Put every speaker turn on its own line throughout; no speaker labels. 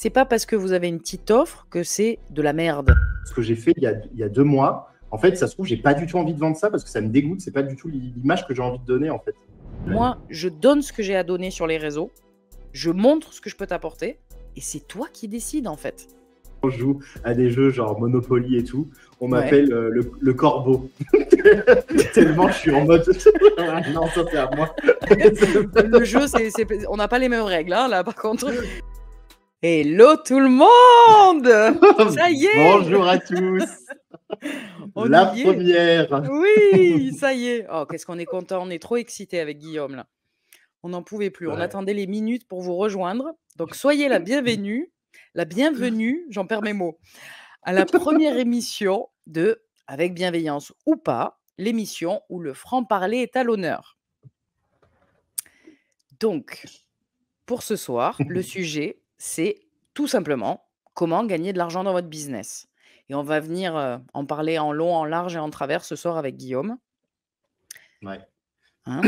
c'est pas parce que vous avez une petite offre que c'est de la merde.
Ce que j'ai fait il y a 2 mois, en fait, ça se trouve, j'ai pas du tout envie de vendre ça parce que ça me dégoûte. C'est pas du tout l'image que j'ai envie de donner, en fait.
Moi, je donne ce que j'ai à donner sur les réseaux, je montre ce que je peux t'apporter, et c'est toi qui décides en fait.
On joue à des jeux genre Monopoly et tout, on
Ouais.
m'appelle le corbeau. Tellement je suis en mode non, ça c'est à moi.
Le jeu, on n'a pas les mêmes règles, hein, là par contre. Hello tout le monde. Ça y est.
Bonjour à tous.
On
La
y est.
première.
Oui, ça y est. Oh, qu'est-ce qu'on est content, on est trop excités avec Guillaume là. On n'en pouvait plus, on
Ouais.
attendait les minutes pour vous rejoindre. Donc soyez la bienvenue, j'en perds mes mots, à la première émission de Avec bienveillance ou pas, l'émission où le franc-parler est à l'honneur. Donc, pour ce soir, le sujet, c'est tout simplement comment gagner de l'argent dans votre business. Et on va venir en parler en long, en large et en travers ce soir avec Guillaume.
Ouais.
Hein?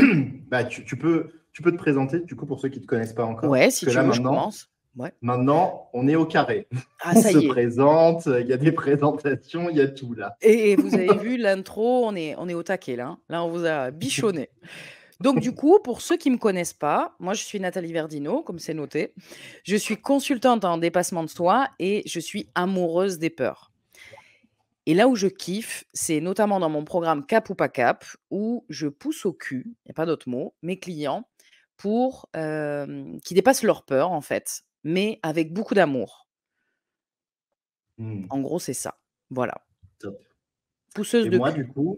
Bah, tu peux te présenter, du coup, pour ceux qui ne te connaissent pas encore.
Ouais, si
Parce
tu
que là,
veux, je commence. Ouais.
Maintenant, on est au carré.
Ah,
On
ça
se
y est.
présente, il y a des présentations, il y a tout là.
Et vous avez vu l'intro, on est au taquet là. Hein. Là, on vous a bichonné. Donc, du coup, pour ceux qui ne me connaissent pas, moi, je suis Nathalie Verdino, comme c'est noté. Je suis consultante en dépassement de soi et je suis amoureuse des peurs. Et là où je kiffe, c'est notamment dans mon programme Cap ou pas Cap, où je pousse au cul, il n'y a pas d'autre mot, mes clients pour qui dépassent leurs peurs, en fait, mais avec beaucoup d'amour. En gros, c'est ça. Voilà.
Top.
Pousseuse
Et
de
moi,
cul.
du coup,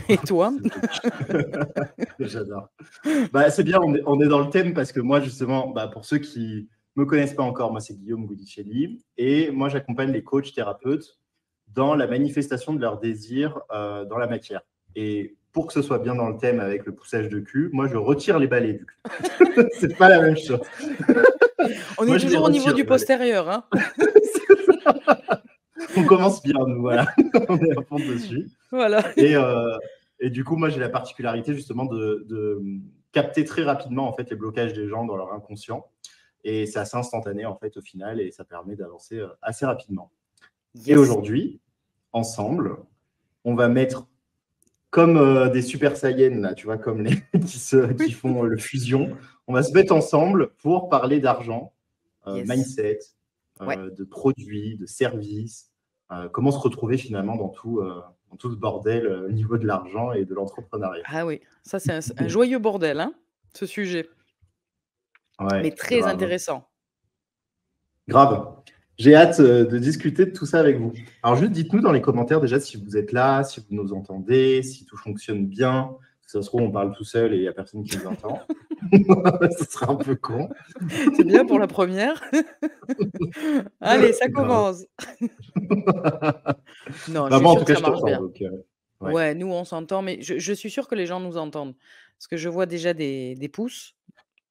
Et toi?
j'adore. Bah, c'est bien, on est dans le thème parce que moi, justement, bah, pour ceux qui ne me connaissent pas encore, moi, c'est Guillaume Goudicelli. Et moi, j'accompagne les coachs thérapeutes dans la manifestation de leurs désirs dans la matière. Et pour que ce soit bien dans le thème avec le poussage de cul, moi, je retire les balais du cul. C'est pas la même chose.
On
Moi,
est
je les
toujours au niveau
retire,
du
les balais.
postérieur. Hein.
On commence bien, nous, voilà. On est à fond dessus.
Voilà.
Et du coup, moi, j'ai la particularité justement de capter très rapidement en fait les blocages des gens dans leur inconscient. Et c'est assez instantané en fait au final et ça permet d'avancer assez rapidement.
Yes.
Et aujourd'hui, ensemble, on va mettre comme des super saiyans, là, tu vois, comme les qui font le fusion. On va se mettre ensemble pour parler d'argent,
Yes.
mindset,
Ouais.
de produits, de services, comment se retrouver finalement dans tout ce bordel au niveau de l'argent et de l'entrepreneuriat.
Ah oui, ça c'est un joyeux bordel, hein, ce sujet.
Ouais,
Mais très
grave.
intéressant.
Grave. J'ai hâte de discuter de tout ça avec vous. Alors juste dites-nous dans les commentaires déjà si vous êtes là, si vous nous entendez, si tout fonctionne bien. Ça se trouve, on parle tout seul et il n'y a personne qui nous entend. Ce sera un peu con.
C'est bien pour la première. Allez, ça commence. Non,
Bah,
je suis
moi, en
sûre
tout
que
cas,
ça
je
marche
t'entends.
bien.
Donc,
Ouais, nous, on s'entend, mais je suis sûre que les gens nous entendent. Parce que je vois déjà des pouces,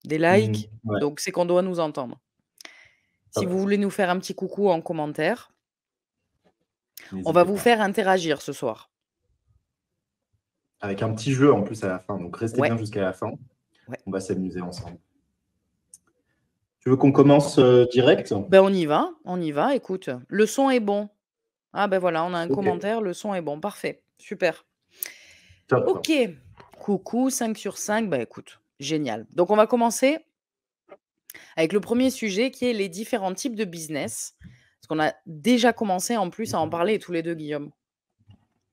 des likes,
ouais.
donc c'est qu'on doit nous entendre. Si
Top.
vous voulez nous faire un petit coucou en commentaire, on
N'hésitez
va vous
pas.
faire interagir ce soir.
Avec un petit jeu en plus à la fin, donc restez
Ouais.
bien jusqu'à la fin.
Ouais.
On va s'amuser ensemble. Tu veux qu'on commence direct?
Ben on y va. Écoute, le son est bon. Ah ben voilà, on a un commentaire, le son est bon, parfait, super.
Top.
Ok, coucou, 5 sur 5, ben écoute, génial. Donc on va commencer avec le premier sujet qui est les différents types de business. Parce qu'on a déjà commencé en plus à en parler tous les deux, Guillaume.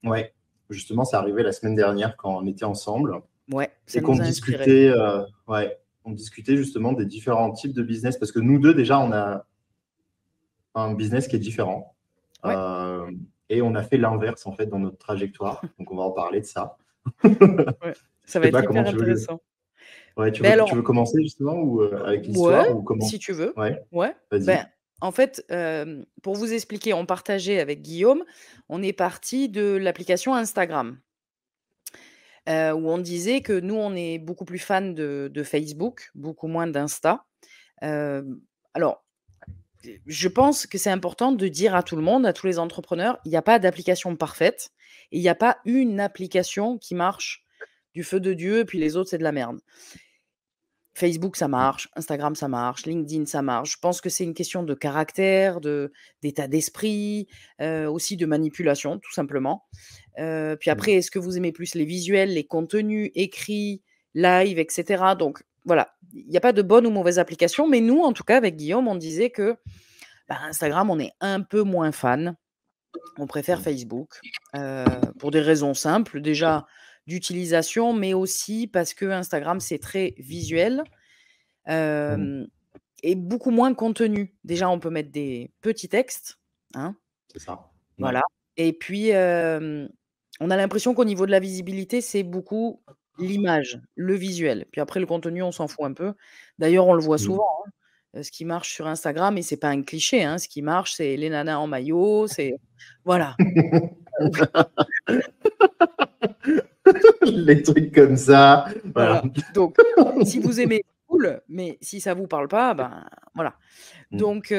Ouais, justement, c'est arrivé la semaine dernière quand on était ensemble.
Ouais, ça
et
nous
qu'on
a inspiré.
discutait, on discutait justement des différents types de business parce que nous deux, déjà, on a un business qui est différent.
Ouais.
Et on a fait l'inverse en fait dans notre trajectoire. Donc, on va en parler de ça.
Ouais, ça va être hyper intéressant.
Ouais, tu veux commencer justement ou avec l'histoire ou comment?
Si tu veux.
Ouais.
Ouais.
Vas-y.
Ben, en fait, pour vous expliquer, on partageait avec Guillaume, on est parti de l'application Instagram. Où on disait que nous, on est beaucoup plus fans de Facebook, beaucoup moins d'Insta. Alors, je pense que c'est important de dire à tout le monde, à tous les entrepreneurs, il n'y a pas d'application parfaite et il n'y a pas une application qui marche du feu de Dieu, puis les autres, c'est de la merde. Facebook, ça marche, Instagram, ça marche, LinkedIn, ça marche. Je pense que c'est une question de caractère, d'état d'esprit, aussi de manipulation, tout simplement. Puis après, est-ce que vous aimez plus les visuels, les contenus écrits, live, et cetera? Donc voilà, il n'y a pas de bonne ou mauvaise application, mais nous, en tout cas, avec Guillaume, on disait que, Instagram, on est un peu moins fan. On préfère Facebook, pour des raisons simples. Déjà, d'utilisation, mais aussi parce que Instagram, c'est très visuel, et beaucoup moins de contenu. Déjà, on peut mettre des petits textes, hein,
C'est ça. Ouais.
voilà. Et puis, on a l'impression qu'au niveau de la visibilité, c'est beaucoup l'image, le visuel. Puis après, le contenu, on s'en fout un peu. D'ailleurs, on le voit souvent, hein, ce qui marche sur Instagram et c'est pas un cliché, hein, ce qui marche, c'est les nanas en maillot, c'est voilà.
Les trucs comme ça, voilà.
Donc, si vous aimez, cool, mais si ça vous parle pas, voilà. Donc,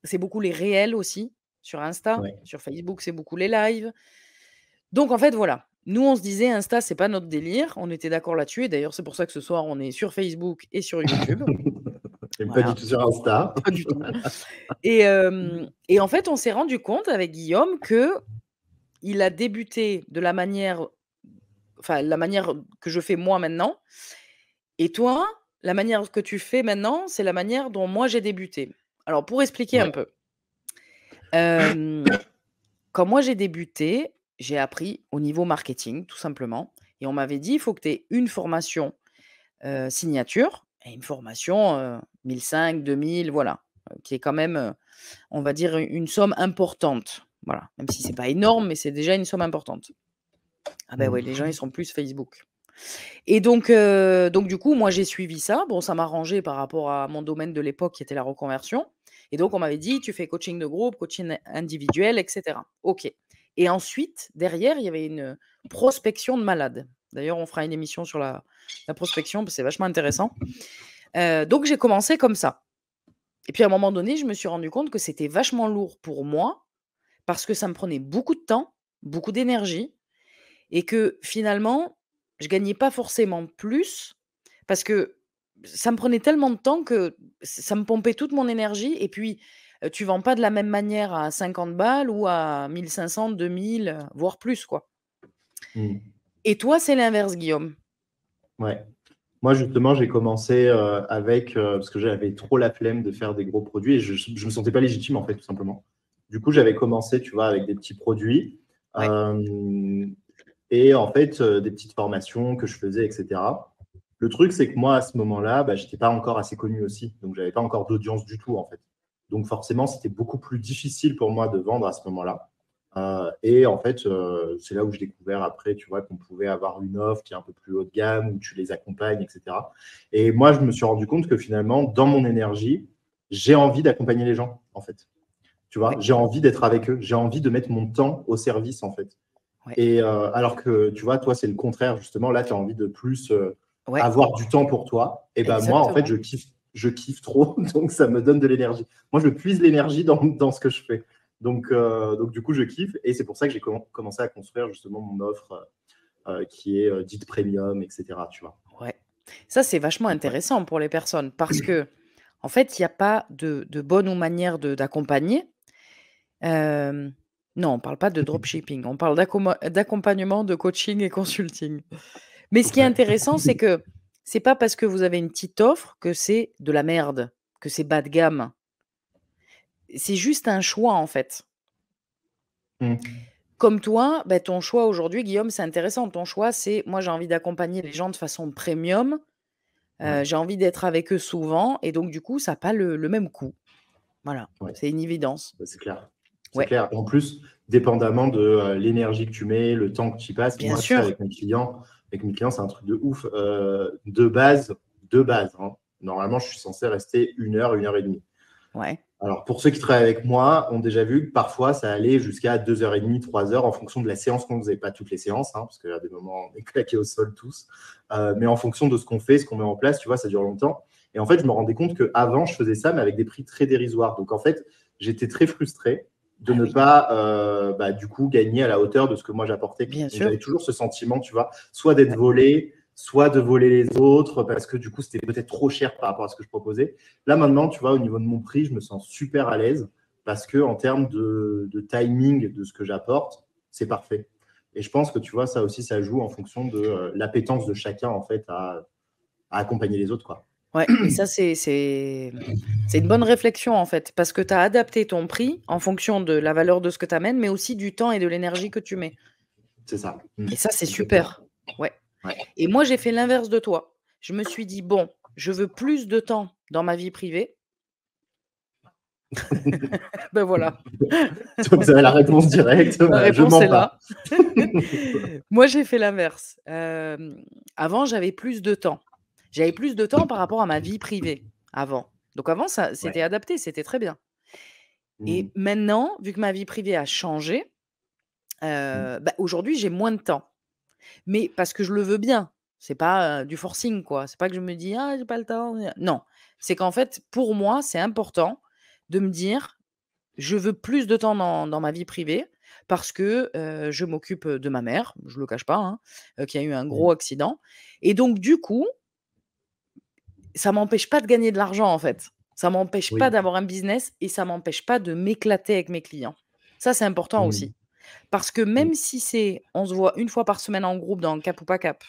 c'est beaucoup les réels aussi sur Insta.
Ouais.
Sur Facebook, c'est beaucoup les lives. Donc en fait, voilà. Nous, on se disait Insta, c'est pas notre délire. On était d'accord là-dessus et d'ailleurs, c'est pour ça que ce soir, on est sur Facebook et sur YouTube.
Et pas
Voilà.
du tout sur Insta.
Pas du tout. Et en fait, on s'est rendu compte avec Guillaume qu'il a débuté de la manière que je fais moi maintenant et toi, la manière que tu fais maintenant, c'est la manière dont moi j'ai débuté. Alors pour expliquer un peu, quand moi j'ai débuté, j'ai appris au niveau marketing tout simplement et on m'avait dit: «Il faut que tu aies une formation, signature et une formation, 1 500, 2 000 voilà, qui est quand même, on va dire une somme importante». Voilà, même si c'est pas énorme, mais c'est déjà une somme importante. Ah ouais, les gens ils sont plus Facebook. Et donc du coup, moi, j'ai suivi ça. Bon, ça m'arrangeait par rapport à mon domaine de l'époque qui était la reconversion. Et donc, on m'avait dit, tu fais coaching de groupe, coaching individuel, etc. OK. Et ensuite, derrière, il y avait une prospection de malades. D'ailleurs, on fera une émission sur la prospection, parce que c'est vachement intéressant. Donc, j'ai commencé comme ça. Et puis, à un moment donné, je me suis rendu compte que c'était vachement lourd pour moi, parce que ça me prenait beaucoup de temps, beaucoup d'énergie, et que finalement, je gagnais pas forcément plus parce que ça me prenait tellement de temps que ça me pompait toute mon énergie et puis, tu vends pas de la même manière à 50 balles ou à 1 500, 2 000, voire plus, quoi. Et toi, c'est l'inverse, Guillaume?
Ouais. Moi, justement, j'ai commencé avec, parce que j'avais trop la flemme de faire des gros produits et je me sentais pas légitime, en fait, tout simplement. Du coup, j'avais commencé, tu vois, avec des petits produits.
Ouais.
Et en fait, des petites formations que je faisais, etc. Le truc, c'est que moi, à ce moment-là, je n'étais pas encore assez connu aussi. Donc, je n'avais pas encore d'audience du tout, en fait. Donc, forcément, c'était beaucoup plus difficile pour moi de vendre à ce moment-là. Et en fait, c'est là où j'ai découvert après, tu vois, qu'on pouvait avoir une offre qui est un peu plus haut de gamme, où tu les accompagnes, etc. Et moi, je me suis rendu compte que finalement, dans mon énergie, j'ai envie d'accompagner les gens, en fait. Tu vois, j'ai envie d'être avec eux. J'ai envie de mettre mon temps au service, en fait.
Ouais.
Et alors que, tu vois, toi, c'est le contraire, justement. Là, tu as envie de plus avoir du temps pour toi. Et moi, en fait, je kiffe trop, donc ça me donne de l'énergie. Moi, je puise l'énergie dans ce que je fais. Donc, du coup, je kiffe. Et c'est pour ça que j'ai commencé à construire, justement, mon offre qui est dite premium, etc. Tu vois.
Ouais. Ça, c'est vachement intéressant pour les personnes parce que, en fait, il n'y a pas de bonne ou manière d'accompagner. Non, on parle pas de dropshipping, on parle d'accompagnement, de coaching et consulting. Mais ce qui est intéressant, c'est que c'est pas parce que vous avez une petite offre que c'est de la merde, que c'est bas de gamme. C'est juste un choix, en fait. Comme toi, ton choix aujourd'hui, Guillaume, c'est intéressant. Ton choix, c'est moi, j'ai envie d'accompagner les gens de façon premium. J'ai envie d'être avec eux souvent et donc du coup, ça n'a pas le même coût. Voilà, c'est une évidence.
C'est clair. C'est clair. Et en plus, dépendamment de l'énergie que tu mets, le temps que tu y passes,
Bien
moi,
sûr.
avec mes clients, c'est un truc de ouf. De base, hein. Normalement, je suis censé rester 1 heure, 1 heure et demie.
Ouais.
Alors, pour ceux qui travaillent avec moi, ont déjà vu que parfois, ça allait jusqu'à 2h30, 3 heures en fonction de la séance qu'on faisait. Pas toutes les séances, hein, parce qu'il y a des moments, on est claqués au sol tous. Mais en fonction de ce qu'on fait, ce qu'on met en place, tu vois, ça dure longtemps. Et en fait, je me rendais compte qu'avant, je faisais ça, mais avec des prix très dérisoires. Donc, en fait, j'étais très frustré de ne pas, du coup, gagner à la hauteur de ce que moi j'apportais.
Bien sûr.
J'avais toujours ce sentiment, tu vois, soit d'être volé, soit de voler les autres parce que du coup, c'était peut-être trop cher par rapport à ce que je proposais. Là, maintenant, tu vois, au niveau de mon prix, je me sens super à l'aise parce que en termes de timing de ce que j'apporte, c'est parfait. Et je pense que tu vois, ça aussi, ça joue en fonction de l'appétence de chacun en fait à accompagner les autres, quoi.
Ouais, mais ça, c'est une bonne réflexion, en fait, parce que tu as adapté ton prix en fonction de la valeur de ce que tu amènes, mais aussi du temps et de l'énergie que tu mets.
C'est ça.
Et ça, c'est
Exactement.
super. Ouais.
Ouais.
Et moi, j'ai fait l'inverse de toi. Je me suis dit: «Bon, je veux plus de temps dans ma vie privée». Ben voilà,
Vous avez la réponse directe.
la
Voilà, je
réponse
mens
est
pas.
là. Moi, j'ai fait l'inverse. Avant, j'avais plus de temps. J'avais plus de temps par rapport à ma vie privée, avant. Donc avant, ça
Ouais.
c'était adapté, c'était très bien.
Mmh.
Et maintenant, vu que ma vie privée a changé,
Mmh.
bah, aujourd'hui, j'ai moins de temps. Mais parce que je le veux bien. C'est pas, du forcing, quoi. C'est pas que je me dis: «Ah, j'ai pas le temps». Non, c'est qu'en fait, pour moi, c'est important de me dire: «Je veux plus de temps dans ma vie privée» parce que, je m'occupe, de ma mère, je le cache pas, hein, qui a eu un
Mmh.
gros accident et donc du coup, ça m'empêche pas de gagner de l'argent, en fait. Ça m'empêche pas
Oui.
d'avoir un business et ça m'empêche pas de m'éclater avec mes clients. Ça, c'est important
Mmh.
aussi. Parce que
Mmh.
même si c'est on se voit une fois par semaine en groupe dans Cap ou pas Cap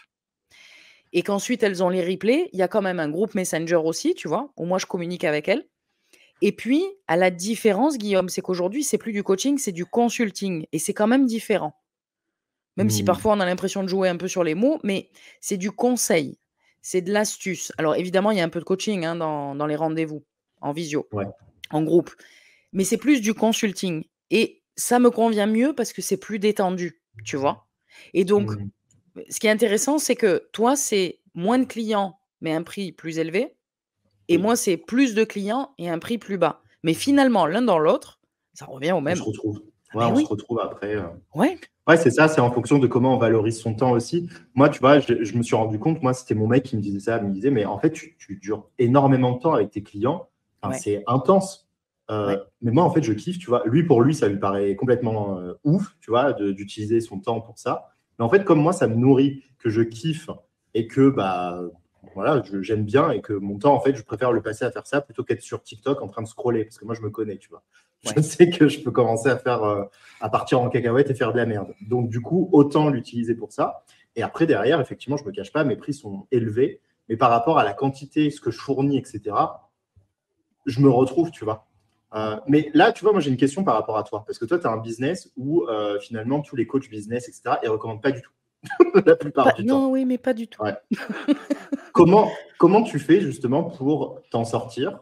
et qu'ensuite elles ont les replays, il y a quand même un groupe Messenger aussi, tu vois? Où moi je communique avec elles et puis à la différence, Guillaume, c'est qu'aujourd'hui, c'est plus du coaching, c'est du consulting et c'est quand même différent. Même si
Mmh.
parfois on a l'impression de jouer un peu sur les mots, mais c'est du conseil, c'est de l'astuce. Alors évidemment, il y a un peu de coaching, hein, dans les rendez-vous, en visio,
Ouais.
en groupe, mais c'est plus du consulting et ça me convient mieux parce que c'est plus détendu, tu vois? Et donc
Mmh.
ce qui est intéressant, c'est que toi, c'est moins de clients, mais un prix plus élevé et
Oui.
moi, c'est plus de clients et un prix plus bas. Mais finalement, l'un dans l'autre, ça revient au
On se
même.
retrouve.
Ah
Ouais,
beh
on se
oui,
retrouve après.
ouais,
Ouais, c'est ça, c'est en fonction de comment on valorise son temps aussi. Moi, tu vois, je me suis rendu compte, moi, c'était mon mec qui me disait ça, il me disait, mais en fait, tu dures énormément de temps avec tes clients. Enfin,
ouais,
c'est intense.
ouais.
Mais moi, en fait, je kiffe, tu vois. Lui, pour lui, ça lui paraît complètement ouf, tu vois, d'utiliser son temps pour ça. Mais en fait, comme moi, ça me nourrit, que je kiffe et que, bah, voilà, j'aime bien et que mon temps, en fait, je préfère le passer à faire ça plutôt qu'être sur TikTok en train de scroller, parce que moi, je me connais, tu vois. Je
Ouais.
sais que je peux commencer à faire à partir en cacahuète et faire de la merde. Donc, du coup, autant l'utiliser pour ça. Et après, derrière, effectivement, je ne me cache pas, mes prix sont élevés. Mais par rapport à la quantité, ce que je fournis, etc., je me retrouve, tu vois. Mais là, tu vois, moi, j'ai une question par rapport à toi. Parce que toi, tu as un business où, finalement, tous les coachs business, etc., ils ne recommandent pas du tout, la plupart
Pas
du temps.
non, oui, mais pas du tout.
Ouais. Comment tu fais, justement, pour t'en sortir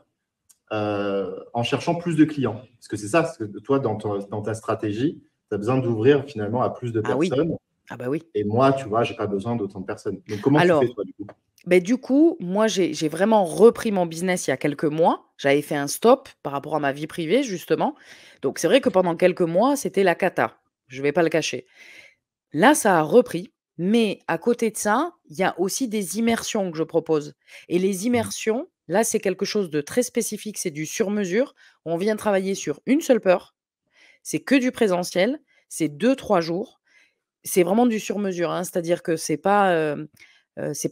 en cherchant plus de clients? Parce que c'est ça, parce que toi, dans ta stratégie, tu as besoin d'ouvrir finalement à plus de
Ah oui,
personnes.
ah bah oui.
Et moi, tu vois, j'ai pas besoin d'autant de personnes. Donc, comment tu fais,
Alors,
toi, du coup?
beh, du coup, moi, j'ai vraiment repris mon business il y a quelques mois. J'avais fait un stop par rapport à ma vie privée, justement. Donc c'est vrai que pendant quelques mois, c'était la cata, je vais pas le cacher. Là, ça a repris, mais à côté de ça, il y a aussi des immersions que je propose et les
Mmh.
immersions, là, c'est quelque chose de très spécifique, c'est du sur-mesure. On vient travailler sur une seule peur, c'est que du présentiel, c'est 2-3 jours. C'est vraiment du sur-mesure, hein, c'est-à-dire que c'est pas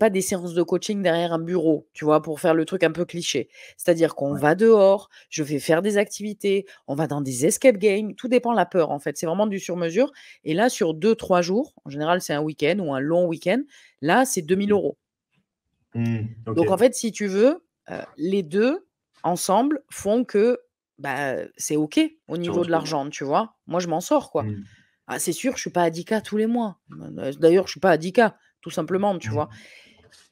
des séances de coaching derrière un bureau, tu vois? Pour faire le truc un peu cliché. C'est-à-dire qu'on
Ouais.
va dehors, je vais faire des activités, on va dans des escape games, tout dépend la peur, en fait. C'est vraiment du sur-mesure et là, sur 2-3 jours, en général, c'est un week-end ou un long week-end, là, c'est 2 000 €.
OK.
Donc en fait, si tu veux, les 2 ensemble font que, bah, c'est OK au
Tu te
niveau de
retrouves.
l'argent, tu vois? Moi, je m'en sors, quoi.
Mmh.
Ah, c'est sûr, je suis pas à 10K tous les mois. D'ailleurs, je suis pas à 10K, tout simplement, tu vois?
Mmh.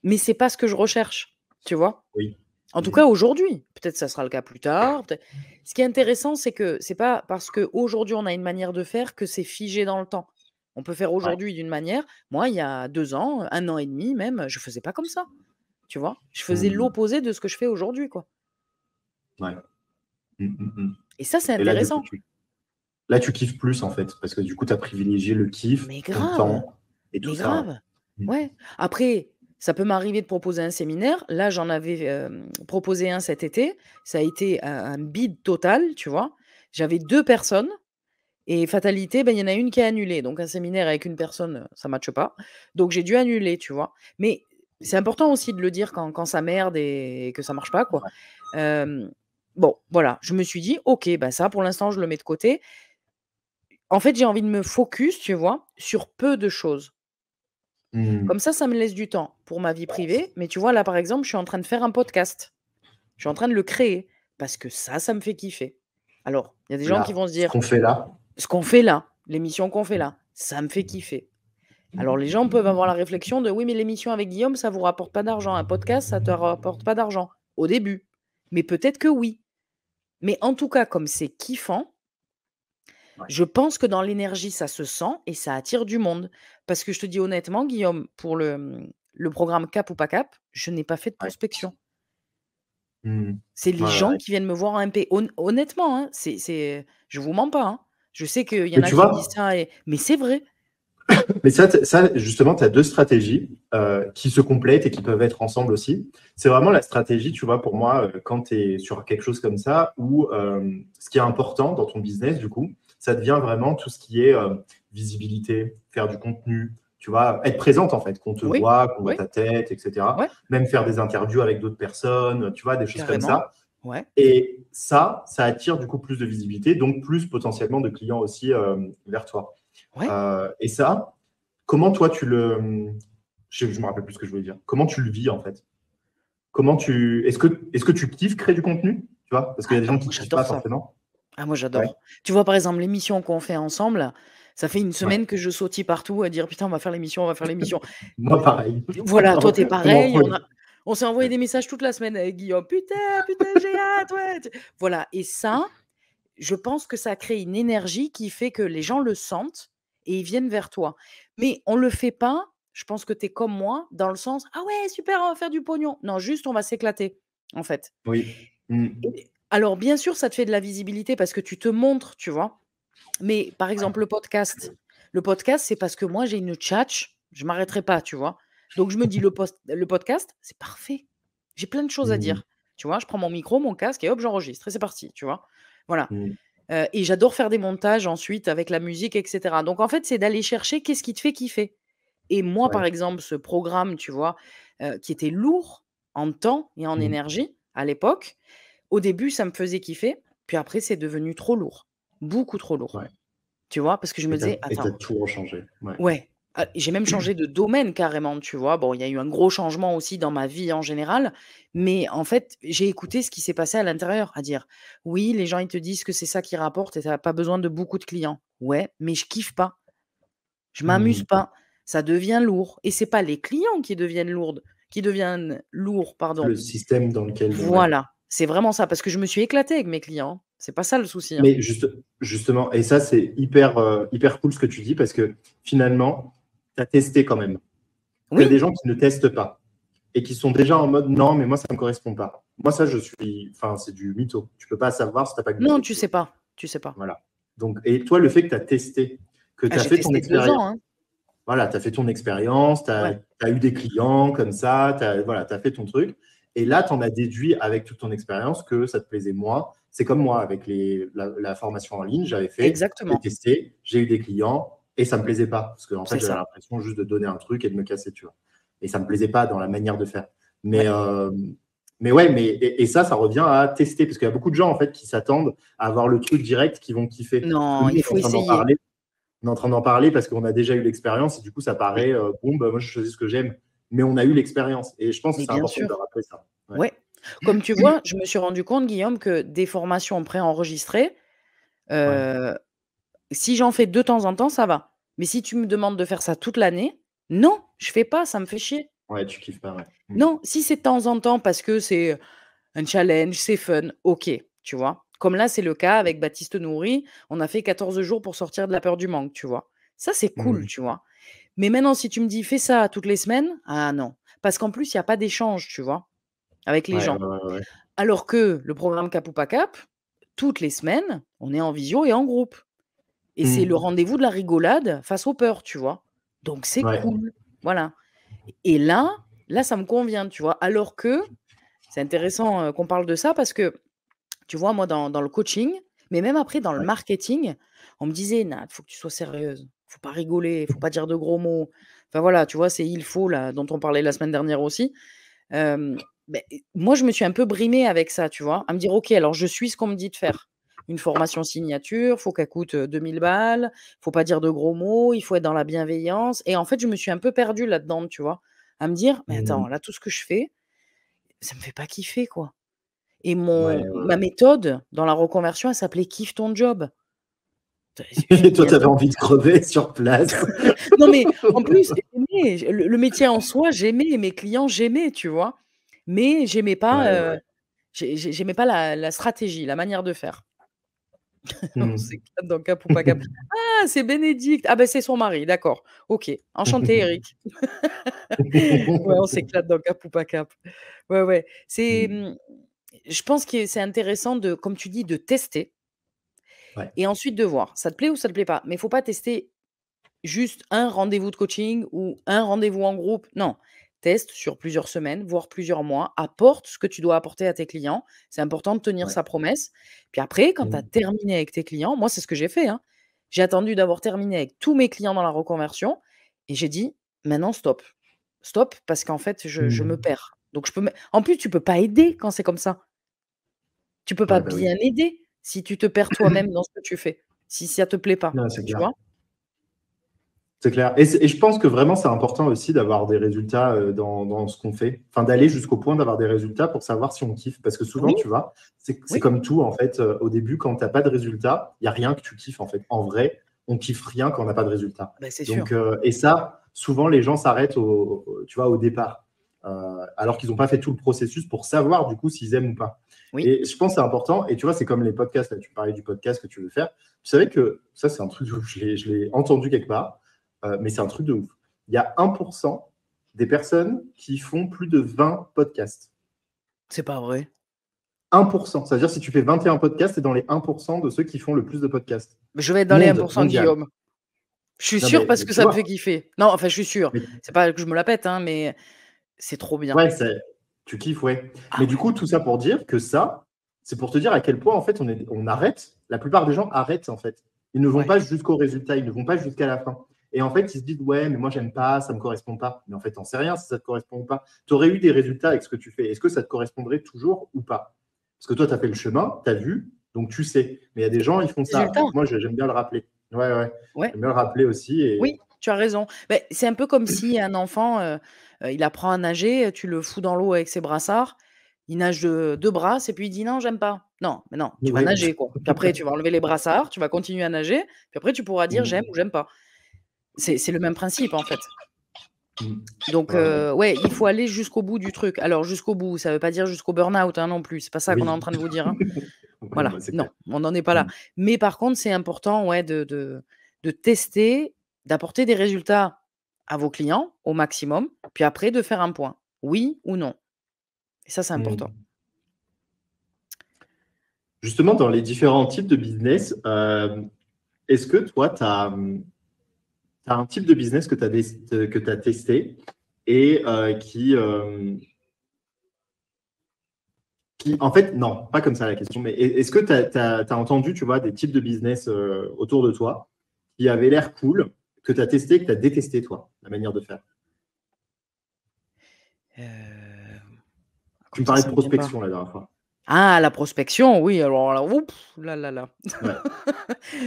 Mais c'est pas ce que je recherche, tu vois?
Oui.
En tout
Mmh.
cas, aujourd'hui. Peut-être ça sera le cas plus tard, ce qui est intéressant, c'est que c'est pas parce qu'aujourd'hui on a une manière de faire que c'est figé dans le temps. On peut faire
Ouais.
aujourd'hui d'une manière. Moi, il y a 2 ans, 1 an et demi même, je faisais pas comme ça, tu vois? Je faisais
Mmh.
l'opposé de ce que je fais aujourd'hui, quoi
Ouais. Mmh.
et ça, c'est
Et là, du coup,
intéressant.
tu kiffes plus, en fait, parce que du coup, tu as privilégié le kiff,
Mais
ton
grave!
temps et tout
Mais
ça, ouais.
grave!
Mmh.
Ouais. Après, ça peut m'arriver de proposer un séminaire. Là, j'en avais, proposé un cet été. Ça a été un bide total, tu vois? J'avais 2 personnes et fatalité, ben, il y en a une qui a annulé. Donc un séminaire avec une personne, ça matche pas. Donc j'ai dû annuler, tu vois? Mais C'est important aussi de le dire quand ça merde et que ça marche pas, quoi.
Ouais.
Bon, voilà, je me suis dit: «OK, bah, ça, pour l'instant, je le mets de côté». En fait, j'ai envie de me focus, tu vois, sur peu de choses.
Mmh.
Comme ça me laisse du temps pour ma vie privée. Mais tu vois, là, par exemple, je suis en train de faire un podcast. Je suis en train de le créer parce que ça me fait kiffer. Alors, il y a des gens qui
Là,
vont se
ce
dire:
qu'on fait là.
«Ce qu'on fait là, l'émission qu'on fait là, ça me fait kiffer». Alors les gens peuvent avoir la réflexion de: «Oui, mais l'émission avec Guillaume, ça vous rapporte pas d'argent. Un podcast, ça te rapporte pas d'argent». Au début. Mais peut-être que oui. Mais en tout cas, comme c'est kiffant,
Ouais.
je pense que dans l'énergie, ça se sent et ça attire du monde. Parce que je te dis honnêtement, Guillaume, pour le programme Cap ou pas Cap, je n'ai pas fait de
Ouais.
prospection.
Mmh.
C'est les
Ouais,
gens
ouais.
qui viennent me voir en MP. Honnêtement, hein, je vous mens pas, hein. Je sais qu'il y en
Mais
a
tu
qui me disent
vois,
ça mais c'est vrai.
mais ça justement, tu as 2 stratégies, qui se complètent et qui peuvent être ensemble aussi. C'est vraiment la stratégie, tu vois, pour moi, quand tu es sur quelque chose comme ça où, ce qui est important dans ton business, du coup, ça devient vraiment tout ce qui est, visibilité, faire du contenu, tu vois? Être présente, en fait,
Oui,
qu'on voit
oui,
ta tête et cetera.
ouais,
Même faire des interviews avec d'autres personnes, tu vois? Des choses comme
carrément.
ça.
Ouais,
Et ça attire, du coup, plus de visibilité, donc plus potentiellement de clients aussi, vers toi.
ouais.
Et ça, comment toi tu le. Je me rappelle plus ce que je voulais dire. Comment tu le vis en fait? Est-ce que tu kiffes créer du contenu? Tu vois? Parce qu'il y a des
Ah,
gens
moi
qui kiffent
j'adore
pas
ça.
forcément.
Ah moi
Ouais.
j'adore. Tu vois, par exemple, l'émission qu'on fait ensemble, ça fait une
Ouais.
semaine que je sautille partout à dire: «Putain, on va faire l'émission, on va faire l'émission».
Moi, pareil.
Voilà, toi, tu es
On en
pareil,
prend une.
on s'est envoyé
Ouais.
des messages toute la semaine avec Guillaume: «Putain, putain, j'ai hâte, ouais». Voilà et ça, je pense que ça crée une énergie qui fait que les gens le sentent et ils viennent vers toi. Mais on le fait pas, je pense que tu es comme moi, dans le sens: «Ah ouais, super, on va faire du pognon». Non, juste on va s'éclater, en fait.
Oui. Mmh.
Et alors bien sûr, ça te fait de la visibilité parce que tu te montres, tu vois? Mais par exemple, le podcast, c'est parce que moi j'ai une tchatche, je m'arrêterai pas, tu vois? Donc je me dis: «Le podcast, c'est parfait. J'ai plein de choses à
Mmh.
dire». Tu vois? Je prends mon micro, mon casque et hop, j'enregistre et c'est parti, tu vois? Voilà.
Mmh.
Et j'adore faire des montages ensuite avec la musique et cetera. Donc en fait, c'est d'aller chercher qu'est-ce qui te fait kiffer. Et moi, par
Ouais.
exemple, ce programme, tu vois, qui était lourd en temps et en
Mmh.
énergie à l'époque, au début, ça me faisait kiffer, puis après, c'est devenu trop lourd, beaucoup trop lourd,
Ouais.
tu vois? Parce que je me disais:
Et tu
«Attends».
tout rechangé. Ouais.
Ouais, j'ai même changé de domaine carrément, tu vois? Bon, il y a eu un gros changement aussi dans ma vie en général, mais en fait, j'ai écouté ce qui s'est passé à l'intérieur, à dire: «Oui, les gens, ils te disent que c'est ça qui rapporte et tu as pas besoin de beaucoup de clients». Ouais, mais je kiffe pas, je m'amuse
Mmh.
pas, ça devient lourd et c'est pas les clients qui deviennent lourds, pardon.
Le système dans lequel ouais.
Voilà, c'est vraiment ça, parce que je me suis éclatée avec mes clients, hein. C'est pas ça le souci, hein.
Mais justement, et ça, c'est hyper cool ce que tu dis parce que finalement, tu as testé quand même. Tu as
Oui,
des gens qui ne testent pas et qui sont déjà en mode non, mais moi, ça ne me correspond pas. Moi, ça, enfin, c'est du mytho. Tu peux pas savoir si tu n'as pas
non,
goûté,
tu
tu
sais
vois.
pas, tu sais pas.
Voilà. Donc, et toi, le fait que tu as testé, que
Ah,
tu as
j'ai
fait ton
testé 2
expérience,
ans, hein.
voilà, tu as fait ton expérience, tu
Ouais,
as eu des clients comme ça, voilà, tu as fait ton truc. Et là, tu en as déduit avec toute ton expérience que ça te plaisait moins. C'est comme moi avec la formation en ligne, j'ai
exactement,
testé, j'ai eu des clients et ça ne me plaisait pas. Parce que en fait,
c'est
j'avais
ça.
l'impression juste de donner un truc et de me casser, tu vois. Et ça ne me plaisait pas dans la manière de faire. Mais,
Ouais.
ouais, et ça revient à tester. Parce qu'il y a beaucoup de gens en fait, qui s'attendent à avoir le truc direct qu'ils vont kiffer. Parce que
Non,
nous,
il faut essayer.
on est en train d'en parler parce qu'on a déjà eu l'expérience et du coup, ça
Oui,
paraît bon, bah, moi, je choisis ce que j'aime. Mais on a eu l'expérience. Et je pense que
mais
c'est
bien
important de
sûr.
rappeler ça. Ouais.
Ouais. Comme tu vois, je me suis rendu compte, Guillaume, que des formations préenregistrées,
Ouais.
heu, si j'en fais de temps en temps, ça va. Mais si tu me demandes de faire ça toute l'année, non, je fais pas, ça me fait chier.
Ouais, tu kiffes pas, ouais. Mm.
Non, si c'est de temps en temps parce que c'est un challenge, c'est fun, OK, tu vois? Comme là, c'est le cas avec Baptiste Nourri, on a fait 14 jours pour sortir de la peur du manque, tu vois? Ça, c'est cool,
Mm.
tu vois? Mais maintenant, si tu me dis: «Fais ça toutes les semaines», ah non. Parce qu'en plus, il y a pas d'échange, tu vois? Avec les
Ouais,
gens.
ouais, ouais, ouais.
Alors que le programme Cap ou pas Cap, toutes les semaines, on est en visio et en groupe et c'est le
Mm.
rendez-vous de la rigolade face aux peurs, tu vois? Donc c'est
Ouais.
cool, voilà et là, ça me convient, tu vois? Alors que c'est intéressant, qu'on parle de ça parce que, tu vois, moi, dans le coaching, mais même après dans le
Ouais.
marketing, on me disait: «Nat, faut que tu sois sérieuse, faut pas rigoler, faut pas dire de gros mots». Enfin voilà, tu vois, c'est il faut là, dont on parlait la semaine dernière aussi. Beh, moi, je me suis un peu brimée avec ça, tu vois? À me dire: «OK, alors je suis ce qu'on me dit de faire. Une formation signature, faut qu'elle coûte, 2 000 balles, faut pas dire de gros mots, il faut être dans la bienveillance» et en fait, je me suis un peu perdue là-dedans, tu vois? À me dire: «Mais attends,
Mmh.
là, tout ce que je fais, ça me fait pas kiffer, quoi» et
Ouais,
mon
ouais,
ma
ouais.
méthode dans la reconversion, elle s'appelait «Kiffe ton job». Je me
Et toi,
dis:
tu avais
«Attends».
envie de crever sur place.
Non, mais en plus, j'aimais, le métier en soi, j'aimais, mes clients, j'aimais, tu vois? Mais j'aimais
Ouais,
pas,
ouais, ouais.
j'aimais pas la stratégie, la manière de faire. On
Mmh.
s'éclate dans Cap ou pas Cap. «Ah, c'est Bénédicte! Ah ben c'est son mari, d'accord. OK. Enchanté Eric». Ouais, on s'éclate dans Cap ou pas Cap. Ouais, ouais. C'est,
Mmh.
je pense que c'est intéressant de, comme tu dis, de tester
Ouais.
et ensuite de voir. Ça te plaît ou ça te plaît pas? Mais il faut pas tester juste un rendez-vous de coaching ou un rendez-vous en groupe. Non, teste sur plusieurs semaines, voire plusieurs mois, apporte ce que tu dois apporter à tes clients. C'est important de tenir
Ouais.
sa promesse. Puis après, quand tu as
Mmh.
terminé avec tes clients, moi, c'est ce que j'ai fait, hein. J'ai attendu d'avoir terminé avec tous mes clients dans la reconversion et j'ai dit: «Maintenant stop. Stop parce qu'en fait, je me
Mmh.
perds». Donc je peux me en plus, tu peux pas aider quand c'est comme ça. Tu peux pas
Ouais, bah, oui.
bien aider si tu te perds toi-même dans ce que tu fais, si ça te plaît pas,
Non, c'est
tu
clair.
vois?
C'est clair et je pense que vraiment c'est important aussi d'avoir des résultats, dans ce qu'on fait. Enfin, d'aller jusqu'au point d'avoir des résultats pour savoir si on kiffe. Parce que souvent,
Oui,
tu vois, c'est
oui,
comme tout en fait, au début quand tu as pas de résultats, il y a rien que tu kiffes en fait. En vrai, on kiffe rien quand on n'a pas de résultats.
bah, c'est sûr.
Donc et ça, souvent les gens s'arrêtent tu vois, au départ, alors qu'ils ont pas fait tout le processus pour savoir du coup s'ils aiment ou pas.
Oui.
Et je pense que c'est important et tu vois, c'est comme les podcasts là, tu parlais du podcast que tu veux faire. Tu savais que ça, c'est un truc, je l'ai entendu quelque part, mais c'est un truc de ouf. Il y a 1% des personnes qui font plus de 20 podcasts.
C'est pas vrai?
1%. C'est-à-dire si tu fais 21 podcasts, c'est dans les 1% de ceux qui font le plus de podcasts.
Je vais être dans les
Monde,
1
mondial.
Guillaume. Je suis
Non,
sûre parce
mais
que
tu
ça me fait
vois,
kiffer. Non, enfin, je suis sûre.
mais,
C'est pas que je me la pète, hein, mais c'est trop bien.
ouais, tu kiffes, ouais.
Ah
Mais du
ouais.
coup, tout ça pour dire que ça, c'est pour te dire à quel point, en fait, on arrête. La plupart des gens arrêtent, en fait. Ils ne vont
Ouais.
pas jusqu'au résultat, ils ne vont pas jusqu'à la fin. Et en fait, ils se disent, ouais, mais moi, j'aime pas, ça me correspond pas. Mais en fait, t'en sais rien si ça te correspond ou pas. Tu aurais eu des résultats avec ce que tu fais. Est-ce que ça te correspondrait toujours ou pas? Parce que toi, tu as fait le chemin, tu as vu, donc tu sais. Mais il y a des gens, ils font ça.
Résultat?
Donc moi, j'aime bien le rappeler. Ouais, ouais.
Ouais.
J'aime bien le rappeler aussi. Et
Oui, tu as raison. Beh, c'est un peu comme si un enfant, il apprend à nager, tu le fous dans l'eau avec ses brassards, il nage de 2 brasses et puis il dit: «Non, j'aime pas». Non, mais non, tu vas
ouais.
nager, quoi. Puis après, tu vas enlever les brassards, tu vas continuer à nager, puis après tu pourras dire: «J'aime» ou «J'aime pas». C'est le même principe, en fait. Donc
Ouais, ouais.
ouais, il faut aller jusqu'au bout du truc. Alors jusqu'au bout, ça veut pas dire jusqu'au burn-out, hein, non plus. C'est pas ça qu'on est en
Oui.
train de vous dire, hein.
Ouais,
Voilà,
bah, c'est
non,
clair.
on n'en est pas là.
Mm.
Mais par contre, c'est important, ouais, de tester, d'apporter des résultats à vos clients au maximum, puis après de faire un point. Oui ou non? Et ça, c'est important.
Mm. Justement, dans les différents types de business, est-ce que toi, tu as, un type de business que tu as testé et qui, en fait, non, pas comme ça la question, mais est-ce que tu as entendu, tu vois, des types de business autour de toi qui avaient l'air cool, que tu as testé, que tu as détesté, toi, la manière de faire? Tu
Comme
me parlais de
ça me vient pas.
prospection la dernière fois.
Ah, la prospection, oui, alors là, oups, là là là.
Ouais.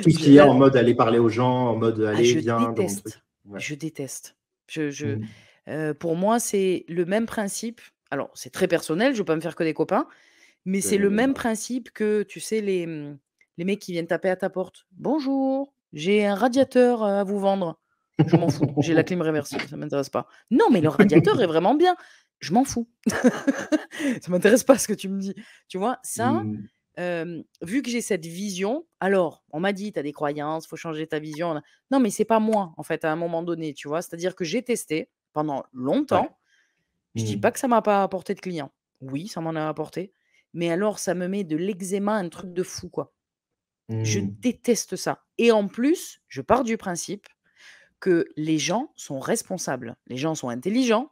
Tout ce
Je
qui est
là
en mode aller parler aux gens, en mode
ah,
allez,
je
viens dans mon truc.
déteste,
Ouais.
je déteste. Je
Mm.
pour moi, c'est le même principe. Alors, c'est très personnel, je ne veux pas me faire que des copains, mais c'est le même
Bah,
principe que, tu sais, les mecs qui viennent taper à ta porte: «Bonjour, j'ai un radiateur, à vous vendre». Je m'en fous, j'ai la clim réversible, ça m'intéresse pas. «Non, mais le radiateur est vraiment bien». Je m'en fous. Ça m'intéresse pas ce que tu me dis. Tu vois? Ça,
mm.
vu que j'ai cette vision, alors on m'a dit: «Tu as des croyances, faut changer ta vision». Non, mais c'est pas moi, en fait, à un moment donné, tu vois? C'est-à-dire que j'ai testé pendant
Ouais.
longtemps. Je dis pas
Mm.
que ça m'a pas apporté de clients. Oui, ça m'en a apporté, mais alors ça me met de l'eczéma, un truc de fou, quoi. Je
Mm.
déteste ça et en plus, je pars du principe que les gens sont responsables. Les gens sont intelligents,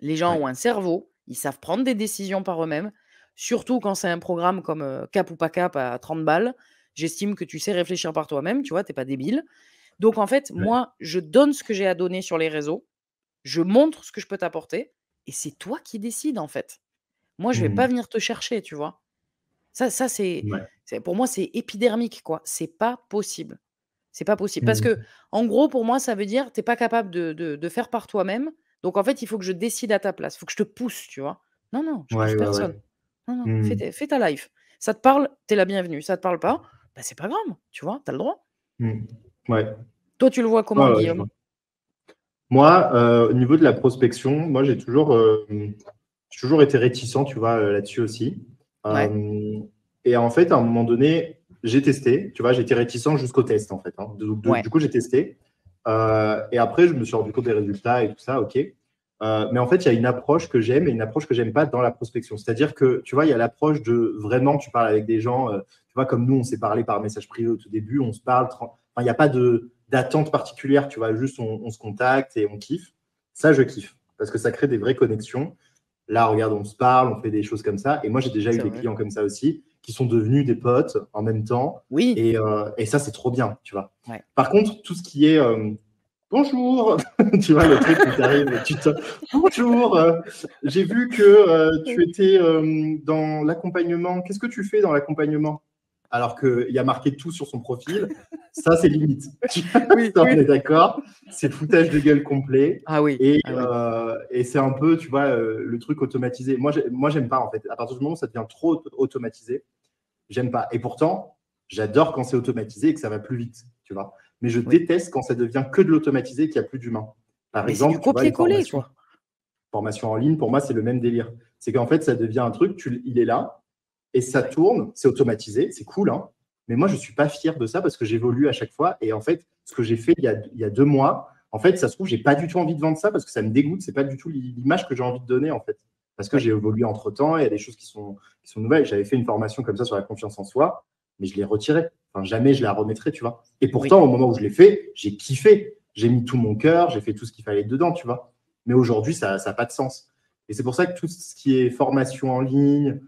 les gens
Ouais.
ont un cerveau, ils savent prendre des décisions par eux-mêmes, surtout quand c'est un programme comme, Cap ou pas Cap à 30 balles. J'estime que tu sais réfléchir par toi-même, tu vois? Tu es pas débile. Donc, en fait, moi, je donne ce que j'ai à donner sur les réseaux, je montre ce que je peux t'apporter et c'est toi qui décides, en fait. Moi, je vais pas venir te chercher, tu vois? Ça, c'est
Ouais.
pour moi, c'est épidermique, quoi. C'est pas possible. C'est pas possible. Parce
Mmh.
que, en gros, pour moi, ça veut dire tu es pas capable de faire par toi-même. Donc, en fait, il faut que je décide à ta place. Il faut que je te pousse, tu vois? Non, non, je pousse
Ouais, ouais, ouais.
personne. Non, non,
Mmh.
fais ta life. Ça te parle, tu es la bienvenue. Ça te parle pas, bah, c'est pas grave, tu vois? Tu as le droit.
Mmh. Ouais.
Toi, tu le vois comment,
Ouais, ouais, je
Guillaume?
vois. Moi, au niveau de la prospection, moi, j'ai toujours été réticent, tu vois, là-dessus aussi.
Ouais,
Et en fait, à un moment donné, j'ai testé, tu vois, j'étais réticent jusqu'au test, en fait, hein.
ouais.
Du coup, j'ai testé. Et après, je me suis rendu compte des résultats et tout ça, OK. Mais en fait, il y a une approche que j'aime et une approche que j'aime pas dans la prospection. C'est-à-dire que, tu vois, il y a l'approche de vraiment, tu parles avec des gens, tu vois, comme nous, on s'est parlé par message privé au tout début, on se parle, enfin, il n'y a pas d'attente particulière, tu vois, juste on se contacte et on kiffe. Ça, je kiffe parce que ça crée des vraies connexions. Là, regarde, on se parle, on fait des choses comme ça. Et moi, j'ai déjà eu
C'est
des
vrai.
clients comme ça aussi qui sont devenus des potes en même temps.
Oui,
Et ça, c'est trop bien, tu vois.
ouais.
Par contre, tout ce qui est bonjour, tu vois, le truc où tu arrives, bonjour, j'ai vu que tu étais dans l'accompagnement. Qu'est-ce que tu fais dans l'accompagnement? Alors qu'il y a marqué tout sur son profil. Ça, c'est limite.
Oui,
On
oui.
est d'accord. C'est foutage de gueule complet.
Ah oui,
Et,
ah oui.
et c'est un peu, tu vois, le truc automatisé. Moi, j'aime pas, en fait. À partir du moment où ça devient trop automatisé, j'aime pas. Et pourtant, j'adore quand c'est automatisé et que ça va plus vite, tu vois. Mais je
Oui.
déteste quand ça devient que de l'automatisé et qu'il n'y a plus d'humain. Par
Mais c'est du
exemple, tu vois, les
copier-coller, quoi.
formations en ligne, pour moi, c'est le même délire. C'est qu'en fait, ça devient un truc, il est là, et ça
Ouais.
tourne, c'est automatisé, c'est cool, hein. Mais moi, je ne suis pas fier de ça parce que j'évolue à chaque fois. Et en fait, ce que j'ai fait il y a 2 mois, en fait, ça se trouve, j'ai pas du tout envie de vendre ça parce que ça me dégoûte. C'est pas du tout l'image que j'ai envie de donner, en fait. Parce que
Ouais.
j'ai évolué entre temps, il y a des choses qui sont nouvelles. J'avais fait une formation comme ça sur la confiance en soi, mais je l'ai retirée. Enfin, jamais je la remettrai, tu vois. Et
Oui.
pourtant, au moment où je l'ai fait, j'ai kiffé. J'ai mis tout mon cœur, j'ai fait tout ce qu'il fallait dedans, tu vois. Mais aujourd'hui, ça n'a pas de sens. Et c'est pour ça que tout ce qui est formation en ligne,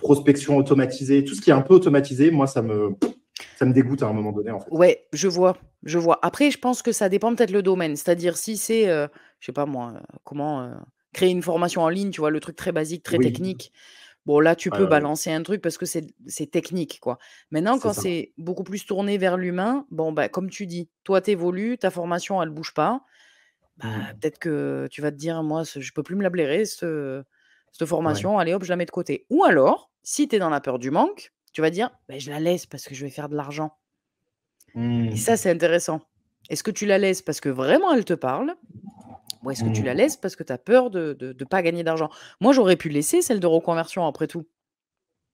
prospection automatisée, tout ce qui est un peu automatisé, moi, ça me dégoûte à un moment donné, en fait.
Ouais, je vois, je vois. Après, je pense que ça dépend peut-être le domaine. C'est-à-dire si c'est, je sais pas moi, comment, créer une formation en ligne, tu vois? Le truc très basique, très
Oui,
technique. Bon là, tu
ouais,
peux
ouais, ouais.
balancer un truc parce que c'est technique, quoi. Maintenant,
C'est
quand
ça.
c'est beaucoup plus tourné vers l'humain, bon, bah, comme tu dis, toi, tu évolues, ta formation, elle bouge pas. Bah,
Mm.
peut-être que tu vas te dire: «Moi, je peux plus me la blairer cette
Ouais.
formation, allez hop, je la mets de côté». Ou alors, si tu es dans la peur du manque, tu vas dire: «Beh, je la laisse parce que je vais faire de l'argent». Et
Mm.
ça, c'est intéressant. Est-ce que tu la laisses parce que vraiment elle te parle? Ou est-ce que tu la
Mm.
laisses parce que tu as peur de pas gagner d'argent? Moi, j'aurais pu laisser celle de reconversion après tout.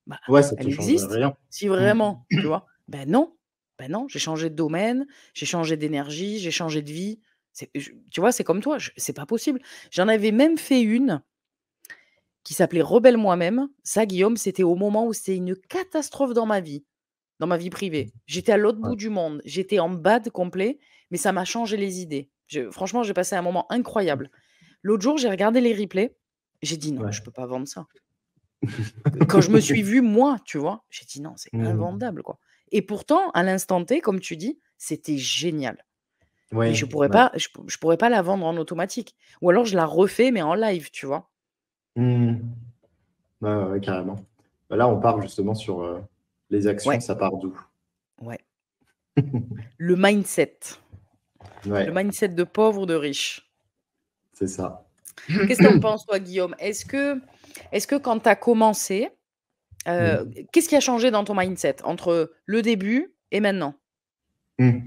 Bah,
Ouais, ça
elle
te change
existe.
rien.
Si
Mm.
vraiment, tu vois? Ben non, j'ai changé de domaine, j'ai changé d'énergie, j'ai changé de vie. Tu vois, c'est comme toi, c'est pas possible. J'en avais même fait une qui s'appelait «Rebelle moi-même». Ça, Guillaume, c'était au moment où c'était une catastrophe dans ma vie privée. J'étais à l'autre
Ouais.
bout du monde, j'étais en bad complet, mais ça m'a changé les idées. Franchement, j'ai passé un moment incroyable. L'autre jour, j'ai regardé les replays, j'ai dit: «Non, je
Ouais.
peux pas vendre ça». Quand je me suis vue moi, tu vois? J'ai dit: «Non, c'est
Mm.
invendable, quoi» et pourtant, à l'instant T, comme tu dis, c'était génial. Mais
Ouais, ouais.
je pourrais pas la vendre en automatique ou alors je la refais mais en live, tu vois?
Mm. Ouais, ouais, ouais, carrément. Bah, là, on part justement sur les actions,
Ouais,
ça part d'où?
ouais. Le mindset. Le
Ouais,
mindset de pauvre ou de riche.
c'est ça.
Qu'est-ce que tu en penses, toi, Guillaume? Est-ce que quand tu as commencé,
Mm.
qu'est-ce qui a changé dans ton mindset entre le début et maintenant?
Mm.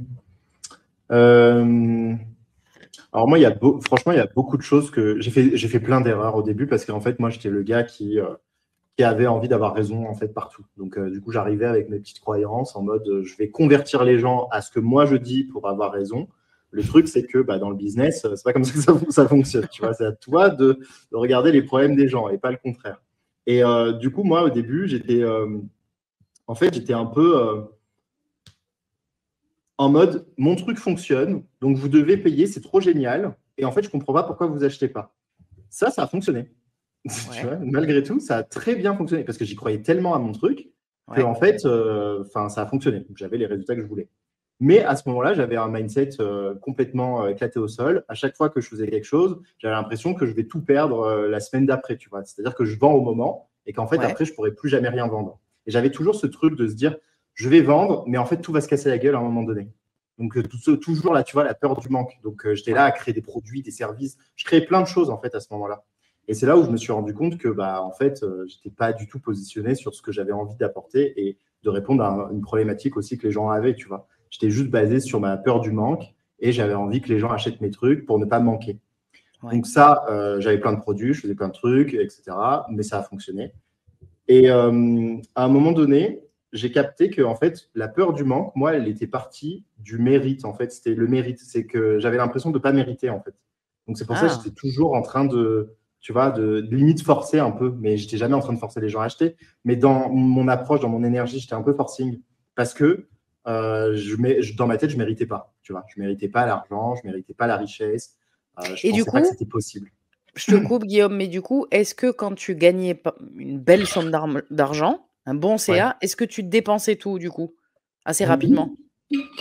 Euh, Alors moi, franchement, il y a beaucoup de choses que j'ai fait plein d'erreurs au début parce qu'en fait, moi, j'étais le gars qui avait envie d'avoir raison en fait partout. Donc du coup, j'arrivais avec mes petites croyances en mode je vais convertir les gens à ce que moi je dis pour avoir raison. Le truc, c'est que bah, dans le business, c'est pas comme ça que ça fonctionne. Tu vois, c'est à toi de regarder les problèmes des gens et pas le contraire. Et du coup, moi, au début, en fait, j'étais un peu en mode mon truc fonctionne, donc vous devez payer, c'est trop génial. Et en fait, je comprends pas pourquoi vous achetez pas. Ça a fonctionné. Tu
Ouais,
vois, malgré tout, ça a très bien fonctionné parce que j'y croyais tellement à mon truc que
ouais,
en fait, ça a fonctionné. J'avais les résultats que je voulais. Mais à ce moment-là, j'avais un mindset complètement éclaté au sol. À chaque fois que je faisais quelque chose, j'avais l'impression que je vais tout perdre la semaine d'après, tu vois. C'est-à-dire que je vends au moment et qu'en fait,
Ouais.
après, je pourrais plus jamais rien vendre. Et j'avais toujours ce truc de se dire, je vais vendre, mais en fait, tout va se casser la gueule à un moment donné. Donc, toujours là, tu vois, la peur du manque. Donc, j'étais là
Ouais.
à créer des produits, des services. Je créais plein de choses, en fait, à ce moment-là. Et c'est là où je me suis rendu compte que, bah, en fait, j'étais pas du tout positionné sur ce que j'avais envie d'apporter et de répondre à une problématique aussi que les gens avaient, tu vois. J'étais juste basé sur ma peur du manque et j'avais envie que les gens achètent mes trucs pour ne pas manquer.
Ouais.
Donc ça, j'avais plein de produits, je faisais plein de trucs, etc. Mais ça a fonctionné. Et à un moment donné, j'ai capté que en fait, la peur du manque, moi, elle était partie du mérite. En fait, c'était le mérite. C'est que j'avais l'impression de ne pas mériter, en fait. Donc c'est pour ça que
Ah.
j'étais toujours en train de, tu vois, de limite forcer un peu. Mais j'étais jamais en train de forcer les gens à acheter. Mais dans mon approche, dans mon énergie, j'étais un peu forcing parce que dans ma tête, je méritais pas. Tu vois, je méritais pas l'argent, je méritais pas la richesse. Je
Et du
pensais pas que
coup,
c'était possible.
je te coupe, Guillaume, mais du coup, est-ce que quand tu gagnais une belle somme d'argent, un bon
Ouais.
CA, est-ce que tu dépensais tout, du coup, assez
Oui.
rapidement?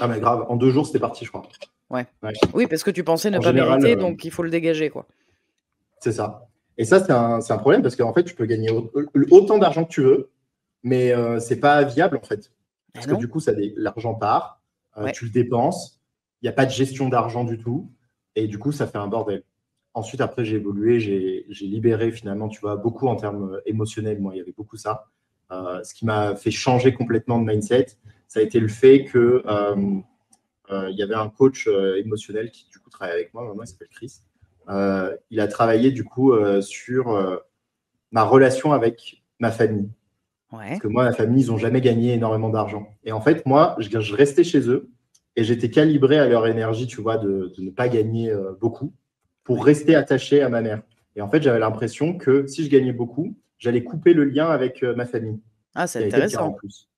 Ah mais grave. En 2 jours, c'était parti, je crois.
Ouais.
Ouais.
Oui, parce que tu pensais ne
En
pas
général,
mériter, donc il faut le dégager, quoi.
c'est ça. Et ça, c'est un problème parce qu'en fait, tu peux gagner autant d'argent que tu veux, mais c'est pas viable en fait.
Ah
Parce que
non?
du coup, l'argent part,
Ouais.
tu le dépenses, il n'y a pas de gestion d'argent du tout, et du coup, ça fait un bordel. Ensuite, après, j'ai évolué, j'ai libéré finalement, tu vois, beaucoup en termes émotionnels. Moi, il y avait beaucoup ça. Ce qui m'a fait changer complètement de mindset, ça a été le fait que il y avait un coach émotionnel qui du coup travaille avec moi. Maintenant, il s'appelle Chris. Il a travaillé du coup sur ma relation avec ma famille. Parce
Ouais.
que moi, ma famille, ils n'ont jamais gagné énormément d'argent. Et en fait, moi, je restais chez eux et j'étais calibré à leur énergie, tu vois, de ne pas gagner beaucoup pour
Ouais.
rester attaché à ma mère. Et en fait, j'avais l'impression que si je gagnais beaucoup, j'allais couper le lien avec ma famille.
Ah,
Ce
c'est
qui a été le cas en
intéressant.
plus.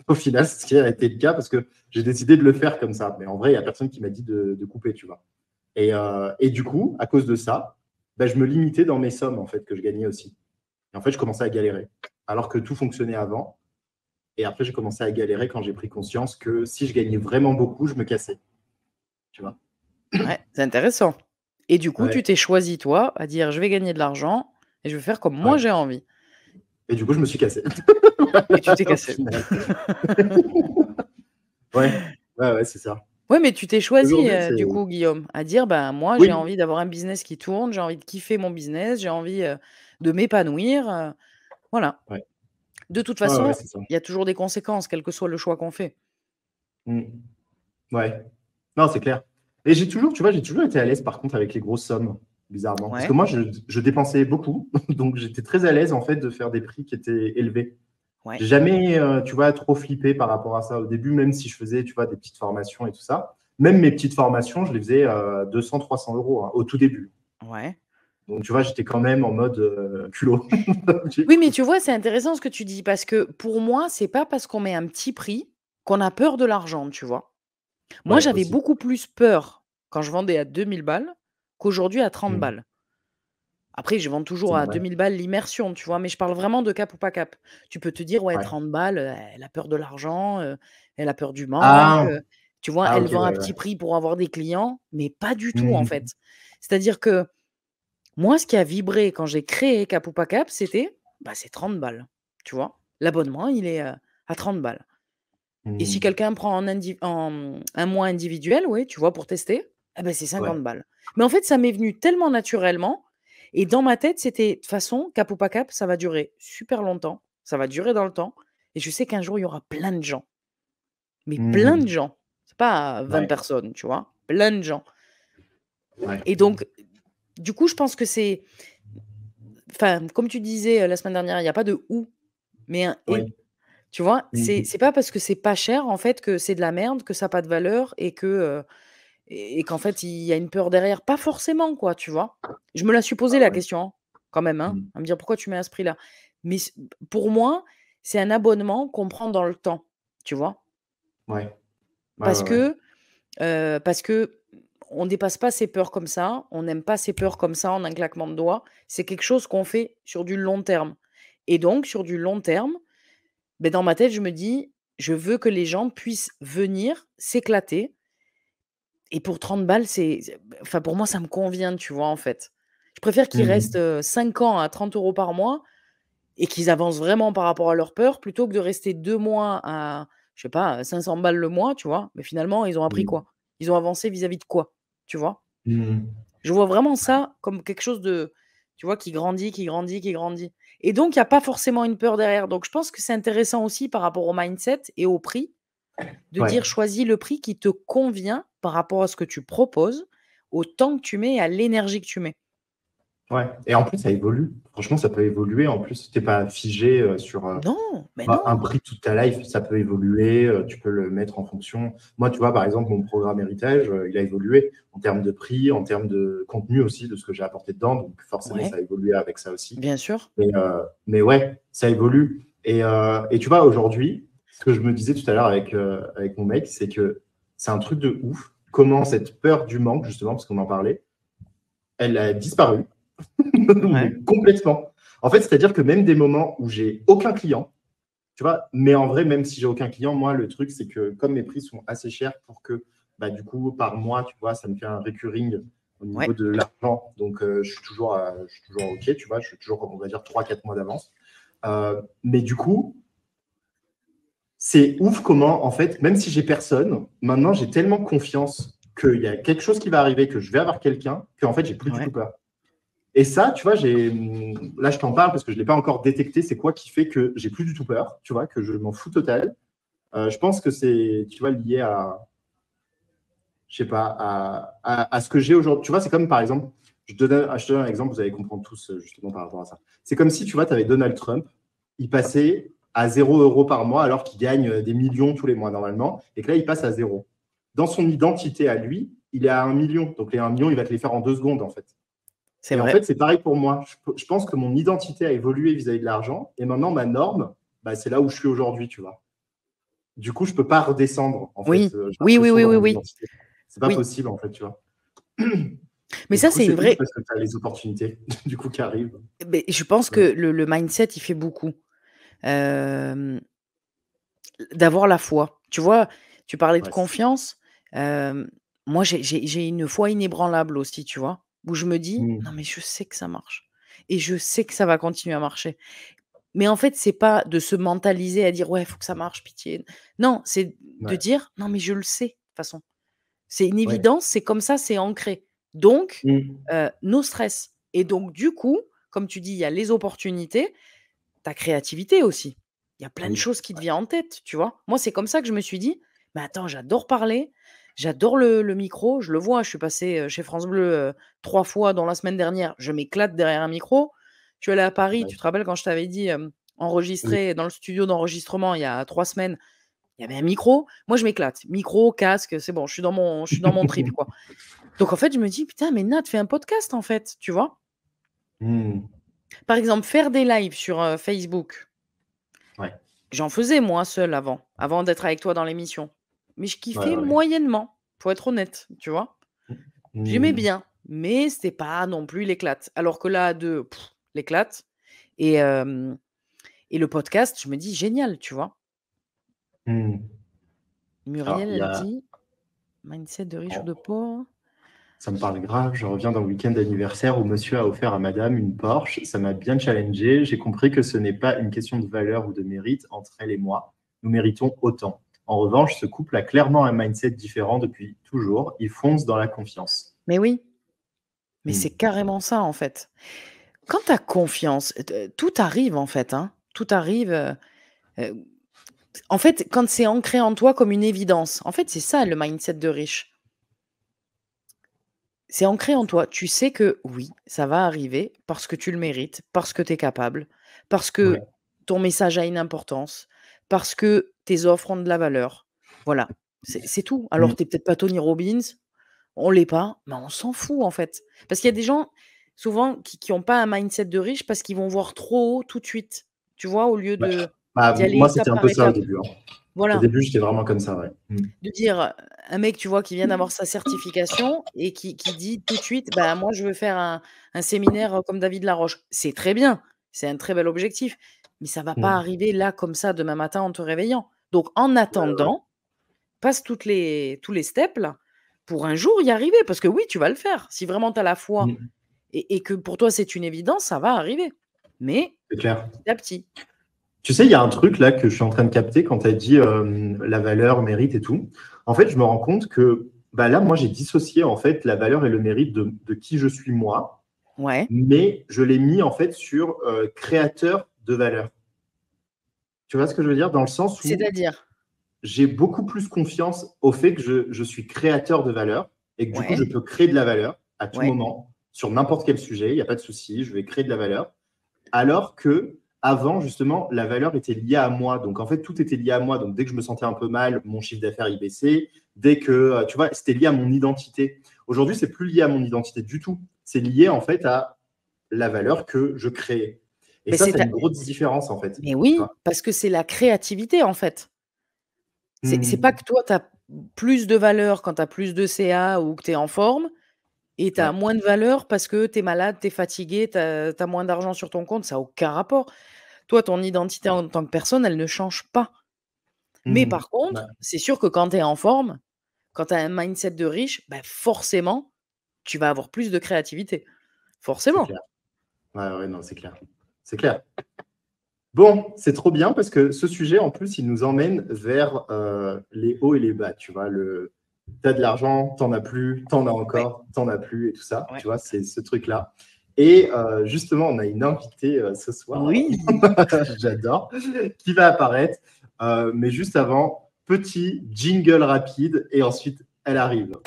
Au final, c'est ce qui a été le cas parce que j'ai décidé de le faire comme ça. Mais en vrai, il n'y a personne qui m'a dit de couper, tu vois. Et du coup, à cause de ça, bah, je me limitais dans mes sommes en fait que je gagnais aussi. Et en fait, je commençais à galérer. Alors que tout fonctionnait avant. Et après, j'ai commencé à galérer quand j'ai pris conscience que si je gagnais vraiment beaucoup, je me cassais. Tu vois.
Ouais, c'est intéressant. Et du coup, tu
Ouais,
t'es choisi, toi, à dire: «Je vais gagner de l'argent et je vais faire comme moi
ouais.
j'ai envie»
Et du coup, je me suis cassé.
et tu t'es
Au
cassé.
final. Ouais, ouais, ouais, c'est ça.
Ouais, mais tu t'es choisi,
Aujourd'hui, c'est.
du coup, Guillaume, à dire: «Ben, moi, j'ai
Oui,
envie d'avoir un business qui tourne, j'ai envie de kiffer mon business, j'ai envie, de m'épanouir», voilà.
ouais,
De toute
ouais, ouais,
façon,
c'est ça.
il y a toujours des conséquences, quel que soit le choix qu'on fait.
Mm. Ouais. Non, c'est clair. Et j'ai toujours, tu vois, j'ai toujours été à l'aise par contre avec les grosses sommes, bizarrement. Parce que
Ouais,
moi, je dépensais beaucoup. Donc, j'étais très à l'aise en fait de faire des prix qui étaient élevés.
ouais.
J'ai jamais, tu vois, trop flippé par rapport à ça au début, même si je faisais, tu vois, des petites formations et tout ça. Même mes petites formations, je les faisais 200, 300 euros hein, au tout début.
Ouais.
Donc, tu vois, j'étais quand même en mode culot.
Oui, mais tu vois, c'est intéressant ce que tu dis parce que pour moi, c'est pas parce qu'on met un petit prix qu'on a peur de l'argent, tu vois? Moi,
Ouais,
j'avais
aussi.
beaucoup plus peur quand je vendais à 2000 balles qu'aujourd'hui à 30
Mm.
balles. Après, je vends
C'est
toujours à
normal.
2000 balles l'immersion, tu vois? Mais je parle vraiment de cap ou pas cap. Tu peux te dire: «Ouais,
Ouais.
30 balles, elle a peur de l'argent, elle a peur du manque,
Ah,
tu vois?
ah,
Elle
ok,
vend à
ouais, ouais.
petit prix pour avoir des clients», mais pas du tout, en
Mm.
fait. C'est-à-dire que moi, ce qui a vibré quand j'ai créé Cap ou pas Cap, c'était, bah, c'est 30 balles, tu vois? L'abonnement, il est, à 30 balles et si
Mm.
quelqu'un prend un mois individuel, oui, tu vois, pour tester, eh beh, c'est
Ouais.
50 balles. Mais en fait, ça m'est venu tellement naturellement et dans ma tête, c'était: «De toute façon, Cap ou pas Cap, ça va durer super longtemps, ça va durer dans le temps et je sais qu'un jour, il y aura plein de gens, mais plein de
Mm.
gens». C'est pas 20
Ouais.
personnes, tu vois? Plein de gens
Ouais.
et donc du coup, je pense que c'est enfin, comme tu disais, la semaine dernière, il y a pas de «ou», mais un «et».
Ouais.
Tu vois?
Mm.
C'est pas parce que c'est pas cher, en fait, que c'est de la merde, que ça a pas de valeur et que, et qu'en fait, il y a une peur derrière. Pas forcément, quoi, tu vois? Je me la suis posé
Ah
la
ouais.
question, hein, quand même, hein,
Mm.
à me dire: «Pourquoi tu mets à ce prix-là?» mais pour moi, c'est un abonnement qu'on prend dans le temps, tu vois?
Ouais. Ouais, ouais,
Parce
ouais.
que, parce que on dépasse pas ses peurs comme ça, on n'aime pas ses peurs comme ça en un claquement de doigts. C'est quelque chose qu'on fait sur du long terme et donc sur du long terme, beh, dans ma tête, je me dis: Je veux que les gens puissent venir, s'éclater et pour 30 balles, enfin, pour moi, ça me convient, tu vois, en fait. Je préfère qu'ils restent, 5 ans à 30 € par mois et qu'ils avancent vraiment par rapport à leur peur, plutôt que de rester 2 mois à, je sais pas, 500 balles le mois, tu vois? Mais finalement, ils ont appris
Mmh.
quoi? Ils ont avancé vis-à-vis de quoi? Tu vois?
Mmh.
Je vois vraiment ça comme quelque chose de, tu vois, qui grandit, qui grandit, qui grandit et donc il y a pas forcément une peur derrière. Donc je pense que c'est intéressant aussi par rapport au mindset et au prix, de
Ouais.
dire: «Choisis le prix qui te convient par rapport à ce que tu proposes, au temps que tu mets et à l'énergie que tu mets».
Ouais. Et en plus, ça évolue. Franchement, ça peut évoluer. En plus, tu es pas figé sur
Non, mais
un
non!
prix toute ta life. Ça peut évoluer. Tu peux le mettre en fonction. Moi, tu vois, par exemple, mon programme héritage, il a évolué en termes de prix, en termes de contenu aussi, de ce que j'ai apporté dedans. Donc, forcément,
Ouais,
ça a évolué avec ça aussi.
bien sûr.
Mais ouais, ça évolue. Et tu vois, aujourd'hui, ce que je me disais tout à l'heure avec mon mec, c'est que c'est un truc de ouf. Comment cette peur du manque, justement, parce qu'on en parlait, elle a disparu.
Ouais,
Mais complètement. En fait, c'est-à-dire que même des moments où j'ai aucun client, tu vois, mais en vrai, même si j'ai aucun client, moi, le truc, c'est que comme mes prix sont assez chers pour que, bah, du coup, par mois, tu vois, ça me fait un recurring au
ouais,
niveau de l'argent. Donc, je suis toujours OK, tu vois, je suis toujours, on va dire, 3 4 mois d'avance. Mais du coup, c'est ouf comment, en fait, même si j'ai personne, maintenant, j'ai tellement confiance qu'il y a quelque chose qui va arriver, que je vais avoir quelqu'un, qu'en fait, j'ai plus du
ouais.
tout peur. Et ça, tu vois, là, je t'en parle parce que je ne l'ai pas encore détecté. C'est quoi qui fait que j'ai plus du tout peur, tu vois, que je m'en fous total. Je pense que c'est, tu vois, lié à, je sais pas, à ce que j'ai aujourd'hui. Tu vois, c'est comme par exemple, je te donne un exemple, vous allez comprendre tous justement par rapport à ça. C'est comme si, tu vois, tu avais Donald Trump, il passait à 0 € par mois alors qu'il gagne des millions tous les mois normalement, et que là, il passe à 0. Dans son identité à lui, il est à 1 million. Donc les 1 million, il va te les faire en 2 secondes, en fait.
C'est
Et en
vrai.
fait, c'est pareil pour moi. Je pense que mon identité a évolué vis-à-vis de l'argent. Et maintenant, ma norme, bah, c'est là où je suis aujourd'hui, tu vois. Du coup, je ne peux pas redescendre, en fait,
Oui.
j'ai
Oui, oui,
l'impression
oui,
dans
oui,
mon
oui.
identité. C'est pas
Oui.
possible, en fait, tu vois.
Mais
Et du
ça,
coup,
c'est une
c'est ouf
vraie.
parce que tu as les opportunités, du coup, qui arrivent.
Beh, je pense que
Ouais.
le mindset, il fait beaucoup. Hem, D'avoir la foi. Tu vois, tu parlais de
Ouais,
confiance. Moi, j'ai une foi inébranlable aussi, tu vois? Où je me dis:
mmh,
«Non, mais je sais que ça marche et je sais que ça va continuer à marcher». Mais en fait, c'est pas de se mentaliser à dire: «Ouais, il faut que ça marche, pitié». Non, c'est de
ouais,
dire: «Non, mais je le sais, de toute façon. C'est une
ouais.
évidence, c'est comme ça, c'est ancré. Donc,
Mmh,
no stress» et donc du coup, comme tu dis, il y a les opportunités, ta créativité aussi. Il y a plein de
oui,
choses qui te viennent en tête, tu vois? Moi, c'est comme ça que je me suis dit: «Mais attends, j'adore parler, j'adore le micro». Je le vois, je suis passée, chez France Bleu, 3 fois dans la semaine dernière. Je m'éclate derrière un micro. Je suis allée à Paris,
ouais,
tu te rappelles quand je t'avais dit,
oui,
enregistrer dans le studio d'enregistrement il y a 3 semaines, il y avait un micro. Moi, je m'éclate. Micro, casque, c'est bon, je suis dans mon trip, quoi. Donc en fait, je me dis: «Putain, mais Nat, fais un podcast, en fait», tu vois?
mmh,
Par exemple, faire des lives sur, Facebook.
ouais,
J'en faisais moi seule avant d'être avec toi dans l'émission. Mais je
ouais,
kiffais
ouais.
moyennement, faut être honnête, tu vois? J'aimais
Mmh,
bien, mais c'était pas non plus l'éclate. Alors que là, à 2, l'éclate et et le podcast, je me dis: «Génial», tu vois?
mmh. Alors,
Muriel,
il y
elle
a,
dit: «Mindset de riche ou de pauvre».
ça me parle grave. Je reviens d'un week-end d'anniversaire où monsieur a offert à madame une Porsche. Ça m'a bien challengé. J'ai compris que ce n'est pas une question de valeur ou de mérite entre elle et moi. Nous méritons autant. En revanche, ce couple a clairement un mindset différent depuis toujours. Il fonce dans la confiance.
Mais oui, mais
Hmm.
c'est carrément ça, en fait. Quand tu as confiance, tout arrive, en fait, hein. Tout arrive, heu, en fait, quand c'est ancré en toi comme une évidence. En fait, c'est ça le mindset de riche. C'est ancré en toi. Tu sais que oui, ça va arriver parce que tu le mérites, parce que tu es capable, parce
Ouais.
que ton message a une importance, parce que tes offres ont de la valeur. Voilà, c'est tout.
Hmm.
Alors, tu es peut-être pas Tony Robbins, on l'est pas, mais on s'en fout en fait. Parce qu'il y a des gens, souvent, qui ont pas un mindset de riche parce qu'ils vont voir trop haut tout de suite. Tu vois? Au lieu
Ouais.
de
Bah,
d'y aller
moi,
étape
c'était un
par
peu ça au
étape.
début, hein. Au
Voilà.
début, j'étais vraiment comme ça, ouais. Hmm.
De dire, un mec, tu vois, qui vient d'avoir sa certification et qui dit tout de suite: «Bah, moi, je veux faire un séminaire, comme David Laroche». C'est très bien, c'est un très bel objectif, mais ça va pas
Hmm.
arriver là, comme ça, demain matin, en te réveillant. Donc, en
Ouais,
attendant, passe tous les steps là, pour un jour y arriver. Parce que oui, tu vas le faire. Si vraiment tu as la foi
Mm,
et que pour toi c'est une évidence, ça va arriver. Mais
c'est clair.
petit à petit.
Tu sais, il y a un truc là que je suis en train de capter quand tu as dit la valeur, mérite et tout. En fait, je me rends compte que bah là, moi, j'ai dissocié en fait la valeur et le mérite de qui je suis moi,
Ouais.
mais je l'ai mis en fait sur créateur de valeur. Tu vois ce que je veux dire? Dans le sens où
C'est-à-dire?
j'ai beaucoup plus confiance au fait que je suis créateur de valeur et que du coup,
Ouais,
je peux créer de la valeur à tout
ouais.
moment, sur n'importe quel sujet, il n'y a pas de souci, je vais créer de la valeur. Alors que avant, justement, la valeur était liée à moi. Donc, en fait, tout était lié à moi. Donc, dès que je me sentais un peu mal, mon chiffre d'affaires, il baissait. Dès que, tu vois, c'était lié à mon identité. Aujourd'hui, c'est plus lié à mon identité du tout. C'est lié, en fait, à la valeur que je crée. Et
Mais
ça,
c'est
c'est
ta
une grosse différence, en fait.
mais
Tu
oui,
vois.
parce que c'est la créativité, en fait. C'est pas
Mhm.
que toi, tu as plus de valeur quand tu as plus de CA ou que tu es en forme et tu as
Ouais.
moins de valeur parce que tu es malade, tu es fatigué, tu as moins d'argent sur ton compte, ça a aucun rapport. Toi, ton identité en tant que personne, elle ne change pas. Mais
Mhm.
par
Ouais,
contre, c'est sûr que quand tu es en forme, quand tu as un mindset de riche, bah, forcément, tu vas avoir plus de créativité.
c'est
Forcément.
clair. Ouais, ouais, non, c'est clair. C'est clair. Bon, c'est trop bien parce que ce sujet, en plus, il nous emmène vers les hauts et les bas. Tu vois, t'as de l'argent, t'en as plus, t'en as
Ouais,
encore, t'en as plus et tout ça.
ouais.
Tu vois, c'est ce truc-là. Et justement, on a une invitée ce soir,
Oui.
j'adore, qui va apparaître. Mais juste avant, petit jingle rapide et ensuite, elle arrive.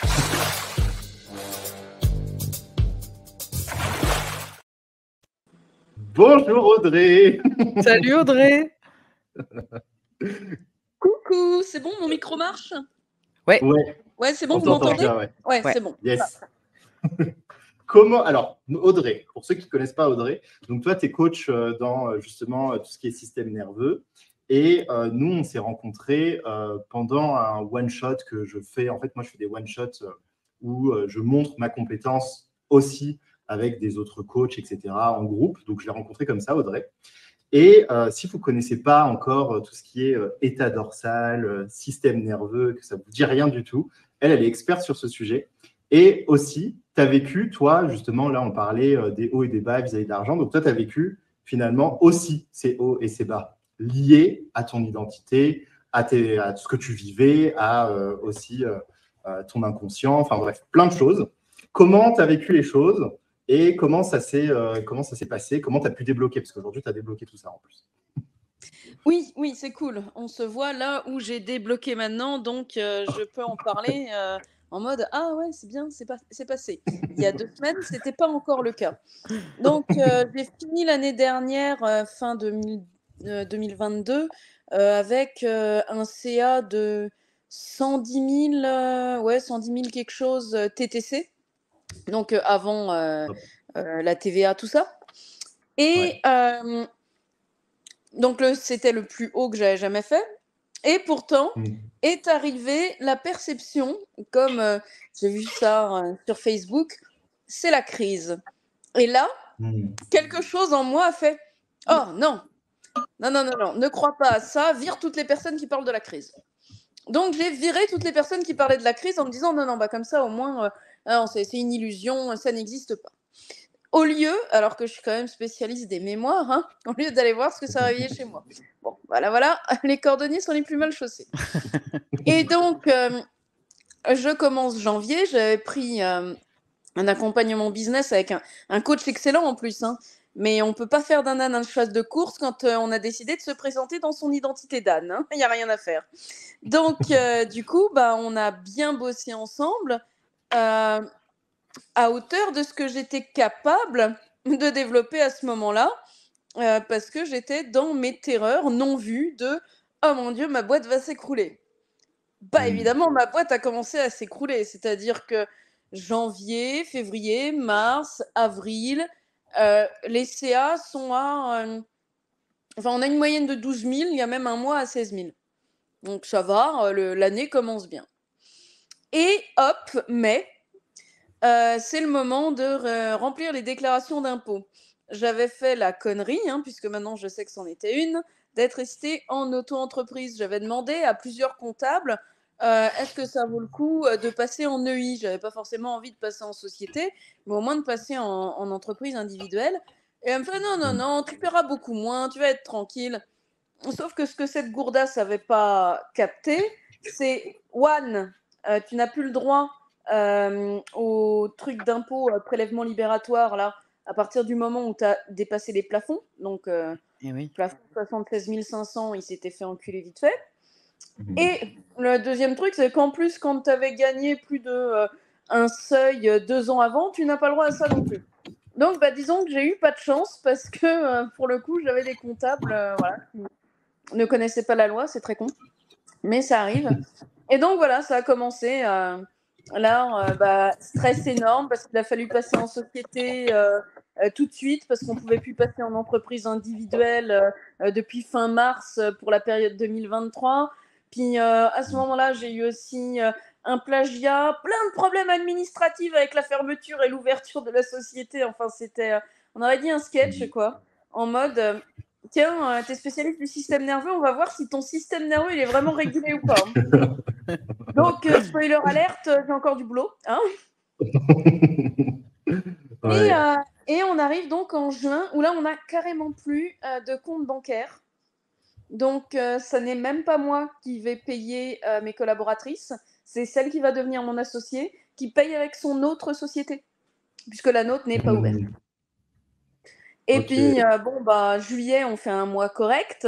Bonjour Audrey.
Salut Audrey.
Coucou, c'est bon, mon micro marche?
Ouais,
Ouais,
Ouais, c'est bon,
on
vous
t'entend
m'entendez?
bien, ouais.
Ouais,
ouais.
c'est bon.
Yes. Comment, alors, Audrey, pour ceux qui ne connaissent pas Audrey, donc toi, tu es coach dans justement tout ce qui est système nerveux. Et nous, on s'est rencontrés pendant un one-shot que je fais. En fait, moi, je fais des one-shots où je montre ma compétence aussi avec des autres coachs, etc., en groupe. Donc, je l'ai rencontré comme ça, Audrey. Et si vous ne connaissez pas encore tout ce qui est état dorsal, système nerveux, que ça ne vous dit rien du tout, elle est experte sur ce sujet. Et aussi, tu as vécu, toi, justement, là, on parlait des hauts et des bas vis-à-vis de l'argent. Donc, toi, tu as vécu finalement aussi ces hauts et ces bas liés à ton identité, à ce que tu vivais, à aussi ton inconscient, enfin bref, plein de choses. Comment tu as vécu les choses et comment ça s'est passé, comment tu as pu débloquer, parce qu'aujourd'hui, tu as débloqué tout ça en plus.
Oui, oui, c'est cool. On se voit là où j'ai débloqué maintenant, donc je peux en parler en mode ah ouais, c'est bien, c'est passé. Il y a 2 semaines, c'était pas encore le cas. Donc j'ai fini l'année dernière, fin 2022, avec un CA de 110 000, ouais, 110 000 quelque chose TTC. Donc avant la TVA, tout ça. Et
Ouais.
donc c'était le plus haut que j'avais jamais fait. Et pourtant est arrivée la perception, comme j'ai vu ça sur Facebook, c'est la crise. Et là, quelque chose en moi a fait oh non, non, non, non, non, ne crois pas à ça, vire toutes les personnes qui parlent de la crise. Donc j'ai viré toutes les personnes qui parlaient de la crise en me disant non, non, bah comme ça au moins, c'est une illusion, ça n'existe pas. Au lieu, alors que je suis quand même spécialiste des mémoires, hein, au lieu d'aller voir ce que ça réveillait chez moi. Bon, voilà, voilà, les cordonniers sont les plus mal chaussés. Et donc, je commence janvier, j'avais pris un accompagnement business avec un coach excellent en plus, hein, mais on ne peut pas faire d'un âne un cheval de course quand on a décidé de se présenter dans son identité d'âne, hein, il n'y a rien à faire. Donc, du coup, bah, on a bien bossé ensemble. À hauteur de ce que j'étais capable de développer à ce moment-là, parce que j'étais dans mes terreurs non vues de oh mon Dieu, ma boîte va s'écrouler. Bah évidemment, ma boîte a commencé à s'écrouler, c'est-à-dire que janvier, février, mars, avril, les CA sont à. Enfin, on a une moyenne de 12 000, il y a même un mois à 16 000. Donc ça va, l'année commence bien. Et hop, mai, c'est le moment de remplir les déclarations d'impôts. J'avais fait la connerie, hein, puisque maintenant je sais que c'en était une, d'être restée en auto-entreprise. J'avais demandé à plusieurs comptables est-ce que ça vaut le coup de passer en EI. J'avais pas forcément envie de passer en société, mais au moins de passer en entreprise individuelle. Et elle me fait non, tu paieras beaucoup moins, tu vas être tranquille. Sauf que ce que cette gourdasse n'avait pas capté, c'est one, tu n'as plus le droit au truc d'impôt prélèvement libératoire là, à partir du moment où tu as dépassé les plafonds. Donc, plafond 76 500, il s'était fait enculer vite fait. Et le deuxième truc, c'est qu'en plus, quand tu avais gagné plus de un seuil 2 ans avant, tu n'as pas le droit à ça non plus. Donc, disons que j'ai eu pas de chance parce que pour le coup, j'avais des comptables qui ne connaissaient pas la loi, c'est très con, mais ça arrive. Et donc voilà, ça a commencé. Stress énorme parce qu'il a fallu passer en société tout de suite parce qu'on ne pouvait plus passer en entreprise individuelle depuis fin mars pour la période 2023. Puis à ce moment-là, j'ai eu aussi un plagiat, plein de problèmes administratifs avec la fermeture et l'ouverture de la société. Enfin, c'était, on aurait dit un sketch, quoi, en mode tiens, t'es spécialiste du système nerveux, on va voir si ton système nerveux il est vraiment régulé ou pas. Donc, spoiler alerte, j'ai encore du boulot. Hein. Ouais. Et on arrive donc en juin, où là, on n'a carrément plus de compte bancaire. Donc, ça n'est même pas moi qui vais payer mes collaboratrices. C'est celle qui va devenir mon associée, qui paye avec son autre société, puisque la nôtre n'est pas ouverte. Et puis, juillet, on fait un mois correct.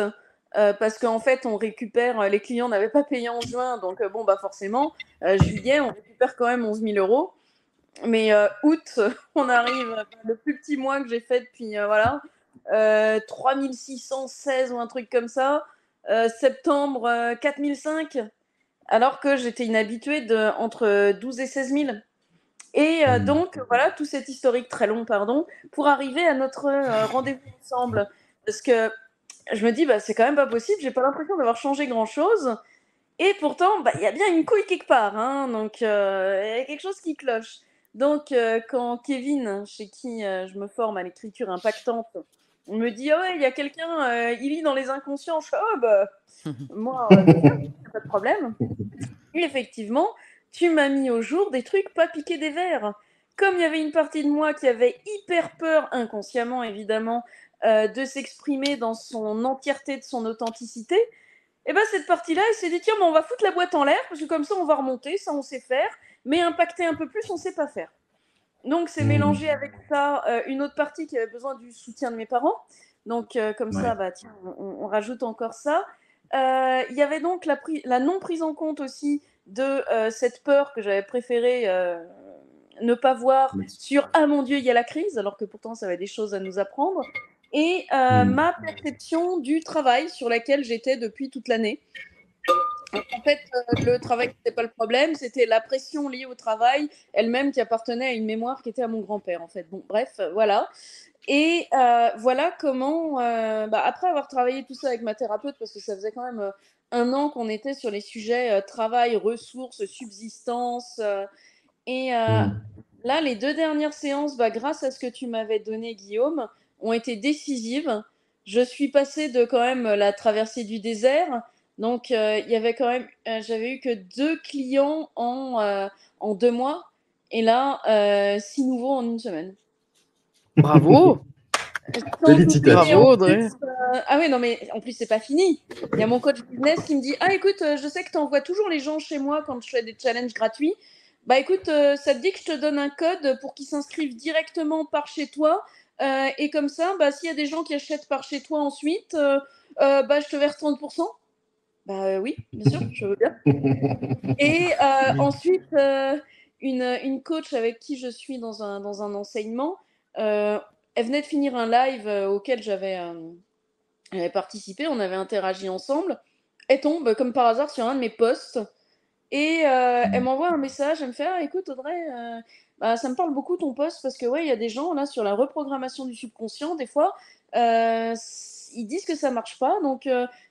Parce qu'en fait, on récupère, les clients n'avaient pas payé en juin, donc forcément, juillet, on récupère quand même 11 000 €. Mais août, on arrive, le plus petit mois que j'ai fait depuis, 3 616 ou un truc comme ça. Septembre, 4 500, alors que j'étais inhabituée entre 12 et 16 000. Et donc, voilà, tout cet historique très long, pour arriver à notre rendez-vous ensemble. Parce que je me dis, c'est quand même pas possible, j'ai pas l'impression d'avoir changé grand-chose. Et pourtant, il y a bien une couille quelque part, hein, donc il y a quelque chose qui cloche. Donc, quand Kevin, chez qui je me forme à l'écriture impactante, on me dit, il y a quelqu'un, il lit dans les inconscients, je fais, moi, pas de problème. Et effectivement, tu m'as mis au jour des trucs pas piqués des vers. Comme il y avait une partie de moi qui avait hyper peur, inconsciemment évidemment, de s'exprimer dans son entièreté, de son authenticité, et cette partie-là, elle s'est dit, tiens, on va foutre la boîte en l'air, parce que comme ça, on va remonter, ça, on sait faire, mais impacter un peu plus, on sait pas faire. Donc, c'est mélangé avec ça une autre partie qui avait besoin du soutien de mes parents. Donc, ça, tiens, on rajoute encore ça. Il y avait donc la non prise en compte aussi de cette peur que j'avais préféré ne pas voir sur « Ah mon Dieu, il y a la crise », alors que pourtant, ça avait des choses à nous apprendre. Et ma perception du travail sur laquelle j'étais depuis toute l'année. En fait, le travail n'était pas le problème, c'était la pression liée au travail elle-même qui appartenait à une mémoire qui était à mon grand-père, en fait. Bon, bref, voilà. Et voilà comment, après avoir travaillé tout ça avec ma thérapeute, parce que ça faisait quand même 1 an qu'on était sur les sujets travail, ressources, subsistance, et là, les 2 dernières séances, grâce à ce que tu m'avais donné, Guillaume, ont été décisives. Je suis passée de quand même la traversée du désert. Donc, il y avait quand même, j'avais eu que 2 clients en 2 mois. Et là, 6 nouveaux en 1 semaine.
Bravo.
Félicitations.
Bravo, Audrey.
Ah oui, non, mais en plus, c'est pas fini. Il y a mon coach business qui me dit, écoute, je sais que tu envoies toujours les gens chez moi quand je fais des challenges gratuits. Écoute, ça te dit que je te donne un code pour qu'ils s'inscrivent directement par chez toi. Et comme ça, s'il y a des gens qui achètent par chez toi ensuite, je te verse 30%. Oui, bien sûr, je veux bien. Et ensuite, une coach avec qui je suis dans un enseignement, elle venait de finir un live auquel j'avais participé, on avait interagi ensemble. Elle tombe, comme par hasard, sur un de mes posts. Et elle m'envoie un message, elle me fait écoute Audrey, ça me parle beaucoup ton post parce que il y a des gens là sur la reprogrammation du subconscient, des fois ils disent que ça marche pas, donc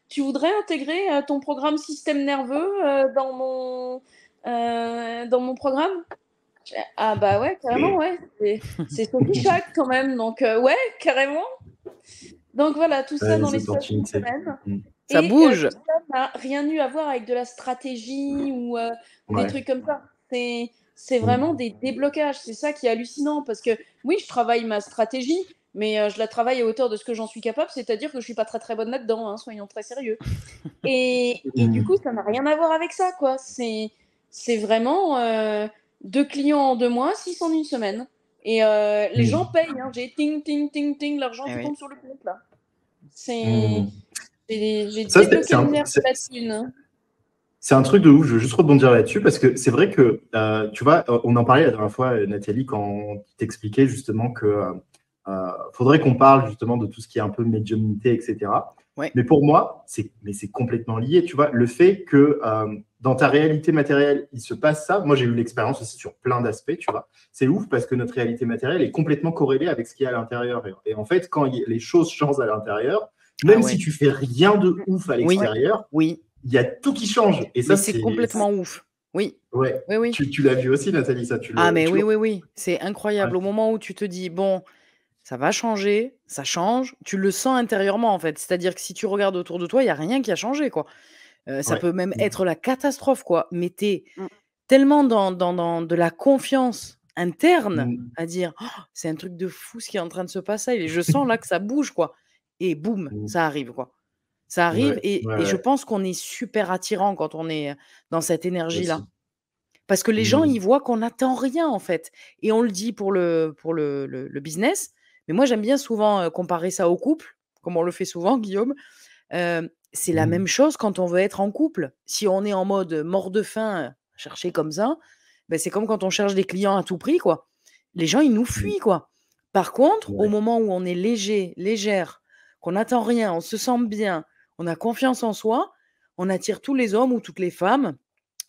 tu voudrais intégrer ton programme système nerveux dans mon programme. Ouais, carrément, ouais, c'est Sophie Chac quand même, donc ouais, carrément. Donc voilà, tout ça dans
les
l'espace d'une
opportunités.
semaine.
Ça
Et
bouge.
tout ça n'a rien eu à voir avec de la stratégie ou des
Ouais.
trucs comme ça. C'est vraiment des déblocages. C'est ça qui est hallucinant parce que oui, je travaille ma stratégie, mais je la travaille à hauteur de ce que j'en suis capable, c'est-à-dire que je suis pas très très bonne là-dedans, hein, soyons très sérieux. Et du coup, ça n'a rien à voir avec ça, quoi. C'est vraiment 2 clients en 2 mois, 6 en une semaine. Et les gens payent, hein. J'ai ting, ting, ting, ting, l'argent qui tombe sur le compte, là. J'ai
Ça,
débloqué le nerf de la thune.
c'est un truc de ouf, je veux juste rebondir là-dessus parce que c'est vrai que, tu vois, on en parlait la dernière fois, Nathalie, quand tu t'expliquais justement que faudrait qu'on parle justement de tout ce qui est un peu médiumnité, etc.
Ouais.
Mais pour moi, c'est complètement lié, tu vois. Le fait que dans ta réalité matérielle, il se passe ça, moi j'ai eu l'expérience aussi sur plein d'aspects, tu vois. C'est ouf parce que notre réalité matérielle est complètement corrélée avec ce qu'il y a à l'intérieur. Et en fait, quand les choses changent à l'intérieur, même si tu fais rien de ouf à l'extérieur,
oui.
Il y a tout qui change. Et ça,
c'est complètement ouf. Oui.
Ouais.
Oui.
Tu l'as vu aussi, Nathalie, ça.
Oui. C'est incroyable. Au moment où tu te dis, bon, ça va changer, ça change, tu le sens intérieurement, en fait. C'est-à-dire que si tu regardes autour de toi, il n'y a rien qui a changé, quoi. Ça peut même être la catastrophe, quoi. Mais tu es tellement dans de la confiance interne à dire, oh, c'est un truc de fou ce qui est en train de se passer. Et je sens là que ça bouge, quoi. Et boum, ça arrive, quoi. Ça arrive et je pense qu'on est super attirant quand on est dans cette énergie-là. Parce que les gens, ils voient qu'on n'attend rien, en fait. Et on le dit pour le business. Mais moi, j'aime bien souvent comparer ça au couple, comme on le fait souvent, Guillaume. C'est la même chose quand on veut être en couple. Si on est en mode mort de faim, chercher comme ça, ben c'est comme quand on cherche des clients à tout prix, quoi. Les gens, ils nous fuient, quoi. Par contre, au moment où on est léger, légère, qu'on n'attend rien, on se sent bien, on a confiance en soi, on attire tous les hommes ou toutes les femmes,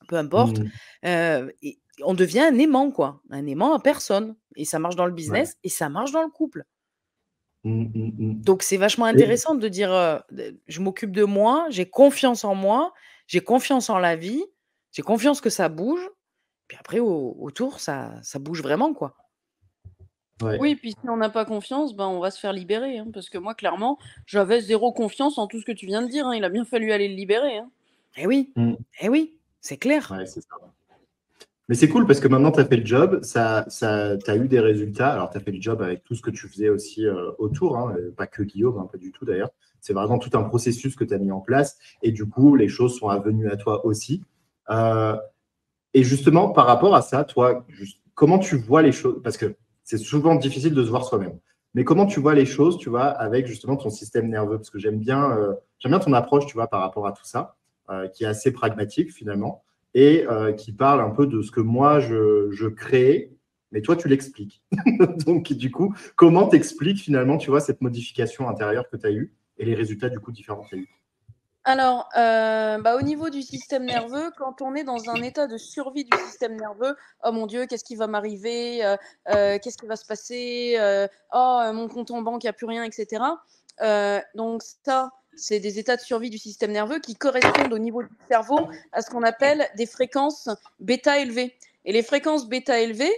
peu importe, et on devient un aimant, quoi. Un aimant à personne. Et ça marche dans le business et ça marche dans le couple. Donc, c'est vachement intéressant de dire, je m'occupe de moi, j'ai confiance en moi, j'ai confiance en la vie, j'ai confiance que ça bouge. Puis après, autour, ça bouge vraiment, quoi.
Oui, puis si on n'a pas confiance, ben on va se faire libérer. Hein, parce que moi, clairement, j'avais 0 confiance en tout ce que tu viens de dire. Hein, il a bien fallu aller le libérer. Hein.
Eh oui, c'est clair.
Ouais, c'est ça. Mais c'est cool parce que maintenant, tu as fait le job, tu as eu des résultats. Alors, tu as fait le job avec tout ce que tu faisais aussi autour, hein, pas que Guillaume, hein, pas du tout d'ailleurs. C'est vraiment tout un processus que tu as mis en place. Et du coup, les choses sont avenues à toi aussi. Et justement, par rapport à ça, toi, comment tu vois les choses? Parce que c'est souvent difficile de se voir soi-même. Mais comment tu vois les choses, tu vois, avec justement ton système nerveux? Parce que j'aime bien ton approche, tu vois, par rapport à tout ça, qui est assez pragmatique finalement, et qui parle un peu de ce que moi, je crée, mais toi, tu l'expliques. Donc, du coup, comment t'expliques finalement, tu vois, cette modification intérieure que tu as eue et les résultats, du coup, différents que tu as eus?
Alors, au niveau du système nerveux, quand on est dans un état de survie du système nerveux, oh mon Dieu, qu'est-ce qui va m'arriver, qu'est-ce qui va se passer, mon compte en banque, il n'y a plus rien, etc. Donc ça, c'est des états de survie du système nerveux qui correspondent au niveau du cerveau à ce qu'on appelle des fréquences bêta élevées. Et les fréquences bêta élevées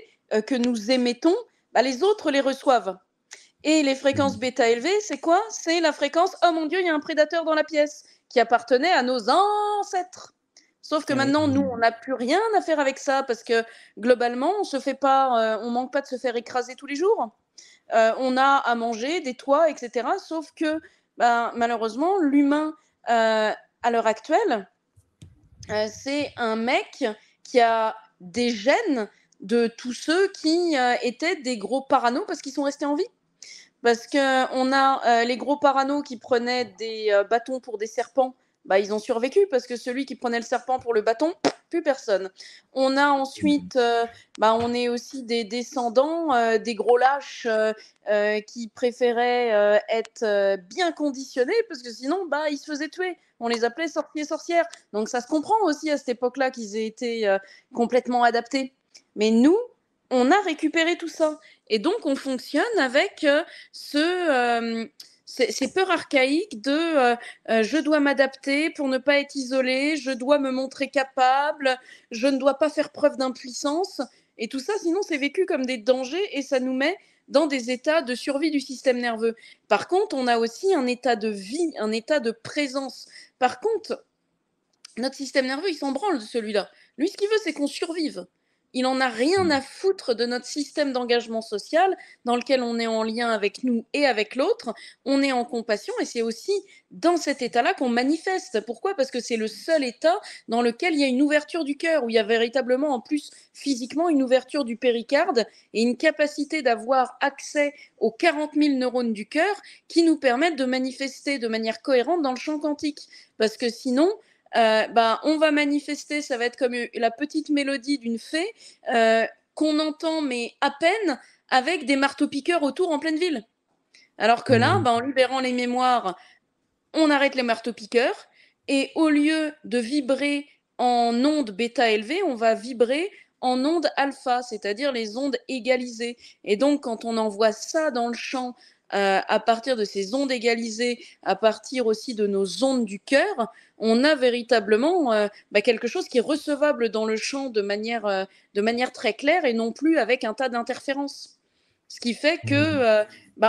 que nous émettons, les autres les reçoivent. Et les fréquences bêta élevées, c'est quoi? C'est la fréquence « Oh mon Dieu, il y a un prédateur dans la pièce » qui appartenait à nos ancêtres. Sauf que maintenant, nous, on n'a plus rien à faire avec ça parce que globalement, on manque pas de se faire écraser tous les jours. On a à manger, des toits, etc. Sauf que malheureusement, l'humain, à l'heure actuelle, c'est un mec qui a des gènes de tous ceux qui étaient des gros paranos parce qu'ils sont restés en vie. Parce qu'on a les gros paranos qui prenaient des bâtons pour des serpents, ils ont survécu parce que celui qui prenait le serpent pour le bâton, plus personne. On a ensuite, on est aussi des descendants des gros lâches qui préféraient être bien conditionnés parce que sinon, ils se faisaient tuer. On les appelait sorciers-sorcières. Donc ça se comprend aussi à cette époque-là qu'ils aient été complètement adaptés. Mais nous, on a récupéré tout ça. Et donc, on fonctionne avec ces peurs archaïques de je dois m'adapter pour ne pas être isolé, je dois me montrer capable, je ne dois pas faire preuve d'impuissance. Et tout ça, sinon, c'est vécu comme des dangers et ça nous met dans des états de survie du système nerveux. Par contre, on a aussi un état de vie, un état de présence. Par contre, notre système nerveux, il s'en branle de celui-là. Lui, ce qu'il veut, c'est qu'on survive. Il n'en a rien à foutre de notre système d'engagement social dans lequel on est en lien avec nous et avec l'autre. On est en compassion et c'est aussi dans cet état-là qu'on manifeste. Pourquoi ? Parce que c'est le seul état dans lequel il y a une ouverture du cœur, où il y a véritablement en plus physiquement une ouverture du péricarde et une capacité d'avoir accès aux 40 000 neurones du cœur qui nous permettent de manifester de manière cohérente dans le champ quantique. Parce que sinon, on va manifester, ça va être comme la petite mélodie d'une fée qu'on entend mais à peine avec des marteaux-piqueurs autour en pleine ville. Alors que là, en libérant les mémoires, on arrête les marteaux-piqueurs et au lieu de vibrer en ondes bêta élevées, on va vibrer en ondes alpha, c'est-à-dire les ondes égalisées. Et donc, quand on envoie ça dans le champ, à partir de ces ondes égalisées, à partir aussi de nos ondes du cœur, on a véritablement quelque chose qui est recevable dans le champ de manière très claire et non plus avec un tas d'interférences. Ce qui fait que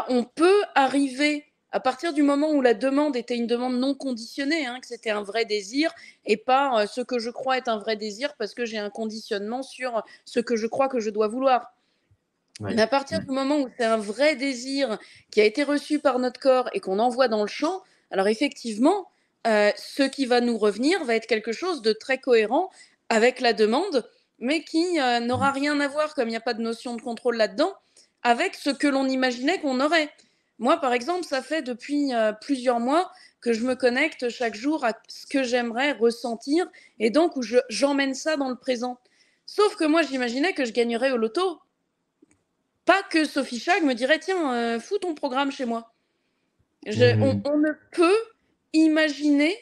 on peut arriver, à partir du moment où la demande était une demande non conditionnée, que c'était un vrai désir et pas ce que je crois être un vrai désir parce que j'ai un conditionnement sur ce que je crois que je dois vouloir.
Ouais.
Mais à partir du moment où c'est un vrai désir qui a été reçu par notre corps et qu'on envoie dans le champ, alors effectivement, ce qui va nous revenir va être quelque chose de très cohérent avec la demande, mais qui n'aura rien à voir, comme il n'y a pas de notion de contrôle là-dedans, avec ce que l'on imaginait qu'on aurait. Moi, par exemple, ça fait depuis plusieurs mois que je me connecte chaque jour à ce que j'aimerais ressentir et donc où j'emmène ça dans le présent. Sauf que moi, j'imaginais que je gagnerais au loto. Pas que Sophie Chag me dirait tiens, fous ton programme chez moi. On ne peut imaginer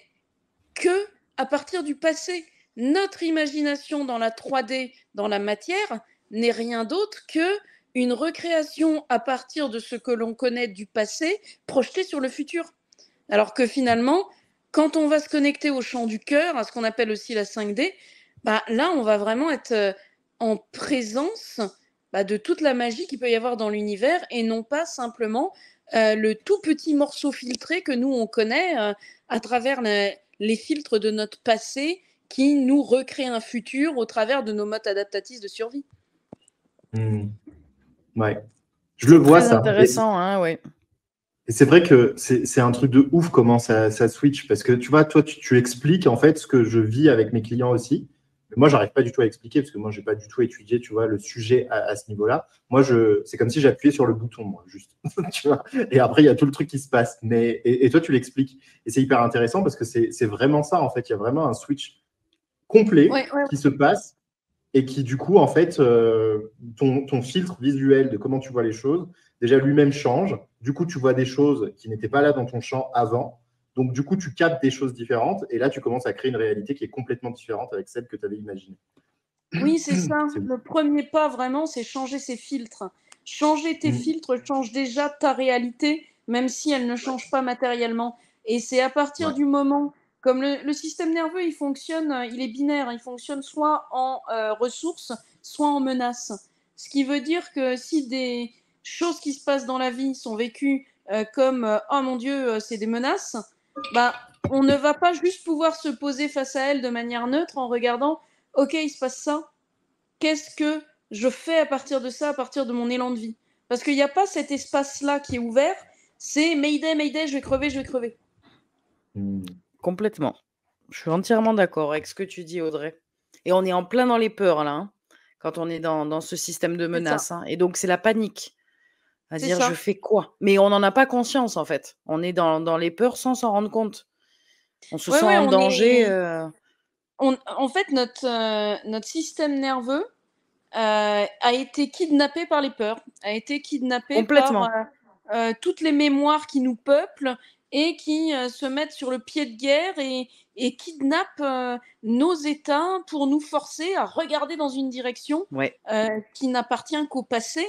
que à partir du passé. Notre imagination dans la 3D, dans la matière, n'est rien d'autre que une recréation à partir de ce que l'on connaît du passé, projeté sur le futur. Alors que finalement, quand on va se connecter au champ du cœur, à ce qu'on appelle aussi la 5D, là, on va vraiment être en présence de toute la magie qu'il peut y avoir dans l'univers et non pas simplement le tout petit morceau filtré que nous, on connaît à travers les filtres de notre passé qui nous recréent un futur au travers de nos modes adaptatifs de survie.
Ouais, je le vois,
très
ça.
Intéressant, ouais.
Et c'est vrai que c'est un truc de ouf comment ça switch, parce que tu vois, toi, tu expliques en fait ce que je vis avec mes clients aussi. Mais moi, j'arrive pas du tout à expliquer parce que moi, j'ai pas du tout étudié, tu vois, le sujet à ce niveau-là. Moi, c'est comme si j'appuyais sur le bouton, moi, juste. Tu vois. Et après, il y a tout le truc qui se passe. Et toi, tu l'expliques. Et c'est hyper intéressant parce que c'est vraiment ça, en fait. Il y a vraiment un switch complet qui se passe et qui, du coup, en fait, ton filtre visuel de comment tu vois les choses, déjà lui-même change. Du coup, tu vois des choses qui n'étaient pas là dans ton champ avant. Donc, du coup, tu captes des choses différentes et là, tu commences à créer une réalité qui est complètement différente avec celle que tu avais imaginée.
Oui, c'est ça. Le premier pas, vraiment, c'est changer ses filtres. Changer tes filtres change déjà ta réalité, même si elle ne change pas matériellement. Et c'est à partir du moment, comme le système nerveux, il fonctionne, il est binaire, il fonctionne soit en ressources, soit en menaces. Ce qui veut dire que si des choses qui se passent dans la vie sont vécues comme « Oh mon Dieu, c'est des menaces », on ne va pas juste pouvoir se poser face à elles de manière neutre en regardant « Ok, il se passe ça, qu'est-ce que je fais à partir de ça, à partir de mon élan de vie ?» Parce qu'il n'y a pas cet espace-là qui est ouvert, c'est « Mayday, Mayday, je vais crever, je vais crever ».
Complètement. Je suis entièrement d'accord avec ce que tu dis, Audrey. Et on est en plein dans les peurs, là, quand on est dans ce système de menaces. Et donc, c'est la panique. À dire, je fais quoi? Mais on n'en a pas conscience, en fait. On est dans les peurs sans s'en rendre compte. On se sent en danger.
En fait, notre système nerveux a été kidnappé par les peurs, a été kidnappé par toutes les mémoires qui nous peuplent et qui se mettent sur le pied de guerre et kidnappent nos états pour nous forcer à regarder dans une direction qui n'appartient qu'au passé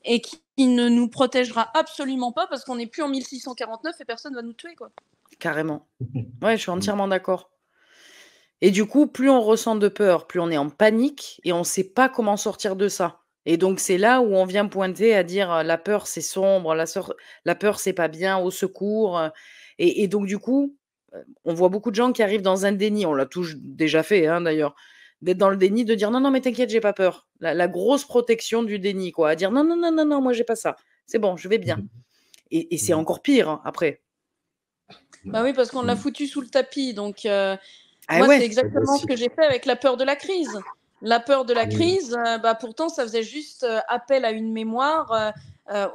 et qui ne nous protégera absolument pas parce qu'on n'est plus en 1649 et personne ne va nous tuer, quoi.
Carrément. Ouais, je suis entièrement d'accord. Et du coup, plus on ressent de peur, plus on est en panique et on ne sait pas comment sortir de ça. Et donc, c'est là où on vient pointer à dire la peur, c'est sombre, la peur, c'est pas bien, au secours. Et donc, du coup, on voit beaucoup de gens qui arrivent dans un déni. On l'a tous déjà fait, hein, d'ailleurs, d'être dans le déni, de dire non, non, mais t'inquiète, j'ai pas peur. La grosse protection du déni, quoi, à dire non, non, non, non, non, moi, j'ai pas ça. C'est bon, je vais bien. Et c'est encore pire, hein, après.
Bah oui, parce qu'on l'a foutu sous le tapis. Donc,
Ah
moi,
ouais.
c'est exactement ce que j'ai fait avec la peur de la crise. La peur de la crise, bah, pourtant, ça faisait juste appel à une mémoire,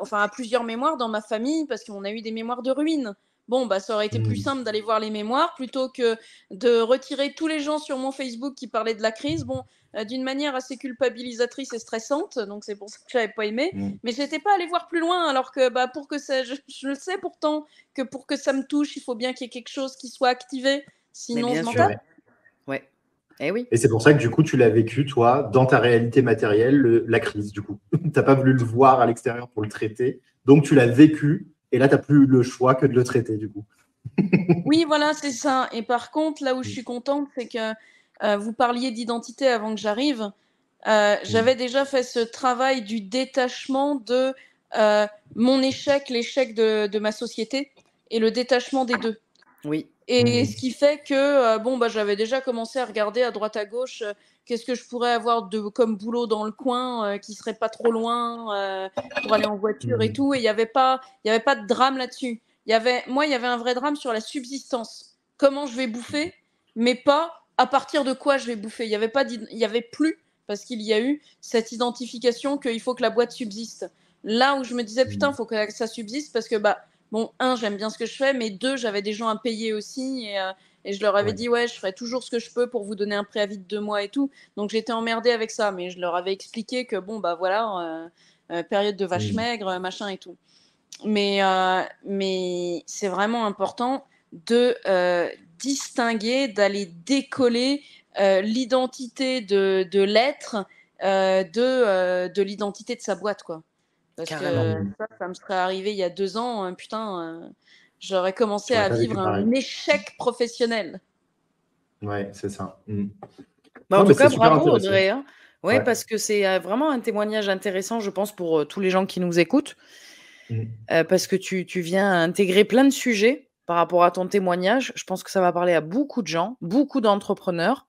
enfin à plusieurs mémoires dans ma famille, parce qu'on a eu des mémoires de ruines. Bon, bah, ça aurait été plus simple d'aller voir les mémoires plutôt que de retirer tous les gens sur mon Facebook qui parlaient de la crise. Bon, d'une manière assez culpabilisatrice et stressante, donc c'est pour ça que j'avais pas aimé. Mais je n'étais pas allée voir plus loin, alors que bah, pour que ça, je le sais pourtant que pour que ça me touche, il faut bien qu'il y ait quelque chose qui soit activé. Sinon, je m'en tape.
Ouais. Eh oui.
Et c'est pour ça que du coup, tu l'as vécu, toi, dans ta réalité matérielle, la crise, du coup. Tu n'as pas voulu le voir à l'extérieur pour le traiter. Donc, tu l'as vécu. Et là, tu n'as plus le choix que de le traiter, du coup.
Oui, voilà, c'est ça. Et par contre, là où je suis contente, c'est que vous parliez d'identité avant que j'arrive. J'avais déjà fait ce travail du détachement de mon échec, l'échec de ma société et le détachement des deux.
Oui.
Et ce qui fait que bon, bah, j'avais déjà commencé à regarder à droite à gauche qu'est-ce que je pourrais avoir comme boulot dans le coin qui serait pas trop loin pour aller en voiture et tout. Et il n'y avait pas de drame là-dessus. Il y avait un vrai drame sur la subsistance. Comment je vais bouffer, mais pas à partir de quoi je vais bouffer. Il y avait plus, parce qu'il y a eu cette identification qu'il faut que la boîte subsiste. Là où je me disais, putain, il faut que ça subsiste parce que, bah, bon, j'aime bien ce que je fais, mais deux, j'avais des gens à payer aussi. Et je leur avais dit, ouais, je ferai toujours ce que je peux pour vous donner un préavis de 2 mois et tout. Donc j'étais emmerdée avec ça, mais je leur avais expliqué que, bon, bah voilà, période de vache maigre, machin et tout. Mais c'est vraiment important de distinguer, d'aller décoller l'identité de l'être de l'identité de sa boîte, quoi. Parce
Carrément.
que ça me serait arrivé il y a 2 ans, putain, j'aurais commencé à vivre un échec professionnel.
Ouais, c'est ça.
Bah, en
Non, mais
tout cas,
c'est super
bravo
intéressant.
Audrey, hein. Ouais, parce que c'est vraiment un témoignage intéressant, je pense, pour tous les gens qui nous écoutent. Parce que tu viens intégrer plein de sujets par rapport à ton témoignage. Je pense que ça va parler à beaucoup de gens, beaucoup d'entrepreneurs.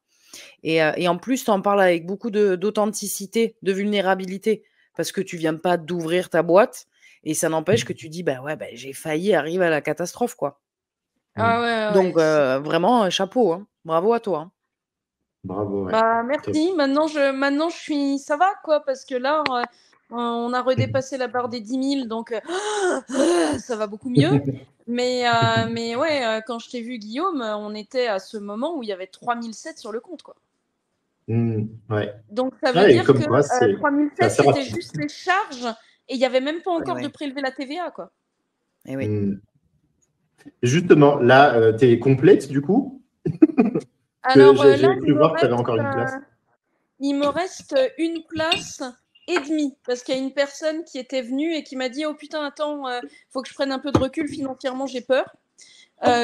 Et en plus, tu en parles avec beaucoup d'authenticité, de vulnérabilité, parce que tu viens pas d'ouvrir ta boîte. Et ça n'empêche que tu dis, bah ouais, bah, j'ai failli arriver à la catastrophe, quoi.
Ah ouais,
Donc,
ouais.
vraiment, chapeau, hein. Bravo à toi, hein.
Bravo, ouais.
Bah,
Top.
merci. Maintenant, je suis. Ça va, quoi, parce que là, on a redépassé la barre des 10 000, donc ça va beaucoup mieux. Mais ouais, quand je t'ai vu, Guillaume, on était à ce moment où il y avait 3007 sur le compte, quoi.
Ouais.
Donc, ça veut
Ah, et
dire
comme
que
quoi, c'est
3007,
assez
c'était
rapide.
juste les charges et il n'y avait même pas encore
ouais.
de prélever la TVA, quoi.
Eh oui.
Justement, là, tu es complète, du coup?
Alors là,
J'ai cru voir que tu avais encore une place.
il me reste une place et demie, parce qu'il y a une personne qui était venue et qui m'a dit, oh putain, attends, faut que je prenne un peu de recul financièrement, j'ai peur.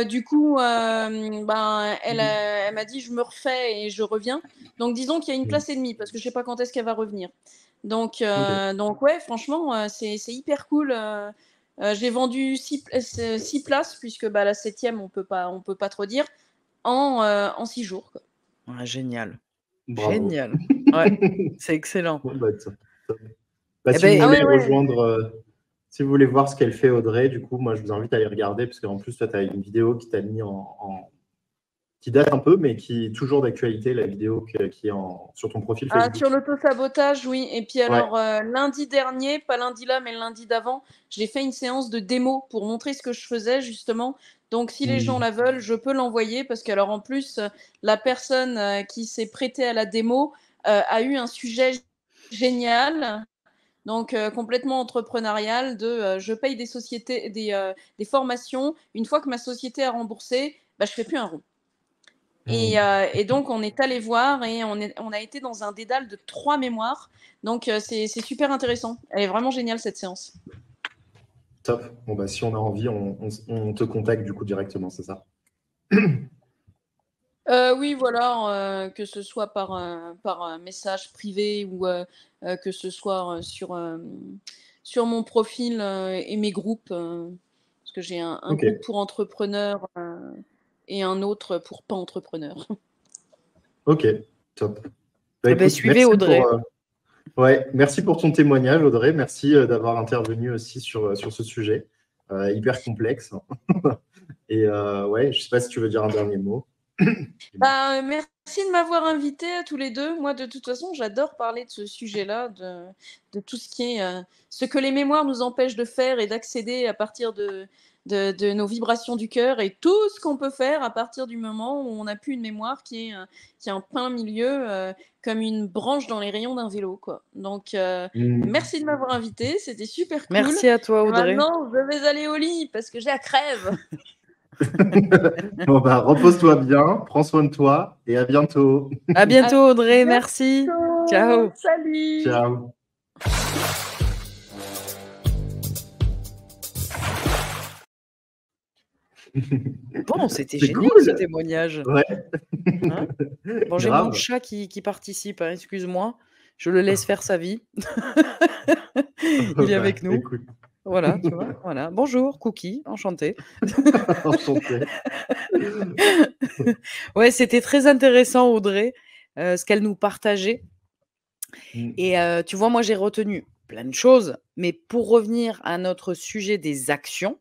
Du coup, ben, elle m'a dit, je me refais et je reviens. Donc disons qu'il y a une place et demie, parce que je sais pas quand est-ce qu'elle va revenir. Donc ouais, franchement, c'est hyper cool. J'ai vendu 6 places, puisque bah, la 7e, on peut pas trop dire, en 6 jours, quoi.
Ouais, génial.
Bravo.
Génial. Ouais, c'est excellent.
Bon, bah, top. Bah,
Eh
si vous
ben,
voulez
ouais.
rejoindre, si vous voulez voir ce qu'elle fait, Audrey, du coup, moi, je vous invite à aller regarder, parce qu'en plus, toi, tu as une vidéo qui t'a mis qui date un peu, mais qui est toujours d'actualité, la vidéo qui est sur ton profil Facebook.
Sur l'auto-sabotage, oui. Et puis
Ouais.
alors, lundi dernier, pas lundi là, mais le lundi d'avant, j'ai fait une séance de démo pour montrer ce que je faisais, justement. Donc, si les gens la veulent, je peux l'envoyer, parce que alors en plus, la personne qui s'est prêtée à la démo a eu un sujet génial. Donc, complètement entrepreneurial de je paye des sociétés, des formations. Une fois que ma société a remboursé, bah, je fais plus un rond. Et donc, on est allé voir et on a été dans un dédale de 3 mémoires. Donc, c'est super intéressant. Elle est vraiment géniale, cette séance.
Top. Bon, bah, si on a envie, on te contacte du coup directement, c'est ça?
Oui, voilà, que ce soit par un message privé ou que ce soit sur mon profil et mes groupes, parce que j'ai un
Ok,
groupe pour entrepreneurs et un autre pour pas entrepreneurs.
ok, top. Bah
Eh ben,
écoute,
suivez Audrey.
merci pour ton témoignage, Audrey. Merci d'avoir intervenu aussi sur ce sujet hyper complexe. Et ouais, je sais pas si tu veux dire un dernier mot.
Bah, merci de m'avoir invité à tous les deux. Moi, de toute façon, j'adore parler de ce sujet-là, de tout ce qui est ce que les mémoires nous empêchent de faire et d'accéder à partir de nos vibrations du cœur et tout ce qu'on peut faire à partir du moment où on n'a plus une mémoire qui est en plein milieu, comme une branche dans les rayons d'un vélo, quoi. Donc, merci de m'avoir invité, c'était super cool.
Merci à toi,
Et
Audrey.
maintenant, je vais aller au lit parce que j'ai la crève.
Bon, bah, repose-toi bien, prends soin de toi et à bientôt.
À bientôt, Audrey.
bientôt.
Merci. Ciao.
Salut.
Ciao.
Bon, c'était
C'est
génial
cool.
ce témoignage.
Ouais.
Hein bon, j'ai mon
Grave.
chat qui participe, hein, excuse-moi. Je le laisse faire sa vie. Il est avec nous.
Écoute.
Voilà, tu vois. Voilà. Bonjour, Cookie, enchanté.
Enchanté.
Ouais, c'était très intéressant, Audrey, ce qu'elle nous partageait. Et tu vois, moi, j'ai retenu plein de choses, mais pour revenir à notre sujet des actions,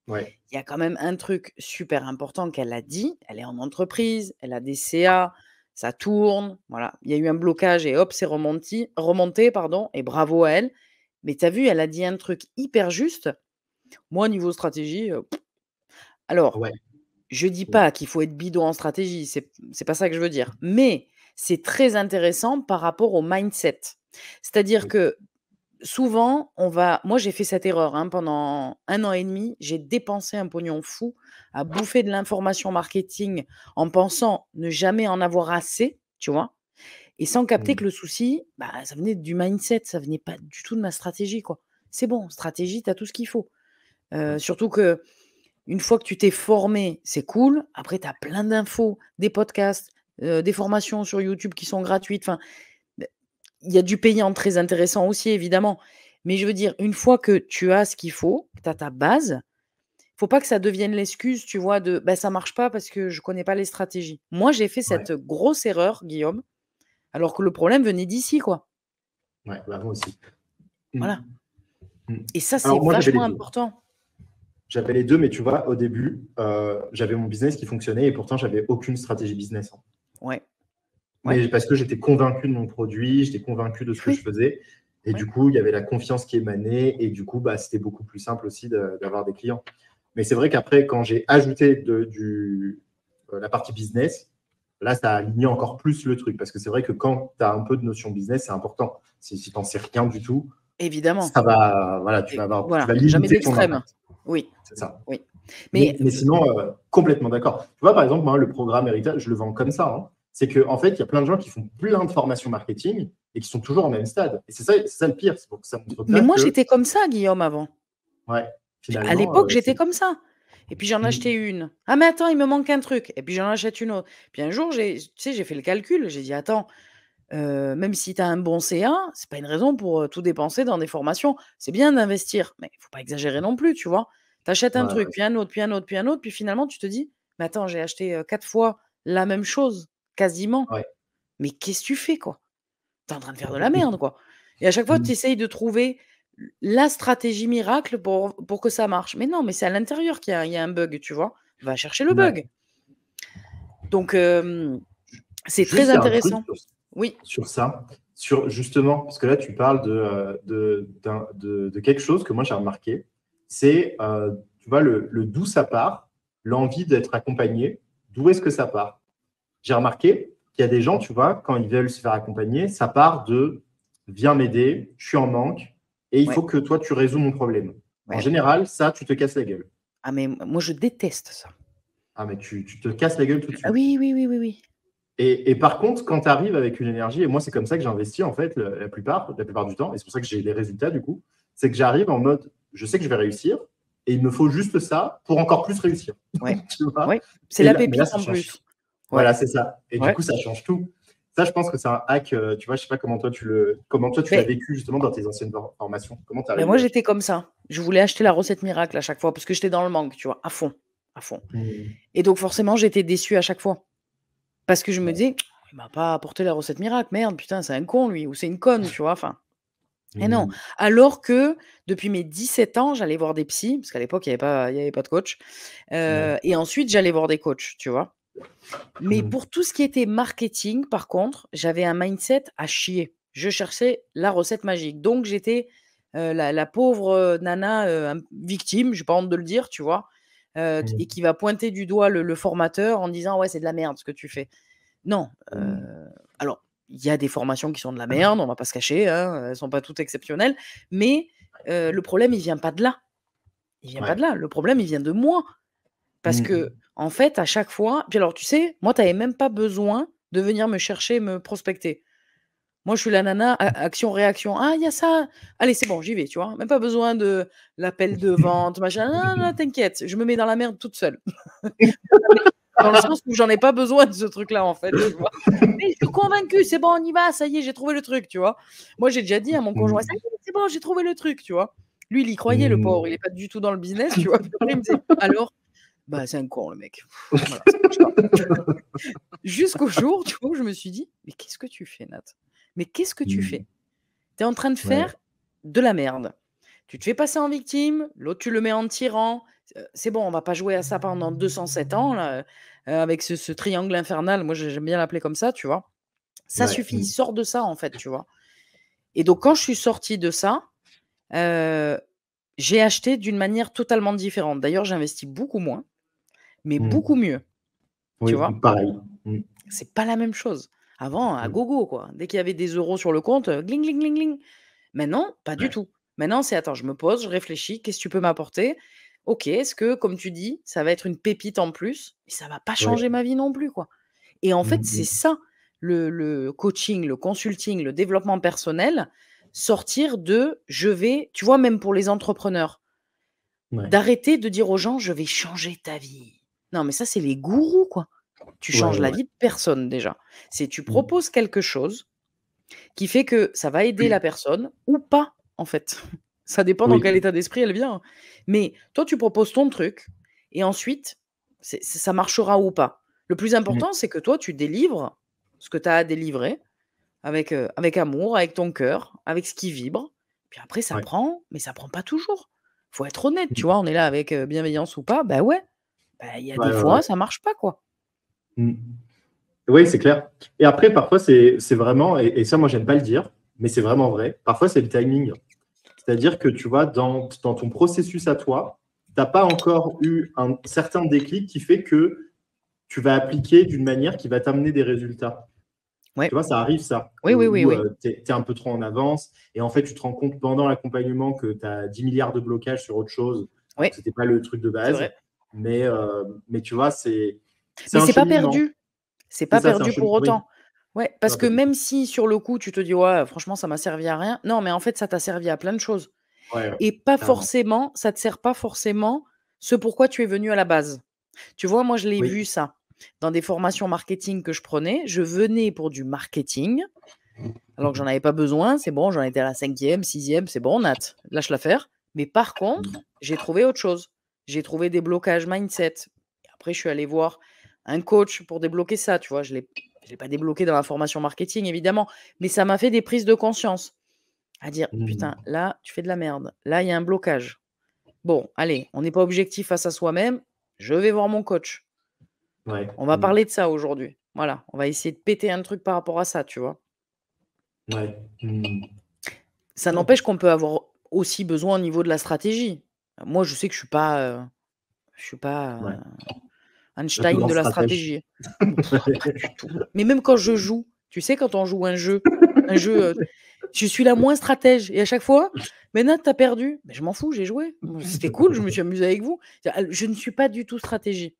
Ouais.
il y a quand même un truc super important qu'elle a dit. Elle est en entreprise, elle a des CA, ça tourne, voilà. Il y a eu un blocage et hop, c'est remonté, pardon, et bravo à elle. Mais tu as vu, elle a dit un truc hyper juste. Moi, niveau stratégie, alors,
Ouais.
je dis pas qu'il faut être bidon en stratégie, c'est pas ça que je veux dire. Mais c'est très intéressant par rapport au mindset. C'est-à-dire
Oui.
que souvent, moi, j'ai fait cette erreur, hein, pendant 1 an et demi. J'ai dépensé un pognon fou à bouffer de l'information marketing en pensant ne jamais en avoir assez, tu vois? Et sans capter que le souci, bah, ça venait du mindset, ça venait pas du tout de ma stratégie, quoi. C'est bon, stratégie, tu as tout ce qu'il faut. Surtout qu'une fois que tu t'es formé, c'est cool. Après, tu as plein d'infos, des podcasts, des formations sur YouTube qui sont gratuites. Enfin, il y a du payant très intéressant aussi, évidemment. Mais je veux dire, une fois que tu as ce qu'il faut, que tu as ta base, faut pas que ça devienne l'excuse, tu vois, de bah, ça marche pas parce que je connais pas les stratégies. Moi, j'ai fait
Ouais.
cette grosse erreur, Guillaume, alors que le problème venait d'ici, quoi.
Ouais, bah, moi aussi.
Voilà.
Mm.
Et ça, c'est
Alors moi, j'avais les
vachement
deux.
important.
J'avais les deux, mais tu vois, au début, j'avais mon business qui fonctionnait et pourtant, j'avais aucune stratégie business.
Ouais.
Mais parce que j'étais convaincu de mon produit, j'étais convaincu de ce que je faisais. Et du coup, il y avait la confiance qui émanait. Et du coup, bah, c'était beaucoup plus simple aussi d'avoir des clients. Mais c'est vrai qu'après, quand j'ai ajouté la partie business, là, ça a aligné encore plus le truc. Parce que c'est vrai que quand tu as un peu de notion business, c'est important. Si tu n'en sais rien du tout,
Évidemment.
ça va, voilà, tu
Et
vas
voilà, jamais
limiter ton
d'extrême.
impact.
Oui,
C'est ça.
oui.
Mais sinon, complètement d'accord. Tu vois, par exemple, moi, le programme Héritage, je le vends comme ça. Hein. C'est qu'en fait, il y a plein de gens qui font plein de formations marketing et qui sont toujours au même stade. Et c'est ça le pire. C'est pour que ça montre
Mais
bien
moi,
que,
j'étais comme ça, Guillaume, avant.
ouais,
À
finalement,
l'époque, j'étais comme ça. Et puis j'en
Mm.
achetais une. Ah, mais attends, il me manque un truc. Et puis j'en achète une autre. Puis un jour, tu sais, j'ai fait le calcul. J'ai dit, attends, même si tu as un bon CA, c'est pas une raison pour tout dépenser dans des formations. C'est bien d'investir, mais il faut pas exagérer non plus, tu vois. Tu achètes un
Ouais,
truc,
ouais.
puis un autre, puis un autre, puis un autre, puis finalement, tu te dis, mais attends, j'ai acheté 4 fois la même chose, quasiment.
Ouais.
Mais qu'est-ce que tu fais, quoi? Tu es en train de faire de la merde, quoi. Et à chaque fois,
Mm.
tu essayes de trouver la stratégie miracle pour que ça marche. Mais non, mais c'est à l'intérieur qu'il y a un bug, tu vois. Va chercher le
Ouais.
bug. Donc, c'est
Juste,
très
il y a un truc
intéressant. Oui.
sur ça, justement, parce que là, tu parles de quelque chose que moi, j'ai remarqué. C'est, tu vois, le d'où ça part, l'envie d'être accompagné, d'où est-ce que ça part? J'ai remarqué qu'il y a des gens, tu vois, quand ils veulent se faire accompagner, ça part de viens m'aider, je suis en manque et il
Ouais.
faut que toi, tu résous mon problème. En
Ouais.
général, ça, tu te casses la gueule.
Ah, mais moi, je déteste ça.
Ah, mais tu te casses la gueule tout de
Ah
suite.
oui, oui, oui, oui, oui.
Et par contre, quand tu arrives avec une énergie, et moi, c'est comme ça que j'investis, en fait, la plupart du temps, et c'est pour ça que j'ai les résultats, du coup, c'est que j'arrive en mode, je sais que je vais réussir, et il me faut juste ça pour encore plus réussir.
Ouais.
Tu vois
Ouais. C'est
et
la
là, mais là,
pépite
ça
en
change.
plus.
Voilà, c'est ça. Et du
Ouais.
coup, ça change tout. Ça, je pense que c'est un hack. Tu vois, je sais pas comment toi tu l'as
Mais,
vécu justement dans tes anciennes formations. Comment tu
mais
arrives
moi,
à...
j'étais comme ça. Je voulais acheter la recette miracle à chaque fois parce que j'étais dans le manque, tu vois, à fond, à fond. Et donc, forcément, j'étais déçue à chaque fois. Parce que je me disais, il m'a pas apporté la recette miracle, merde, putain, c'est un con, lui, ou c'est une conne, tu vois, enfin. Et non. Alors que depuis mes 17 ans, j'allais voir des psys, parce qu'à l'époque, il y avait pas de coach. Et ensuite, j'allais voir des coachs, tu vois. Mais pour tout ce qui était marketing, par contre, j'avais un mindset à chier. Je cherchais la recette magique. Donc, j'étais la pauvre nana victime, j'ai pas honte de le dire, tu vois, et qui va pointer du doigt le formateur en disant ouais, c'est de la merde ce que tu fais. Non. Alors, il y a des formations qui sont de la merde, on va pas se cacher, hein, elles sont pas toutes exceptionnelles, mais le problème, il vient pas de là. Il vient pas de là. Le problème, il vient de moi. Parce que, en fait, à chaque fois, puis alors, tu sais, moi, tu avais même pas besoin de venir me chercher, me prospecter. Moi, je suis la nana action-réaction. Ah, il y a ça. Allez, c'est bon, j'y vais, tu vois. Même pas besoin de l'appel de vente, machin. Non, non, t'inquiète, je me mets dans la merde toute seule. Dans le sens où j'en ai pas besoin de ce truc-là, en fait, tu vois. Mais je suis convaincue, c'est bon, on y va, ça y est, j'ai trouvé le truc, tu vois. Moi, j'ai déjà dit à mon conjoint, ça y est, c'est bon, j'ai trouvé le truc, tu vois. Lui, il y croyait, le pauvre, il est pas du tout dans le business, tu vois. Puis après, il me disait, alors, bah, c'est un con, le mec. Voilà, ça marche pas. Jusqu'au jour, tu vois, où je me suis dit, mais qu'est-ce que tu fais, Nat? Mais qu'est-ce que tu fais? Tu es en train de faire de la merde. Tu te fais passer en victime, l'autre, tu le mets en tyran. C'est bon, on va pas jouer à ça pendant 207 ans, là, avec ce triangle infernal. Moi, j'aime bien l'appeler comme ça, tu vois. Ça suffit, sors de ça, en fait, tu vois. Et donc, quand je suis sortie de ça, j'ai acheté d'une manière totalement différente. D'ailleurs, j'investis beaucoup moins, mais beaucoup mieux. Tu vois,
pareil.
c'est pas la même chose. Avant, à gogo, quoi. Dès qu'il y avait des euros sur le compte, gling, gling, gling, gling. Maintenant, pas du tout. Maintenant, c'est attends, je me pose, je réfléchis, qu'est-ce que tu peux m'apporter? Ok, est-ce que, comme tu dis, ça va être une pépite en plus? Et ça va pas changer ma vie non plus, quoi. Et en fait, c'est ça, le coaching, le consulting, le développement personnel, sortir de je vais, tu vois, même pour les entrepreneurs, d'arrêter de dire aux gens je vais changer ta vie. Non, mais ça, c'est les gourous, quoi. Tu changes la vie de personne déjà. C'est tu proposes quelque chose qui fait que ça va aider la personne ou pas, en fait. Ça dépend dans quel état d'esprit elle vient. Mais toi, tu proposes ton truc et ensuite, ça marchera ou pas. Le plus important, c'est que toi, tu délivres ce que tu as à délivrer avec, avec amour, avec ton cœur, avec ce qui vibre. Puis après, ça prend, mais ça prend pas toujours. Faut être honnête, tu vois. On est là avec bienveillance ou pas. Bah ouais. Bah, il y a des fois, ça marche pas, quoi.
Oui, c'est clair. Et après, parfois, c'est vraiment, et ça, moi, j'aime pas le dire, mais c'est vraiment vrai. Parfois, c'est le timing. C'est-à-dire que, tu vois, dans ton processus à toi, tu n'as pas encore eu un certain déclic qui fait que tu vas appliquer d'une manière qui va t'amener des résultats.
Ouais.
Tu vois, ça arrive, ça.
Oui.
Tu es un peu trop en avance et en fait, tu te rends compte pendant l'accompagnement que tu as 10 milliards de blocages sur autre chose.
Oui.
Ce n'était pas le truc de base. Mais tu vois, c'est
pas perdu. C'est pas perdu pour autant. Ouais, parce que même si sur le coup, tu te dis, ouais, franchement, ça m'a servi à rien. Non, mais en fait, ça t'a servi à plein de choses. Et pas forcément, ça te sert pas forcément ce pourquoi tu es venu à la base. Tu vois, moi, je l'ai vu ça dans des formations marketing que je prenais. Je venais pour du marketing, alors que j'en avais pas besoin. C'est bon, j'en étais à la 5e, 6e, c'est bon, Nat, lâche l'affaire. Mais par contre, j'ai trouvé autre chose. J'ai trouvé des blocages mindset. Et après, je suis allée voir un coach pour débloquer ça. Tu vois, je l'ai pas débloqué dans la formation marketing, évidemment, mais ça m'a fait des prises de conscience. À dire, putain, là, tu fais de la merde. Là, il y a un blocage. Bon, allez, on n'est pas objectif face à soi-même. Je vais voir mon coach. On va parler de ça aujourd'hui. Voilà, on va essayer de péter un truc par rapport à ça, tu vois. Ça n'empêche qu'on peut avoir aussi besoin au niveau de la stratégie. Moi, je sais que je suis pas Einstein de la stratégie. Pas du tout. Mais même quand je joue, tu sais, quand on joue un jeu, je suis la moins stratège. Et à chaque fois, mais Nat, t'as perdu. Mais je m'en fous, j'ai joué. C'était cool, je me suis amusée avec vous. Je ne suis pas du tout stratégie.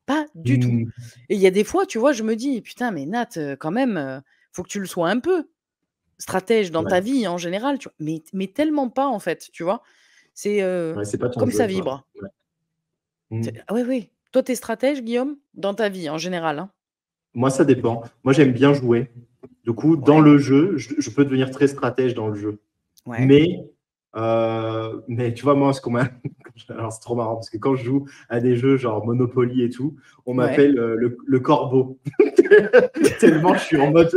Pas du tout. Et il y a des fois, tu vois, je me dis, putain, mais Nat, quand même, faut que tu le sois un peu. Stratège dans ta vie en général, tu vois. Mais tellement pas, en fait, tu vois. C'est
pas ton
comme
jeu,
ça vibre. Ah oui. Toi, t'es stratège, Guillaume, dans ta vie en général, hein?
Moi, ça dépend. Moi, j'aime bien jouer. Du coup, dans le jeu, je peux devenir très stratège dans le jeu.
Ouais.
Mais tu vois, moi, alors c'est trop marrant parce que quand je joue à des jeux genre Monopoly et tout, on m'appelle le corbeau. Tellement je suis en mode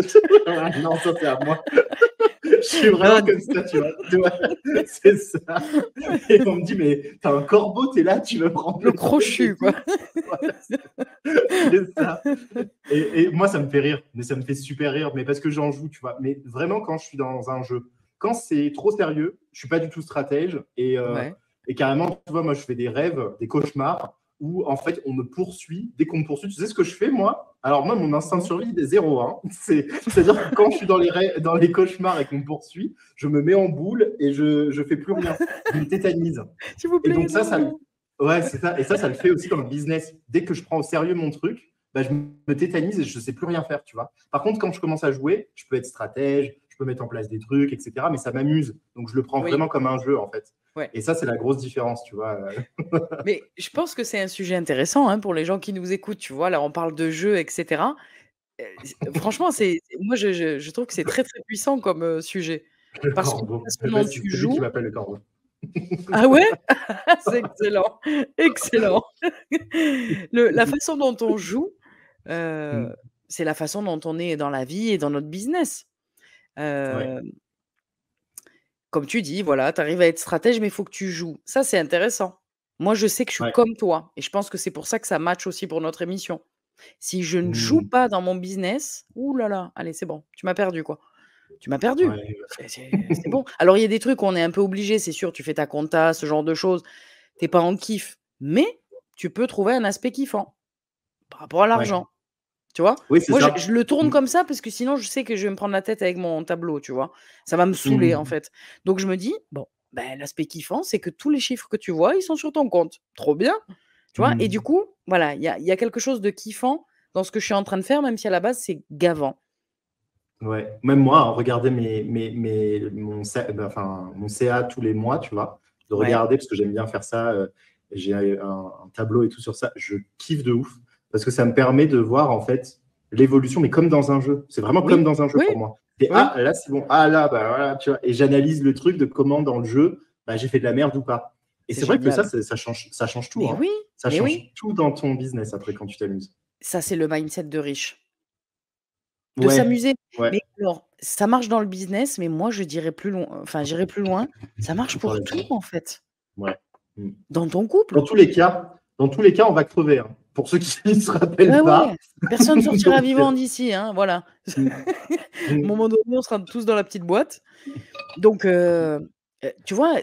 non, ça c'est à moi. Je suis vraiment comme ça, tu vois. C'est ça. Et on me dit, mais t'as un corbeau, t'es là, tu veux prendre
le crochu, quoi.
Voilà, c'est ça. Et moi, ça me fait rire, mais ça me fait super rire, mais parce que j'en joue, tu vois. Mais vraiment, quand je suis dans un jeu, quand c'est trop sérieux, je suis pas du tout stratège. Et carrément, tu vois, moi, je fais des rêves, des cauchemars, où en fait, on me poursuit. Dès qu'on me poursuit, tu sais ce que je fais, moi? Alors moi, mon instinct de survie est 0. Hein. C'est-à-dire que quand je suis dans les cauchemars et qu'on me poursuit, je me mets en boule et je fais plus rien. Je me tétanise.
S'il vous plaît,
et donc ouais, c'est ça. Et ça le fait aussi dans le business. Dès que je prends au sérieux mon truc, bah, je me tétanise et je ne sais plus rien faire, tu vois. Par contre, quand je commence à jouer, je peux être stratège, je peux mettre en place des trucs, etc. Mais ça m'amuse. Donc, je le prends vraiment comme un jeu, en fait.
Ouais.
Et ça, c'est la grosse différence, tu vois.
Mais je pense que c'est un sujet intéressant hein, pour les gens qui nous écoutent, tu vois. Là, on parle de jeux, etc. Franchement, moi, je trouve que c'est très, très puissant comme sujet.
Le
parce
corbeau.
que la façon dont tu joues...
qui m'appelle le corbeau.
Ah ouais? C'est excellent. Excellent. La façon dont on joue, c'est la façon dont on est dans la vie et dans notre business. Comme tu dis, voilà, tu arrives à être stratège, mais il faut que tu joues. Ça, c'est intéressant. Moi, je sais que je suis comme toi. Et je pense que c'est pour ça que ça match aussi pour notre émission. Si je ne joue pas dans mon business, ouh là là, allez, c'est bon, tu m'as perdu, quoi. Tu m'as perdu. C'est bon. Alors, il y a des trucs où on est un peu obligé, c'est sûr, tu fais ta compta, ce genre de choses. Tu n'es pas en kiff. Mais tu peux trouver un aspect kiffant par rapport à l'argent. Tu vois?
Oui,
moi, je le tourne comme ça parce que sinon, je sais que je vais me prendre la tête avec mon tableau, tu vois? Ça va me saouler, en fait. Donc, je me dis, bon, ben, l'aspect kiffant, c'est que tous les chiffres que tu vois, ils sont sur ton compte. Trop bien. Tu vois? Et du coup, voilà, il y a quelque chose de kiffant dans ce que je suis en train de faire, même si à la base, c'est gavant.
Ouais, même moi, regarder mon CA tous les mois, tu vois, de regarder, parce que j'aime bien faire ça, j'ai un tableau et tout sur ça, je kiffe de ouf, parce que ça me permet de voir, en fait, l'évolution, mais comme dans un jeu. C'est vraiment comme dans un jeu pour moi. Et là, c'est bon. Ah, là, bah voilà, tu vois. Et j'analyse le truc de comment, dans le jeu, bah, j'ai fait de la merde ou pas. Et c'est vrai que ça change tout.
Mais
hein.
oui,
ça change tout dans ton business, après, quand tu t'amuses.
Ça, c'est le mindset de riche. De s'amuser. Mais alors, ça marche dans le business, mais moi, je dirais plus loin. Enfin, j'irais plus loin. Ça marche pour tout, en fait.
Ouais.
Dans ton couple.
Dans tous les cas, on va crever. Hein. Pour ceux qui ne se rappellent pas.
Ouais. Personne ne sortira vivant d'ici. Hein, voilà. À un moment donné, on sera tous dans la petite boîte. Donc, tu vois,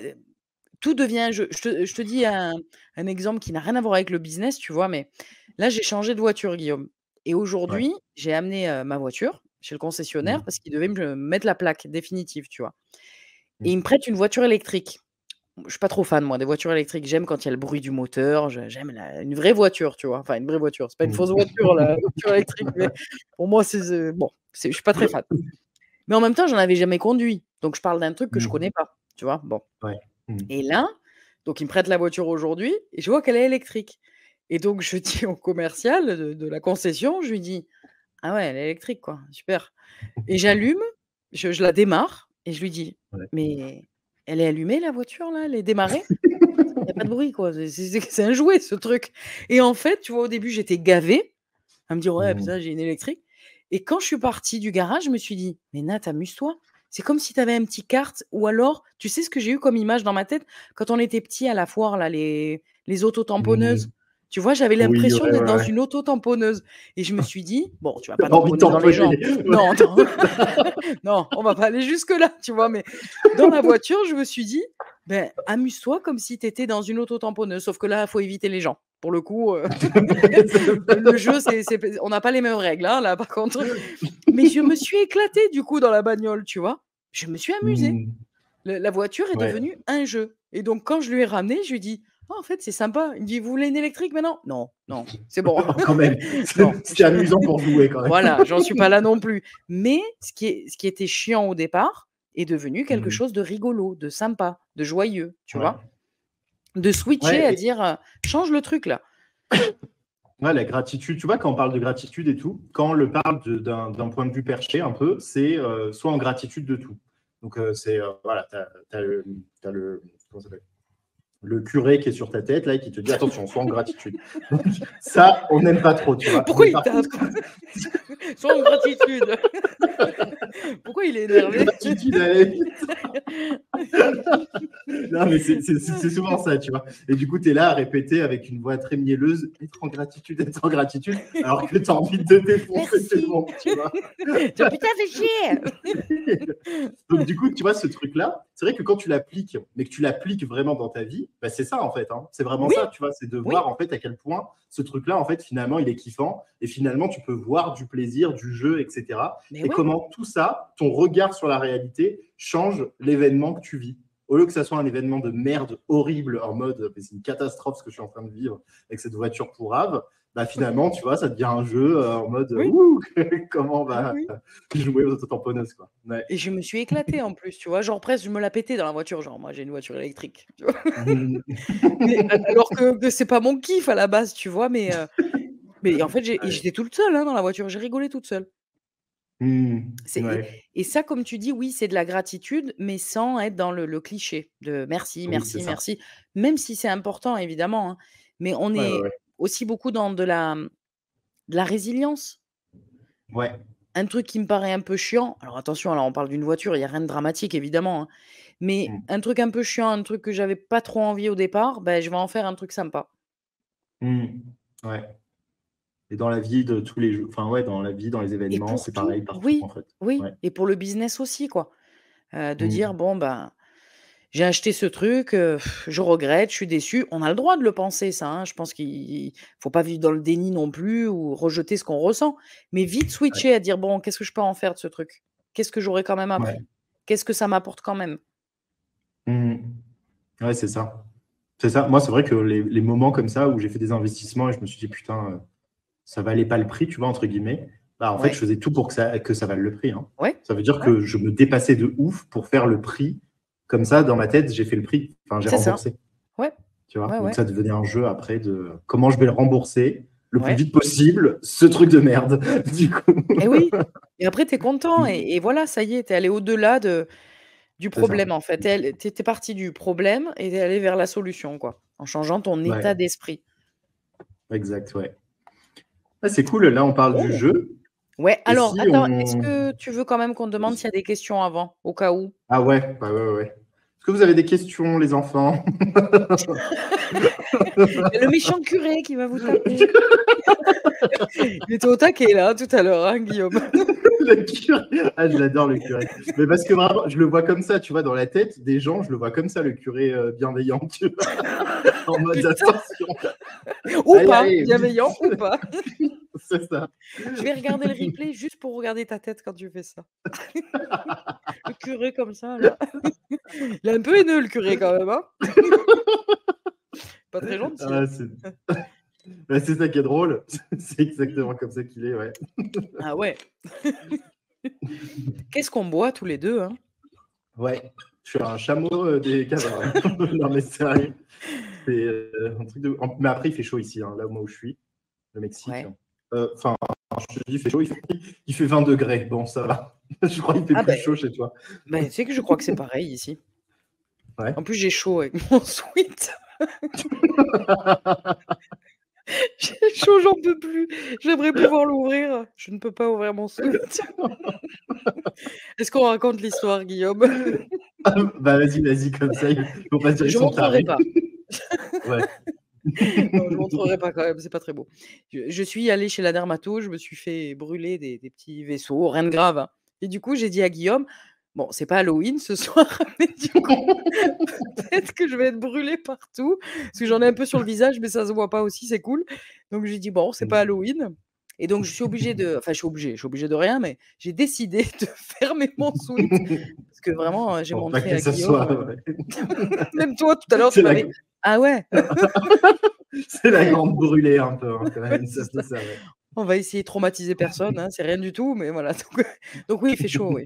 tout devient... Je te dis un exemple qui n'a rien à voir avec le business, tu vois, mais là, j'ai changé de voiture, Guillaume. Et aujourd'hui, j'ai amené ma voiture chez le concessionnaire parce qu'il devait me mettre la plaque définitive, tu vois. Et il me prête une voiture électrique. Je suis pas trop fan, moi, des voitures électriques. J'aime quand il y a le bruit du moteur. J'aime une vraie voiture, tu vois. Enfin, une vraie voiture. C'est pas une fausse voiture, la voiture électrique. Mais pour moi, bon, je suis pas très fan. Mais en même temps, j'en avais jamais conduit. Donc, je parle d'un truc que je connais pas, tu vois. Bon. Et là, donc, il me prête la voiture aujourd'hui et je vois qu'elle est électrique. Et donc, je dis au commercial de la concession, je lui dis, ah ouais, elle est électrique, quoi. Super. Et j'allume, je la démarre et je lui dis, mais elle est allumée, la voiture, là? Elle est démarrée? Il n'y a pas de bruit, quoi. C'est un jouet, ce truc. Et en fait, tu vois, au début, j'étais gavée à me dire, ouais, putain, j'ai une électrique. Et quand je suis partie du garage, je me suis dit, mais Nat, amuse-toi. C'est comme si tu avais un petit kart, ou alors, tu sais ce que j'ai eu comme image dans ma tête quand on était petit à la foire, là, les auto-tamponneuses. Tu vois, j'avais l'impression d'être dans une auto-tamponneuse. Et je me suis dit, bon, tu vas pas tamponner dans les gens. Non, non, on va pas aller jusque-là, tu vois. Mais dans la voiture, je me suis dit, ben, amuse-toi comme si tu étais dans une auto-tamponneuse. Sauf que là, il faut éviter les gens. Pour le coup, le jeu, on n'a pas les mêmes règles, hein, là, par contre. Mais je me suis éclatée, du coup, dans la bagnole, tu vois. Je me suis amusée. La voiture est devenue un jeu. Et donc, quand je lui ai ramené, je lui ai dit, oh, en fait, c'est sympa. Il me dit, vous voulez une électrique maintenant? Non, c'est bon.
Quand même. C'est amusant pour jouer, quand même.
Voilà, j'en suis pas là non plus. Mais ce qui était chiant au départ est devenu quelque chose de rigolo, de sympa, de joyeux, tu vois. De switcher à dire, change le truc, là.
Ouais, la gratitude, tu vois, quand on parle de gratitude et tout, quand on le parle d'un point de vue perché un peu, c'est soit en gratitude de tout. Donc, voilà, t'as le, comment ça s'appelle, le curé qui est sur ta tête, là, et qui te dit attention, sois en gratitude. Donc, ça, on n'aime pas trop, tu vois.
Pourquoi
Mais
il
par
tape?
contre,
Sois en gratitude. Pourquoi il est énervé?
gratitude, allez. Non, mais c'est souvent ça, tu vois. Et du coup, tu es là à répéter avec une voix très mielleuse, être en gratitude, alors que tu as envie de défoncer tout le
Merci.
monde, tu vois.
Putain, fais chier.
Donc, du coup, tu vois, ce truc-là, c'est vrai que quand tu l'appliques, mais que tu l'appliques vraiment dans ta vie, bah, c'est ça, en fait. Hein. C'est vraiment
Oui,
ça, tu vois. C'est de
oui.
voir, en fait, à quel point ce truc-là, en fait, finalement, il est kiffant. Et finalement, tu peux voir du plaisir, du jeu, etc.
Mais
Et
oui.
comment tout ça, ton regard sur la réalité, change l'événement que tu vis. Au lieu que ça soit un événement de merde horrible, en mode c'est une catastrophe ce que je suis en train de vivre avec cette voiture pourrave, bah finalement, tu vois, ça devient un jeu en mode
Oui.
ouh, comment on va
Oui.
jouer aux autotamponneuses, quoi. Ouais.
Et je me suis éclatée en plus, tu vois, genre presque je me la pétais dans la voiture, genre moi j'ai une voiture électrique, tu vois. Mais alors que c'est pas mon kiff à la base, tu vois, mais en fait j'étais toute seule hein, dans la voiture, j'ai rigolé toute seule. C'est
Ouais.
et ça comme tu dis, oui, c'est de la gratitude, mais sans être dans le cliché de merci,
Oui, c'est
merci,
ça.
merci. Même si c'est important évidemment, hein, mais on
Ouais, ouais,
est
ouais.
aussi beaucoup dans de la résilience.
Ouais.
Un truc qui me paraît un peu chiant, alors attention, là on parle d'une voiture, il y a rien de dramatique évidemment, hein, mais
Mm.
un truc un peu chiant, un truc que j'avais pas trop envie au départ, ben je vais en faire un truc sympa.
Ouais. Et dans la vie de tous les jours, enfin ouais, dans la vie, dans les
Et
événements,
pour
c'est
tout,
pareil partout en
oui,
fait.
oui,
Ouais.
et pour le business aussi quoi. De dire:
Mm.
«Bon ben, j'ai acheté ce truc, je regrette, je suis déçu». On a le droit de le penser ça, hein, je pense qu'il faut pas vivre dans le déni non plus ou rejeter ce qu'on ressent, mais vite
Ouais.
switcher à dire: «Bon, qu'est-ce que je peux en faire de ce truc? Qu'est-ce que j'aurais quand même
Ouais.
appris? Qu'est-ce que ça m'apporte quand même?»
Mm. Ouais, c'est ça. C'est ça. Moi, c'est vrai que les moments comme ça où j'ai fait des investissements et je me suis dit, putain, ça valait pas le prix, tu vois, entre guillemets, bah, en fait, je
Ouais,
faisais tout pour que ça vale le prix. Hein.
ouais,
Ça veut dire
ouais,
que je me dépassais de ouf pour faire le prix. Comme ça, dans ma tête, j'ai fait le prix. Enfin, j'ai
c'est ça.
remboursé.
Ouais,
Tu vois.
ouais,
Donc,
ouais,
ça devenait un jeu après de comment je vais le rembourser le plus
ouais.
vite possible, ce truc de merde. Du coup,
Et oui, et après tu es content et voilà, ça y est, tu es allé au-delà du
c'est ça.
problème en fait. Tu es parti du problème et tu es allé vers la solution quoi, en changeant ton état
Ouais,
d'esprit.
exact, ouais. Ah, c'est cool. Là, on parle du
Bon.
jeu.
Ouais,
Et
alors
si
attends, est-ce
on.
que tu veux quand même qu'on demande s'il y a des questions avant, au cas où?
Ah ouais, ouais, ouais, ouais. Est-ce que vous avez des questions, les enfants?
Il y a le méchant curé qui va vous taper. Il était au taquet là, tout à l'heure, hein, Guillaume?
Le curé. Ah, je l'adore, le curé. Mais parce que vraiment, je le vois comme ça, tu vois, dans la tête des gens, je le vois comme ça, le curé bienveillant, tu vois, en mode
Putain,
attention.
ou
Allez,
pas,
allez,
bienveillant ou pas.
c'est ça.
Je vais regarder le replay juste pour regarder ta tête quand tu fais ça. Le curé comme ça là. Il est un peu haineux le curé quand même, hein? Pas très gentil,
Ah,
hein?
bah, c'est ça qui est drôle. C'est exactement comme ça qu'il est, ouais.
Ah ouais. Qu'est-ce qu'on boit tous les 2, hein?
Ouais, je suis un chameau des cavernes. Non, mais sérieux. C'est un truc de. Mais après, il fait chaud ici, hein, là moi où je suis, le Mexique.
Ouais.
Enfin, je te dis, il fait chaud, il fait 20 degrés. Bon, ça va. Je crois qu'il fait
Ah
plus
ben,
chaud chez toi.
tu sais que je crois que c'est pareil ici.
Ouais.
En plus, j'ai chaud avec mon sweat. J'ai chaud, j'en peux plus. J'aimerais pouvoir l'ouvrir. Je ne peux pas ouvrir mon sweat. Est-ce qu'on raconte l'histoire, Guillaume?
Bah, vas-y, comme ça, ils vont pas se dire ils
Je
sont
montrerai
tarés.
pas.
Ouais.
Non, je montrerai pas quand même, c'est pas très beau. Je suis allée chez la dermato, je me suis fait brûler des petits vaisseaux, rien de grave, hein. Et du coup, j'ai dit à Guillaume: «Bon, c'est pas Halloween ce soir, mais du coup, peut-être que je vais être brûlée partout». Parce que j'en ai un peu sur le visage, mais ça se voit pas aussi, c'est cool. Donc j'ai dit: «Bon, c'est pas Halloween». Et donc je suis obligée je suis obligée de rien, mais j'ai décidé de fermer mon sweat parce que vraiment, j'ai
Pour pas
montré
que
à
ça
Guillaume,
soit. Ouais.
même toi tout à l'heure, tu
C'est la...
m'avais: «Ah ouais?»
c'est la grande brûlée un peu, hein, quand
Ouais,
même.
c'est
Ça fait
ça.
ça, ouais.
On va essayer de traumatiser personne, hein, c'est rien du tout, mais voilà, donc oui, il fait chaud, oui.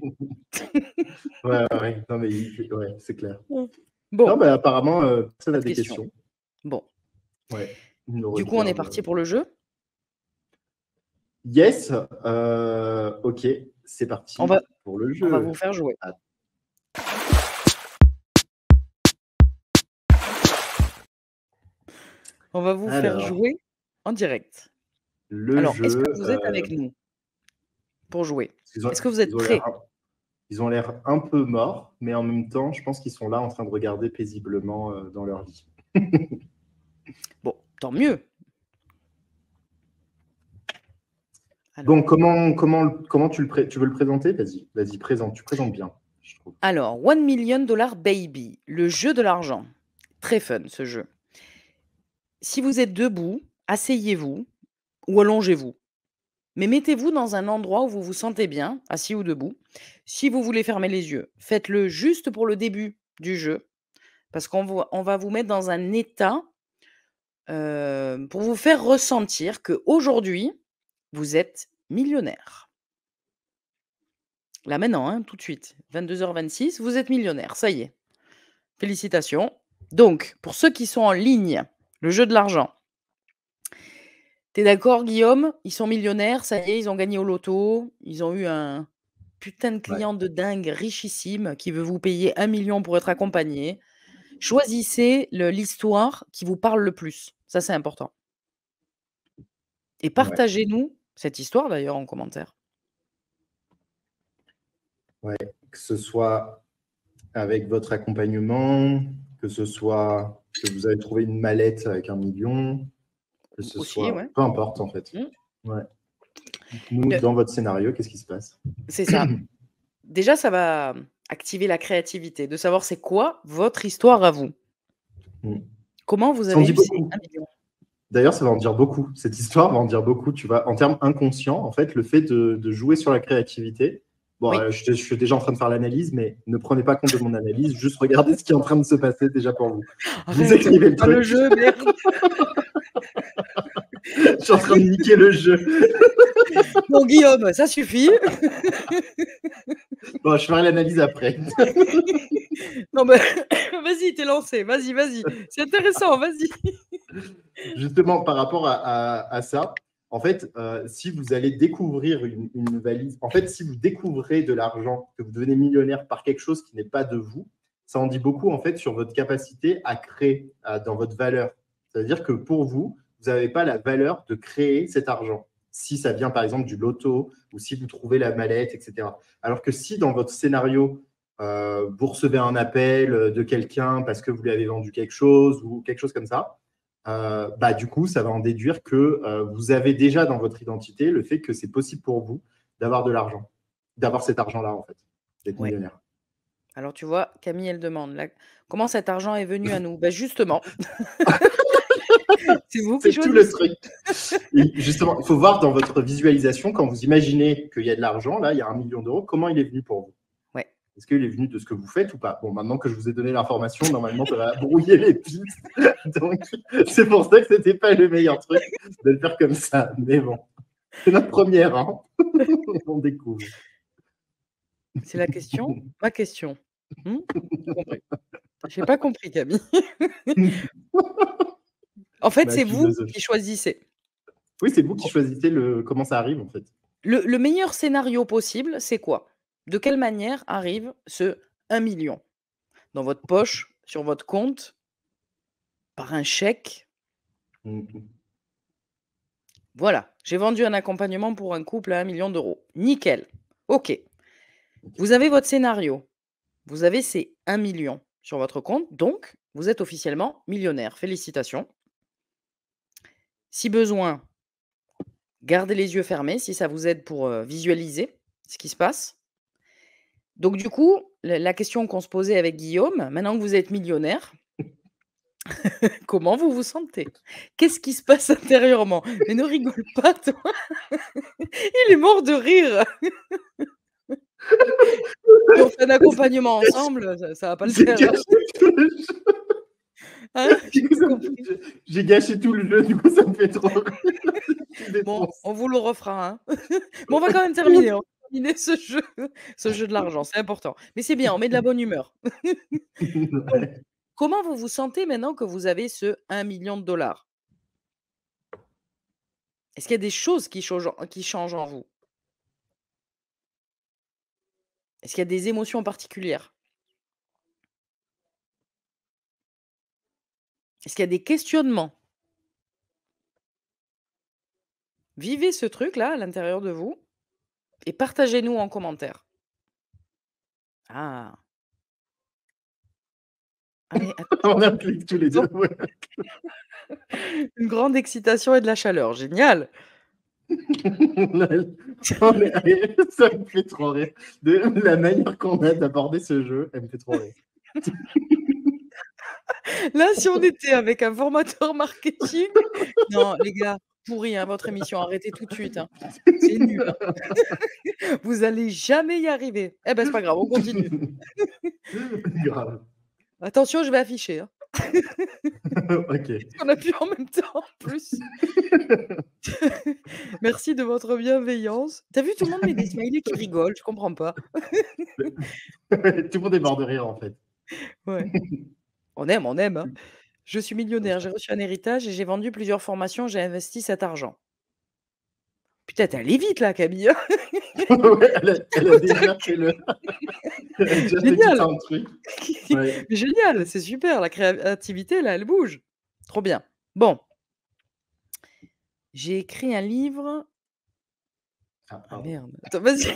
Ouais, ouais. Non, mais ouais, c'est clair.
Mmh.
Non,
Bon,
mais apparemment, personne
pas
n'a
de
des
questions.
questions.
Bon,
Ouais. Une
du coup, on est
regarde.
parti pour le jeu?
Yes, ok, c'est parti
On va,
pour le
on va
jeu.
vous faire jouer.
Ah.
On va vous faire
Alors,
jouer en direct.
le
Alors, est-ce que
jeu,
vous êtes avec nous pour jouer?
ils ont,
Est-ce que vous êtes
ils ont l'air
prêts?
ils ont l'air un peu morts, mais en même temps, je pense qu'ils sont là en train de regarder paisiblement dans leur lit.
Bon, tant mieux. Alors,
Donc, comment tu veux le présenter? Vas-y, présente. Tu présentes bien, je trouve.
alors, $1 million Baby, le jeu de l'argent. Très fun ce jeu. Si vous êtes debout, asseyez-vous ou allongez-vous. Mais mettez-vous dans un endroit où vous vous sentez bien, assis ou debout. Si vous voulez fermer les yeux, faites-le juste pour le début du jeu, parce on va vous mettre dans un état pour vous faire ressentir qu'aujourd'hui, vous êtes millionnaire. Là maintenant, hein, tout de suite, 22h26, vous êtes millionnaire, ça y est. Félicitations. Donc, pour ceux qui sont en ligne, le jeu de l'argent. T'es d'accord, Guillaume? Ils sont millionnaires, ça y est, ils ont gagné au loto. Ils ont eu un putain de client de dingue richissime qui veut vous payer 1 million pour être accompagné. Choisissez l'histoire qui vous parle le plus. Ça, c'est important. Et partagez-nous cette histoire d'ailleurs en commentaire.
Ouais, que ce soit avec votre accompagnement, que ce soit que vous avez trouvé une mallette avec 1 million, que ce
Aussi,
soit,
ouais.
peu importe en fait. Ouais. Nous, dans votre scénario, qu'est-ce qui se passe?
C'est ça. Déjà, ça va activer la créativité, de savoir c'est quoi votre histoire à vous. Comment vous
Ça en
avez
dit
eu ces
beaucoup.
1 million?
D'ailleurs, ça va en dire beaucoup. Cette histoire va en dire beaucoup. Tu vois, en termes inconscients, en fait, le fait de jouer sur la créativité. Bon,
Oui.
je suis déjà en train de faire l'analyse, mais ne prenez pas compte de mon analyse. Juste regardez ce qui est en train de se passer déjà pour vous. Vous écrivez le truc.
Le jeu, merde.
Je suis en train de niquer le jeu.
Bon, Guillaume, ça suffit.
Bon, je ferai l'analyse après.
Non, mais vas-y, t'es lancé. Vas-y. C'est intéressant, vas-y.
Justement, par rapport à ça, en fait, si vous allez découvrir une valise, en fait, si vous découvrez de l'argent, que vous devenez millionnaire par quelque chose qui n'est pas de vous, ça en dit beaucoup, en fait, sur votre capacité à créer dans votre valeur. C'est-à-dire que pour vous, vous n'avez pas la valeur de créer cet argent. Si ça vient, par exemple, du loto ou si vous trouvez la mallette, etc. Alors que si dans votre scénario, vous recevez un appel de quelqu'un parce que vous lui avez vendu quelque chose ou quelque chose comme ça, du coup, ça va en déduire que vous avez déjà dans votre identité le fait que c'est possible pour vous d'avoir de l'argent, d'avoir cet argent-là, en fait, d'être millionnaire.
Alors, tu vois, Camille, elle demande comment cet argent est venu à nous? Justement. C'est vous qui choisissez.
C'est tout le truc. Et justement, il faut voir dans votre visualisation, quand vous imaginez qu'il y a de l'argent, là, il y a 1 million d'euros, comment il est venu pour vous? Est-ce qu'il est venu de ce que vous faites ou pas? Bon, maintenant que je vous ai donné l'information, normalement, ça va brouiller les pistes. Donc, c'est pour ça que ce n'était pas le meilleur truc de le faire comme ça. Mais bon, c'est notre première. Hein. On découvre.
C'est la question? Ma question. Je n'ai pas compris, Camille. En fait, c'est vous qui choisissez.
Oui, c'est vous qui choisissez comment ça arrive, en fait.
Le meilleur scénario possible, c'est quoi? De quelle manière arrive ce 1 million? Dans votre poche, sur votre compte, par un chèque? Voilà, j'ai vendu un accompagnement pour un couple à 1 million d'euros. Nickel. OK. Vous avez votre scénario. Vous avez ces 1 million sur votre compte, donc vous êtes officiellement millionnaire. Félicitations. Si besoin, gardez les yeux fermés si ça vous aide pour visualiser ce qui se passe. Donc du coup, la question qu'on se posait avec Guillaume, maintenant que vous êtes millionnaire, comment vous vous sentez? Qu'est-ce qui se passe intérieurement? Mais ne rigole pas, toi. Il est mort de rire. Si on fait un accompagnement ensemble, ça va pas le faire. Hein?
J'ai gâché tout le jeu, du coup ça me fait trop rire.
Bon, on vous le refera. Hein. Mais on va quand même terminer. On va terminer ce jeu de l'argent, c'est important. Mais c'est bien, on met de la bonne humeur. Donc, comment vous vous sentez maintenant que vous avez ce 1 million de dollars? Est-ce qu'il y a des choses qui changent en vous? Est-ce qu'il y a des émotions particulières? Est-ce qu'il y a des questionnements? Vivez ce truc-là à l'intérieur de vous et partagez-nous en commentaire. Ah! Ah mais
On implique tous les deux.
attention,
Ouais.
une grande excitation et de la chaleur, génial!
Allez, ça me fait trop rire. De la manière qu'on a d'aborder ce jeu, elle me fait trop rire.
Là, si on était avec un formateur marketing, non les gars, pourri, hein, votre émission, arrêtez tout de suite, hein. C'est nul, hein. Vous allez jamais y arriver. Eh ben, c'est pas grave, on continue.
Grave.
Attention, je vais afficher, hein.
Ok.
On a pu en même temps, en plus. Merci de votre bienveillance. Tu as vu, tout le monde met des smileys qui rigolent, je comprends pas.
Tout le monde est mort de rire, en fait.
Ouais. On aime, hein. Je suis millionnaire, j'ai reçu un héritage et j'ai vendu plusieurs formations, j'ai investi cet argent. Putain, tu es allée vite là, Camille.
Ouais, elle a déjà fait elle a déjà fait tout
Génial.
un truc. Ouais.
Mais génial, c'est super, la créativité là, elle bouge. Trop bien. Bon. J'ai écrit un livre.
Ah,
Ah
pardon.
merde. Attends, vas-y.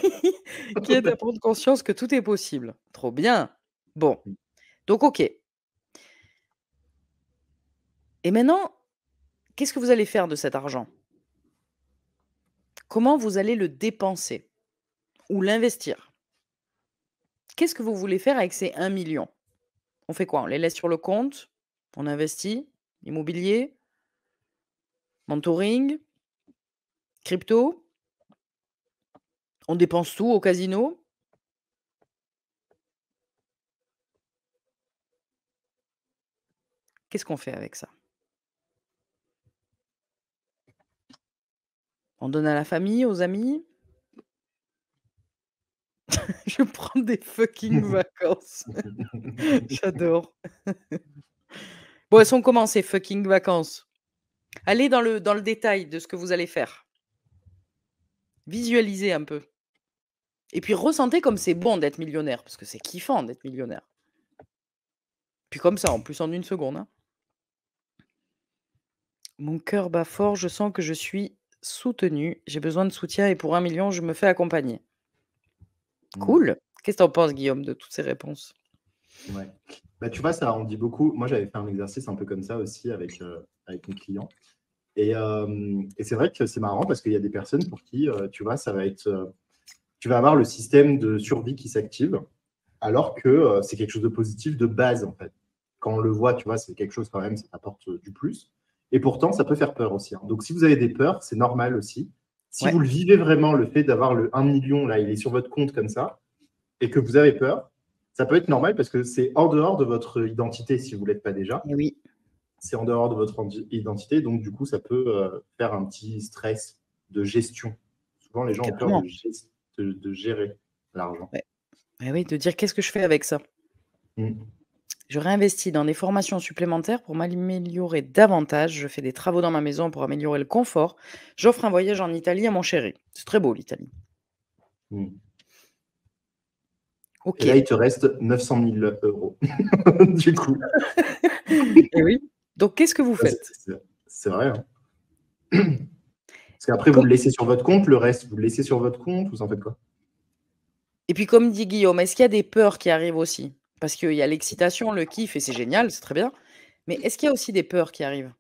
Qui aide à prendre conscience que tout est possible. Trop bien. Bon. Donc OK. Et maintenant, qu'est-ce que vous allez faire de cet argent? Comment vous allez le dépenser ou l'investir? Qu'est-ce que vous voulez faire avec ces 1 000 000? On fait quoi? On les laisse sur le compte? On investit? Immobilier? Mentoring? Crypto? On dépense tout au casino? Qu'est-ce qu'on fait avec ça? On donne à la famille, aux amis? Je prends des fucking vacances. J'adore. Bon, elles sont comment ces fucking vacances? Allez dans le détail de ce que vous allez faire. Visualisez un peu. Et puis ressentez comme c'est bon d'être millionnaire, parce que c'est kiffant d'être millionnaire. Puis comme ça, en plus en 1 seconde, hein. Mon cœur bat fort, je sens que je suis soutenue. J'ai besoin de soutien et pour 1 000 000, je me fais accompagner. Cool. Qu'est-ce que tu en penses, Guillaume, de toutes ces réponses?
Ouais. Bah, tu vois, ça en dit beaucoup. Moi, j'avais fait un exercice un peu comme ça aussi avec mes clients. Et c'est vrai que c'est marrant parce qu'il y a des personnes pour qui, tu vois, ça va être. Tu vas avoir le système de survie qui s'active, alors que c'est quelque chose de positif de base, en fait. Quand on le voit, tu vois, c'est quelque chose quand même, ça apporte du plus. Et pourtant, ça peut faire peur aussi, hein. Donc, si vous avez des peurs, c'est normal aussi. Si
Ouais.
vous le vivez vraiment, le fait d'avoir le 1 million, là, il est sur votre compte comme ça, et que vous avez peur, ça peut être normal parce que c'est en dehors de votre identité si vous ne l'êtes pas déjà.
Eh oui.
C'est en dehors de votre identité, donc du coup, ça peut faire un petit stress de gestion. Souvent, les gens ont peur
Carrément.
de gérer l'argent.
Ouais. Eh oui, de dire qu'est-ce que je fais avec ça? Je réinvestis dans des formations supplémentaires pour m'améliorer davantage. Je fais des travaux dans ma maison pour améliorer le confort. J'offre un voyage en Italie à mon chéri. C'est très beau, l'Italie.
Et là, il te reste 900 000 euros, du coup.
Et oui. Donc, qu'est-ce que vous faites?
C'est vrai. Hein. Parce qu'après, vous le laissez sur votre compte, le reste, vous le laissez sur votre compte, vous en faites quoi?
Et puis, comme dit Guillaume, est-ce qu'il y a des peurs qui arrivent aussi? Parce qu'il y a l'excitation, le kiff, et c'est génial, c'est très bien. Mais est-ce qu'il y a aussi des peurs qui arrivent?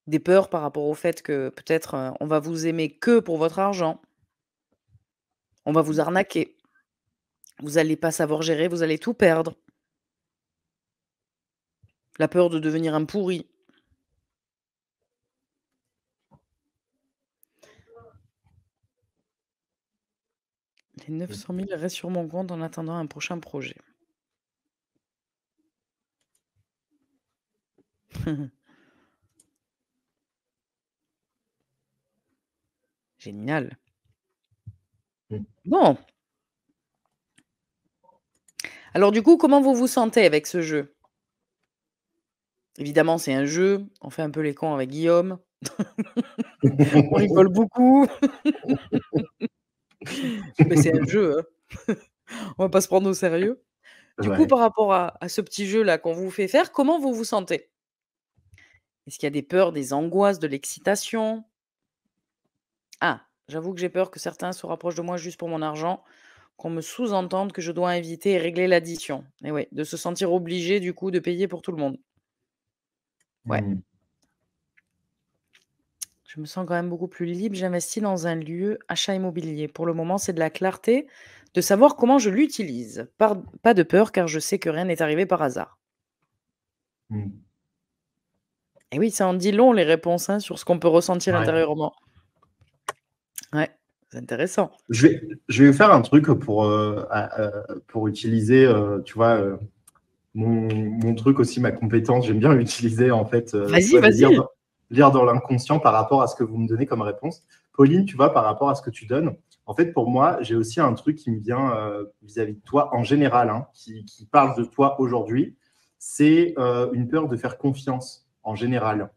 Des peurs par rapport au fait que peut-être on va vous aimer que pour votre argent. On va vous arnaquer. Vous n'allez pas savoir gérer, vous allez tout perdre. La peur de devenir un pourri. Les 900 000 restent sur mon compte en attendant un prochain projet. Génial. Bon. Alors du coup, comment vous vous sentez avec ce jeu? Évidemment, c'est un jeu, on fait un peu les cons avec Guillaume. On rigole beaucoup. Mais c'est un jeu, hein. On va pas se prendre au sérieux. Du coup,
Ouais.
par rapport à ce petit jeu-là qu'on vous fait faire, comment vous vous sentez? Est-ce qu'il y a des peurs, des angoisses, de l'excitation? Ah, j'avoue que j'ai peur que certains se rapprochent de moi juste pour mon argent, qu'on me sous-entende que je dois inviter et régler l'addition. Et oui, de se sentir obligé du coup de payer pour tout le monde. Ouais,
Mmh.
je me sens quand même beaucoup plus libre. J'investis dans un lieu achat immobilier. Pour le moment, c'est de la clarté, de savoir comment je l'utilise. Pas de peur car je sais que rien n'est arrivé par hasard.
Mmh.
Et oui, ça en dit long les réponses hein, sur ce qu'on peut ressentir
Ouais.
intérieurement. Ouais, c'est intéressant.
Je vais faire un truc pour utiliser, tu vois, mon truc aussi, ma compétence. J'aime bien l'utiliser, en fait, tu
Vas-y,
vois, de
vas-y.
lire dans l'inconscient par rapport à ce que vous me donnez comme réponse. Pauline, tu vois, par rapport à ce que tu donnes, en fait, pour moi, j'ai aussi un truc qui me vient vis-à-vis de toi en général, hein, qui parle de toi aujourd'hui. C'est une peur de faire confiance en général.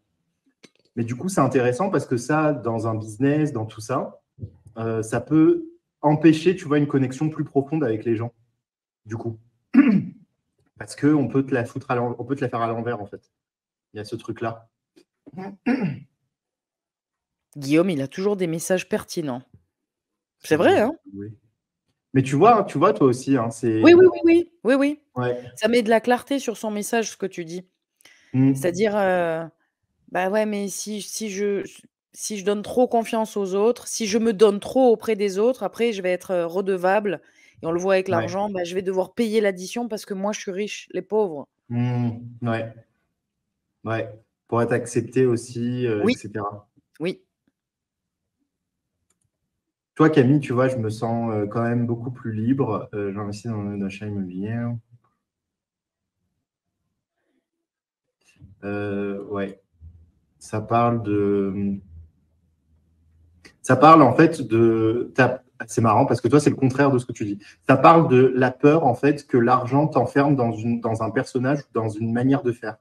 Mais du coup, c'est intéressant parce que ça, dans un business, dans tout ça, ça peut empêcher, tu vois, une connexion plus profonde avec les gens, du coup. Parce qu'on peut te la foutre on peut te la faire à l'envers, en fait. Il y a ce truc-là.
Guillaume, il a toujours des messages pertinents. C'est vrai, hein?
Oui. Mais tu vois, toi aussi, hein,
Oui,
c'est.
oui, oui, oui. Oui, oui.
Ouais.
Ça met de la clarté sur son message, ce que tu dis.
Mm.
C'est-à-dire, bah, ouais, mais si je donne trop confiance aux autres, si je me donne trop auprès des autres, après je vais être, redevable et on le voit avec
Ouais.
l'argent, bah, je vais devoir payer l'addition parce que moi je suis riche, les pauvres.
Mm. Ouais. Ouais. Pour être accepté aussi,
Oui,
etc.
oui.
Toi, Camille, tu vois, je me sens quand même beaucoup plus libre. J'investis dans un achat immobilier. Ouais. Ça parle de. Ça parle en fait de. C'est marrant parce que toi, c'est le contraire de ce que tu dis. Ça parle de la peur en fait que l'argent t'enferme dans un personnage ou dans une manière de faire.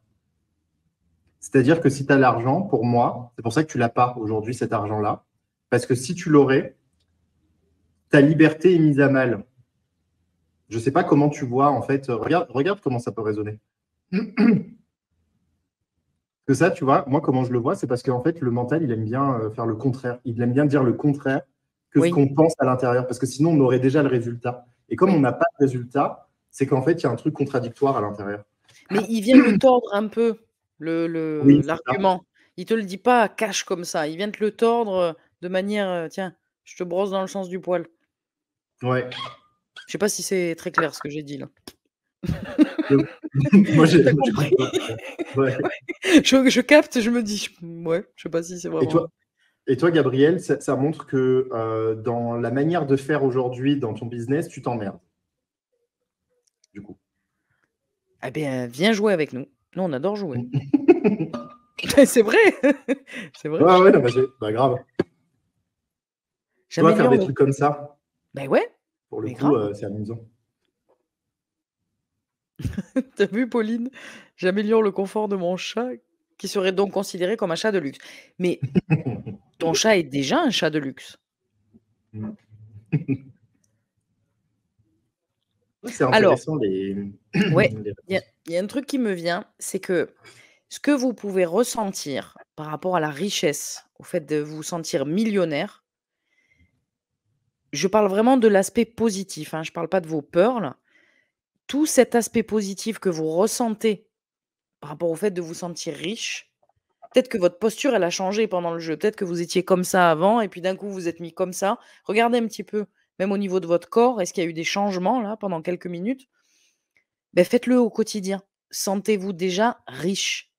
C'est-à-dire que si tu as l'argent, pour moi, c'est pour ça que tu l'as pas aujourd'hui, cet argent-là. Parce que si tu l'aurais, ta liberté est mise à mal. Je ne sais pas comment tu vois, en fait. Regarde comment ça peut résonner. Que ça, tu vois, moi, comment je le vois, c'est parce qu'en fait, le mental, il aime bien faire le contraire. Il aime bien dire le contraire que ce
Oui,
qu'on pense à l'intérieur, parce que sinon, on aurait déjà le résultat. Et comme on
oui.
n'a pas de résultat, c'est qu'en fait, il y a un truc contradictoire à l'intérieur.
Mais il vient le tordre un peu,
Oui, c'est ça.
l'argument. Il te le dit pas cash comme ça, il vient te le tordre, de manière, «Tiens, je te brosse dans le sens du poil».
Ouais.
Je sais pas si c'est très clair ce que j'ai dit là.
Donc, moi, j'ai
Tu as compris?
compris. Ouais.
Je capte, je me dis: «Ouais, je sais pas si c'est
Et
vraiment»
toi, Gabriel, ça montre que dans la manière de faire aujourd'hui dans ton business, tu t'emmerdes, du coup.
Eh bien, viens jouer avec nous. Nous, on adore jouer. C'est vrai! C'est vrai.
Ouais, ouais, non, bah, grave. Toi, faire
J'améliore
des
le
trucs comme ça,
Ben ouais,
pour le
mais
coup,
grave.
c'est amusant.
Tu as vu Pauline? J'améliore le confort de mon chat, qui serait donc considéré comme un chat de luxe. Mais ton chat est déjà un chat de luxe.
Ouais, c'est
Alors,
intéressant les,
ouais,
les réponses.
il y a un truc qui me vient, c'est que ce que vous pouvez ressentir par rapport à la richesse, au fait de vous sentir millionnaire, je parle vraiment de l'aspect positif, hein, je parle pas de vos peurs là. Tout cet aspect positif que vous ressentez par rapport au fait de vous sentir riche, peut-être que votre posture, elle a changé pendant le jeu. Peut-être que vous étiez comme ça avant et puis d'un coup, vous êtes mis comme ça. Regardez un petit peu, même au niveau de votre corps, est-ce qu'il y a eu des changements là pendant quelques minutes? Ben faites-le au quotidien. Sentez-vous déjà riche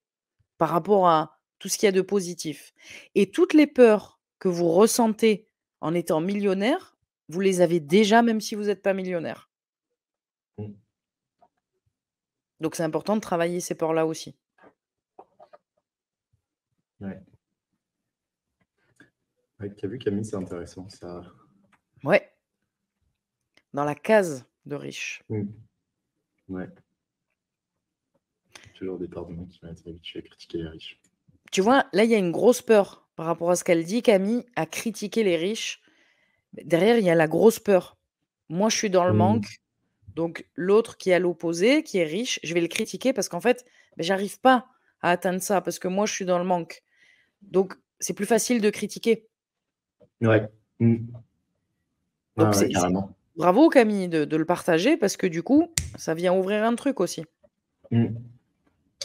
par rapport à tout ce qu'il y a de positif. Et toutes les peurs que vous ressentez en étant millionnaire, vous les avez déjà même si vous n'êtes pas millionnaire. Donc c'est important de travailler ces peurs-là aussi.
Ouais. Ouais, tu as vu, Camille, c'est intéressant. Ça.
Ouais, dans la case de riche.
Mm. Ouais. Toujours des parts de moi qui m'ont été habitués à critiquer les riches.
Tu vois, là, il y a une grosse peur par rapport à ce qu'elle dit, Camille, à critiquer les riches. Derrière, il y a la grosse peur. Moi, je suis dans le
Mmh.
manque. Donc, l'autre qui est à l'opposé, qui est riche, je vais le critiquer parce qu'en fait, j'arrive pas à atteindre ça parce que moi, je suis dans le manque. Donc, c'est plus facile de critiquer.
Ouais. Mmh.
Donc,
Ouais, carrément.
bravo, Camille, de le partager parce que du coup, ça vient ouvrir un truc aussi.
Mmh.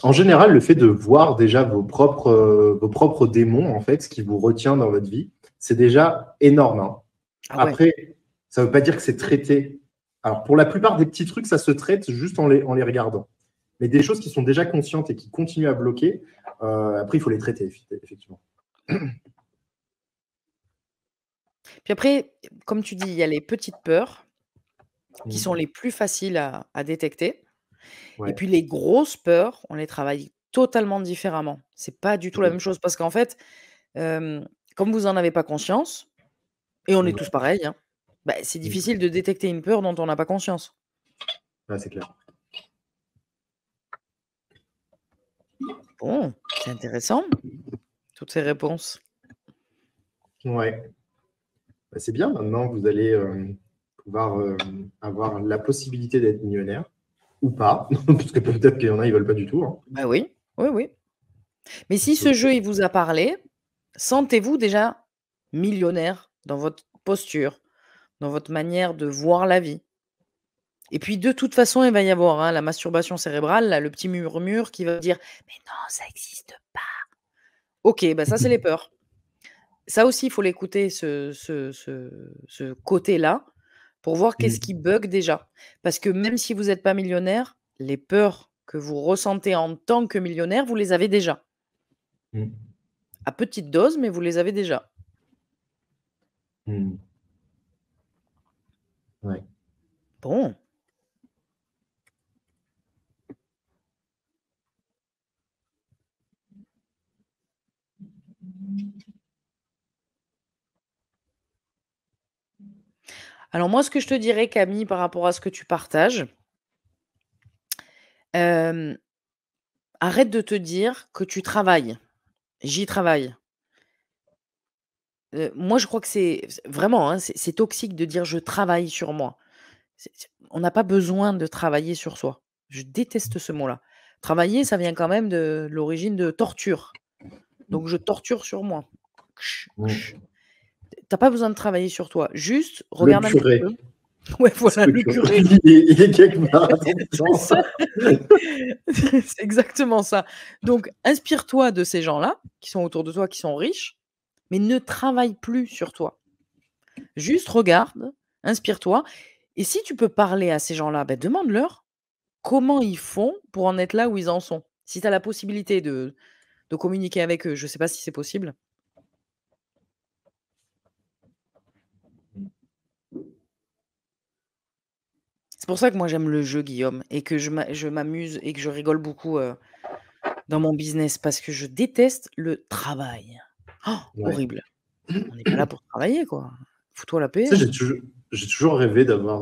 En général, le fait de voir déjà vos propres démons, en fait, ce qui vous retient dans votre vie, c'est déjà énorme, hein.
Ah ouais.
Après, ça ne veut pas dire que c'est traité. Alors, pour la plupart des petits trucs, ça se traite juste en les regardant. Mais des choses qui sont déjà conscientes et qui continuent à bloquer, après, il faut les traiter, effectivement.
Puis après, comme tu dis, il y a les petites peurs qui
Mmh.
sont les plus faciles à détecter.
Ouais.
Et puis les grosses peurs, on les travaille totalement différemment. C'est pas du tout la
Mmh.
même chose parce qu'en fait, comme vous en avez pas conscience, et on est
Ouais.
tous pareils, hein, c'est difficile de détecter une peur dont on n'a pas conscience.
Ouais, c'est clair.
Bon, c'est intéressant, toutes ces réponses.
Ouais. Bah, c'est bien, maintenant, vous allez pouvoir avoir la possibilité d'être millionnaire ou pas, parce que peut-être qu'il y en a, ils veulent pas du tout, hein.
Bah oui, oui, oui. Mais si ce jeu, il vous a parlé, sentez-vous déjà millionnaire dans votre posture, dans votre manière de voir la vie. Et puis de toute façon, il va y avoir, hein, la masturbation cérébrale, là, le petit murmure qui va dire: «Mais non, ça existe pas». OK, ça, c'est les peurs. Ça aussi, il faut l'écouter ce côté-là pour voir qu'est-ce qui bug déjà. Parce que même si vous n'êtes pas millionnaire, les peurs que vous ressentez en tant que millionnaire, vous les avez déjà.
Mmh.
À petite dose, mais vous les avez déjà.
Mmh. Ouais.
Bon. Alors moi, ce que je te dirais, Camille, par rapport à ce que tu partages, arrête de te dire que tu travailles. J'y travaille. Moi, je crois que c'est vraiment, hein, c'est toxique de dire: «Je travaille sur moi». On n'a pas besoin de travailler sur soi. Je déteste ce mot-là. Travailler, ça vient quand même de l'origine de torture. Donc je torture sur moi.
Mmh.
Tu pas besoin de travailler sur toi. Juste
Le
regarde un petit
curé.
peu. Ouais, voilà, le curé.
Il est quelque part.
C'est ça. C'est exactement ça. Donc inspire-toi de ces gens-là, qui sont autour de toi, qui sont riches, mais ne travaille plus sur toi. Juste regarde, inspire-toi et si tu peux parler à ces gens-là, demande-leur comment ils font pour en être là où ils en sont. Si tu as la possibilité de communiquer avec eux, je ne sais pas si c'est possible. C'est pour ça que moi j'aime le jeu, Guillaume, et que je m'amuse et que je rigole beaucoup, dans mon business parce que je déteste le travail.
Ouais.
Horrible. On n'est pas là pour travailler, quoi. Fous-toi la paix,
Tu sais,
hein.
j'ai toujours rêvé d'avoir.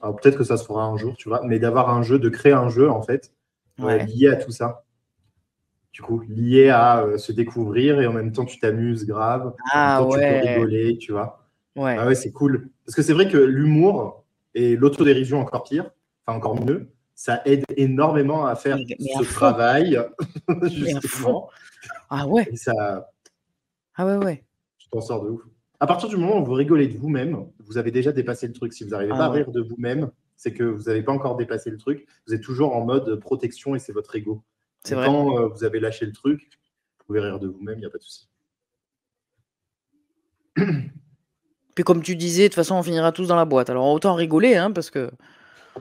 Alors peut-être que ça se fera un jour, tu vois, mais d'avoir un jeu, de créer un jeu en fait,
Ouais.
lié à tout ça. Du coup, lié à se découvrir et en même temps tu t'amuses grave. En même
Ah
temps, tu peux
ouais.
rigoler, tu vois.
Ouais.
Ah ouais, c'est cool. Parce que c'est vrai que l'humour et l'autodérision encore pire, enfin encore mieux, ça aide énormément à faire
Mais à
ce
fond.
travail,
Mais à fond.
justement.
Ah ouais.
Et ça,
Ah ouais, ouais.
tu t'en sors de ouf. À partir du moment où vous rigolez de vous-même, vous avez déjà dépassé le truc. Si vous n'arrivez
Ah
pas à
ouais.
rire de vous-même, c'est que vous n'avez pas encore dépassé le truc. Vous êtes toujours en mode protection et c'est votre ego.
C'est
Mais
vrai.
quand vous avez lâché le truc, vous pouvez rire de vous-même, il n'y a pas de souci.
Puis comme tu disais, de toute façon, on finira tous dans la boîte. Alors autant rigoler, hein, parce que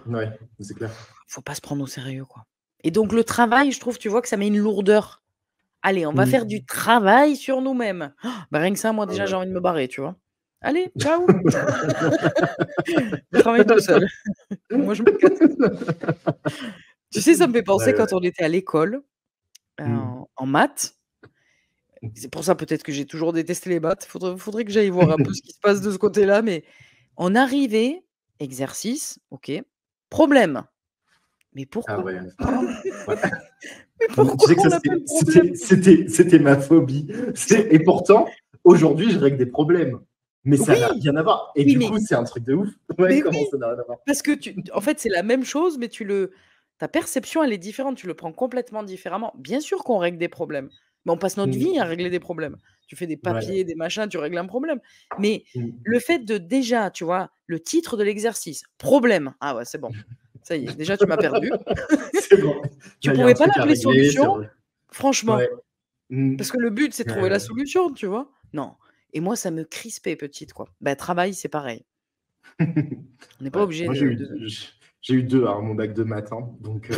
Ouais, c'est clair.
faut pas se prendre au sérieux, quoi. Et donc le travail, je trouve, tu vois, que ça met une lourdeur. Allez, on va faire du travail sur nous-mêmes. Rien que ça, moi, déjà,
ouais.
j'ai envie de me barrer, tu vois? Allez, ciao! Je travaille tout seul. Moi, je me casse. Tu sais, ça me fait penser
Ouais,
quand on était à l'école,
Mm.
en maths. C'est pour ça peut-être que j'ai toujours détesté les maths. Faudrait que j'aille voir un peu ce qui se passe de ce côté-là, mais on arrivait, exercice, OK, problème. Mais
Ah
pourquoi?
ouais. Ouais.
Mais
Tu
pourquoi
sais que
on
ça,
a pas de problème?
c'était ma phobie. Et pourtant, aujourd'hui, je règle des problèmes. Mais ça n'a
Oui,
rien à voir. Et
oui,
du
mais
coup, c'est un truc de ouf. Ouais,
mais
comment
oui,
ça n'a rien à voir?
parce que en fait, c'est la même chose, mais ta perception, elle est différente. Tu le prends complètement différemment. Bien sûr qu'on règle des problèmes, mais on passe notre vie à
Mmh.
régler des problèmes. Tu fais des
Ouais.
papiers, des machins, tu règles un problème. Mais
Mmh.
le fait de déjà, tu vois, le titre de l'exercice, problème. Ah ouais, c'est bon. Ça y est, déjà tu m'as perdu.
C'est bon.
Tu
Là, il y a un
pouvais pas
truc à
l'appeler
régler
solution?
sur
Franchement.
ouais. Mmh.
Parce que le but, c'est de trouver la
Ouais.
solution, tu vois? Non. Et moi, ça me crispait petite, quoi. Bah, travail, c'est pareil. On n'est pas
Ouais.
obligé
Moi,
de
j'ai eu 2 à mon bac de maths, hein, donc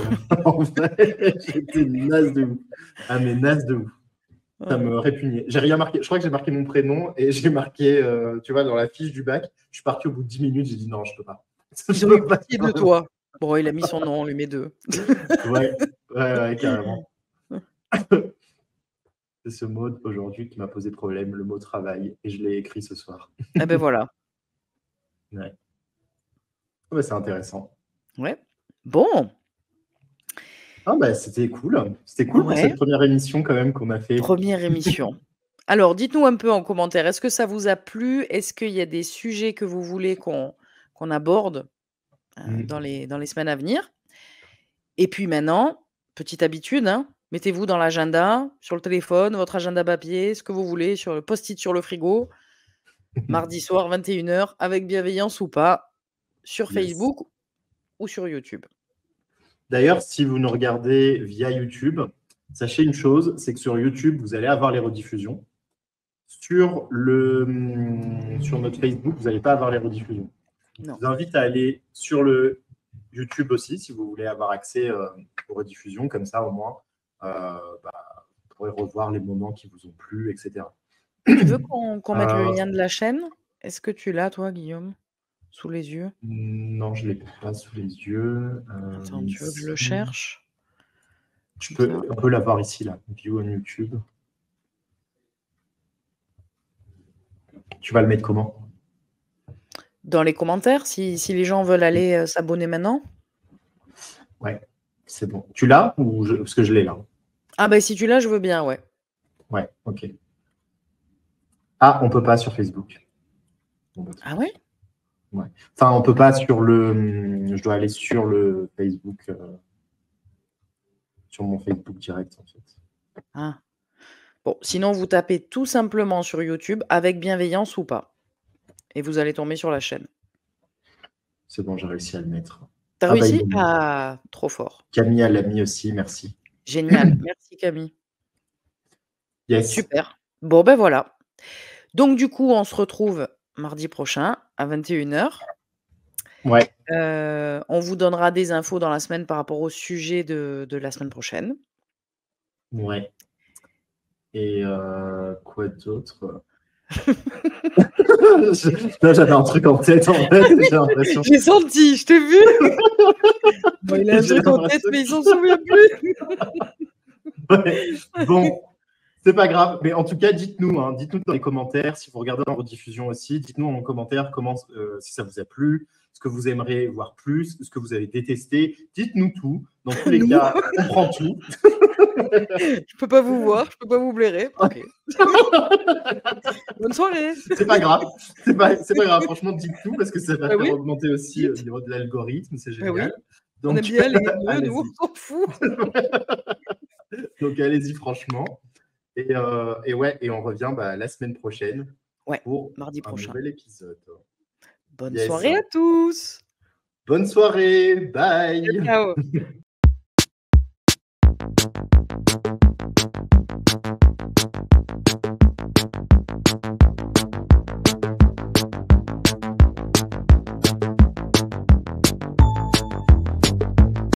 en vrai, j'étais naze de ouf. Ah mais naze de ouf. Ça
ouais.
me répugnait. J'ai rien marqué. Je crois que j'ai marqué mon prénom et j'ai marqué, tu vois, dans la fiche du bac. Je suis parti au bout de 10 minutes. J'ai dit non, je peux pas.
Ils
Je
ont eu
peux pas
pitié de
faire.
toi. Bon, il a mis son nom, on lui met 2.
Ouais, ouais, carrément. C'est ce mot aujourd'hui qui m'a posé problème, le mot travail, et je l'ai écrit ce soir.
Ah ben voilà.
Ouais. Ouais, c'est intéressant.
Ouais. Bon,
Ah bah, c'était cool. C'était cool pour
ouais,
cette première émission quand même qu'on a fait.
première émission. Alors, dites-nous un peu en commentaire, est-ce que ça vous a plu? Est-ce qu'il y a des sujets que vous voulez qu'on aborde, dans
Mmh.
les semaines à venir? Et puis maintenant, petite habitude, hein, mettez-vous dans l'agenda, sur le téléphone, votre agenda papier, ce que vous voulez, sur le post-it sur le frigo, mardi soir 21h, avec bienveillance ou pas, sur
Yes.
Facebook ou sur YouTube.
D'ailleurs, si vous nous regardez via YouTube, sachez une chose, c'est que sur YouTube, vous allez avoir les rediffusions. Sur notre Facebook, vous n'allez pas avoir les rediffusions. Je
Non.
vous invite à aller sur le YouTube aussi, si vous voulez avoir accès aux rediffusions, comme ça au moins, vous pourrez revoir les moments qui vous ont plu, etc.
Tu veux qu'on mette le
Euh,
lien de la chaîne? Est-ce que tu l'as, toi, Guillaume, sous les yeux?
non, je ne l'ai pas sous les yeux.
Attends, tu veux que je le
Ici.
cherche?
On peut l'avoir ici, là, View on YouTube. Tu vas le mettre comment?
Dans les commentaires, si les gens veulent aller s'abonner maintenant?
Ouais, c'est bon. Tu l'as ou parce que je l'ai là.
Ah ben si tu l'as, je veux bien, ouais.
Ouais, ok. Ah, on peut pas sur Facebook.
Ah ouais?
Ouais. Enfin, on peut pas sur le. Je dois aller sur le Facebook, sur mon Facebook direct en fait.
Ah. Bon, sinon vous tapez tout simplement sur YouTube avec bienveillance ou pas. Et vous allez tomber sur la chaîne.
C'est bon, j'ai réussi à le mettre.
T'as
Ah bah,
réussi? Ah, trop fort.
Camille l'a mis aussi, merci.
Génial. Merci Camille.
Yes.
Super. Bon ben voilà. Donc du coup, on se retrouve mardi prochain à 21h.
Ouais.
On vous donnera des infos dans la semaine par rapport au sujet de la semaine prochaine.
Ouais. Et quoi d'autre? Là, j'avais un truc en tête, en fait, j'ai l'impression.
J'ai senti, je t'ai vu. Bon, il a un truc en tête, mais il s'en souvient plus.
Ouais. Bon, c'est pas grave, mais en tout cas, dites-nous dans les commentaires, si vous regardez en rediffusion aussi, dites-nous en commentaire si ça vous a plu, ce que vous aimeriez voir plus, ce que vous avez détesté. Dites-nous tout. Dans tous les cas, on prend tout.
Je peux pas vous voir, je peux pas vous blairer. Ok. Bonne soirée.
C'est pas grave. C'est pas grave. Franchement, dites tout parce que ça va faire
oui.
augmenter aussi au niveau de l'algorithme. C'est génial.
Oui.
Donc,
on aime bien les deux, nous, on s'en fout.
Donc, allez-y, franchement. Et on revient la semaine prochaine pour
mardi prochain.
Un nouvel épisode.
Bonne soirée à tous.
Bonne soirée. Bye.
Ciao.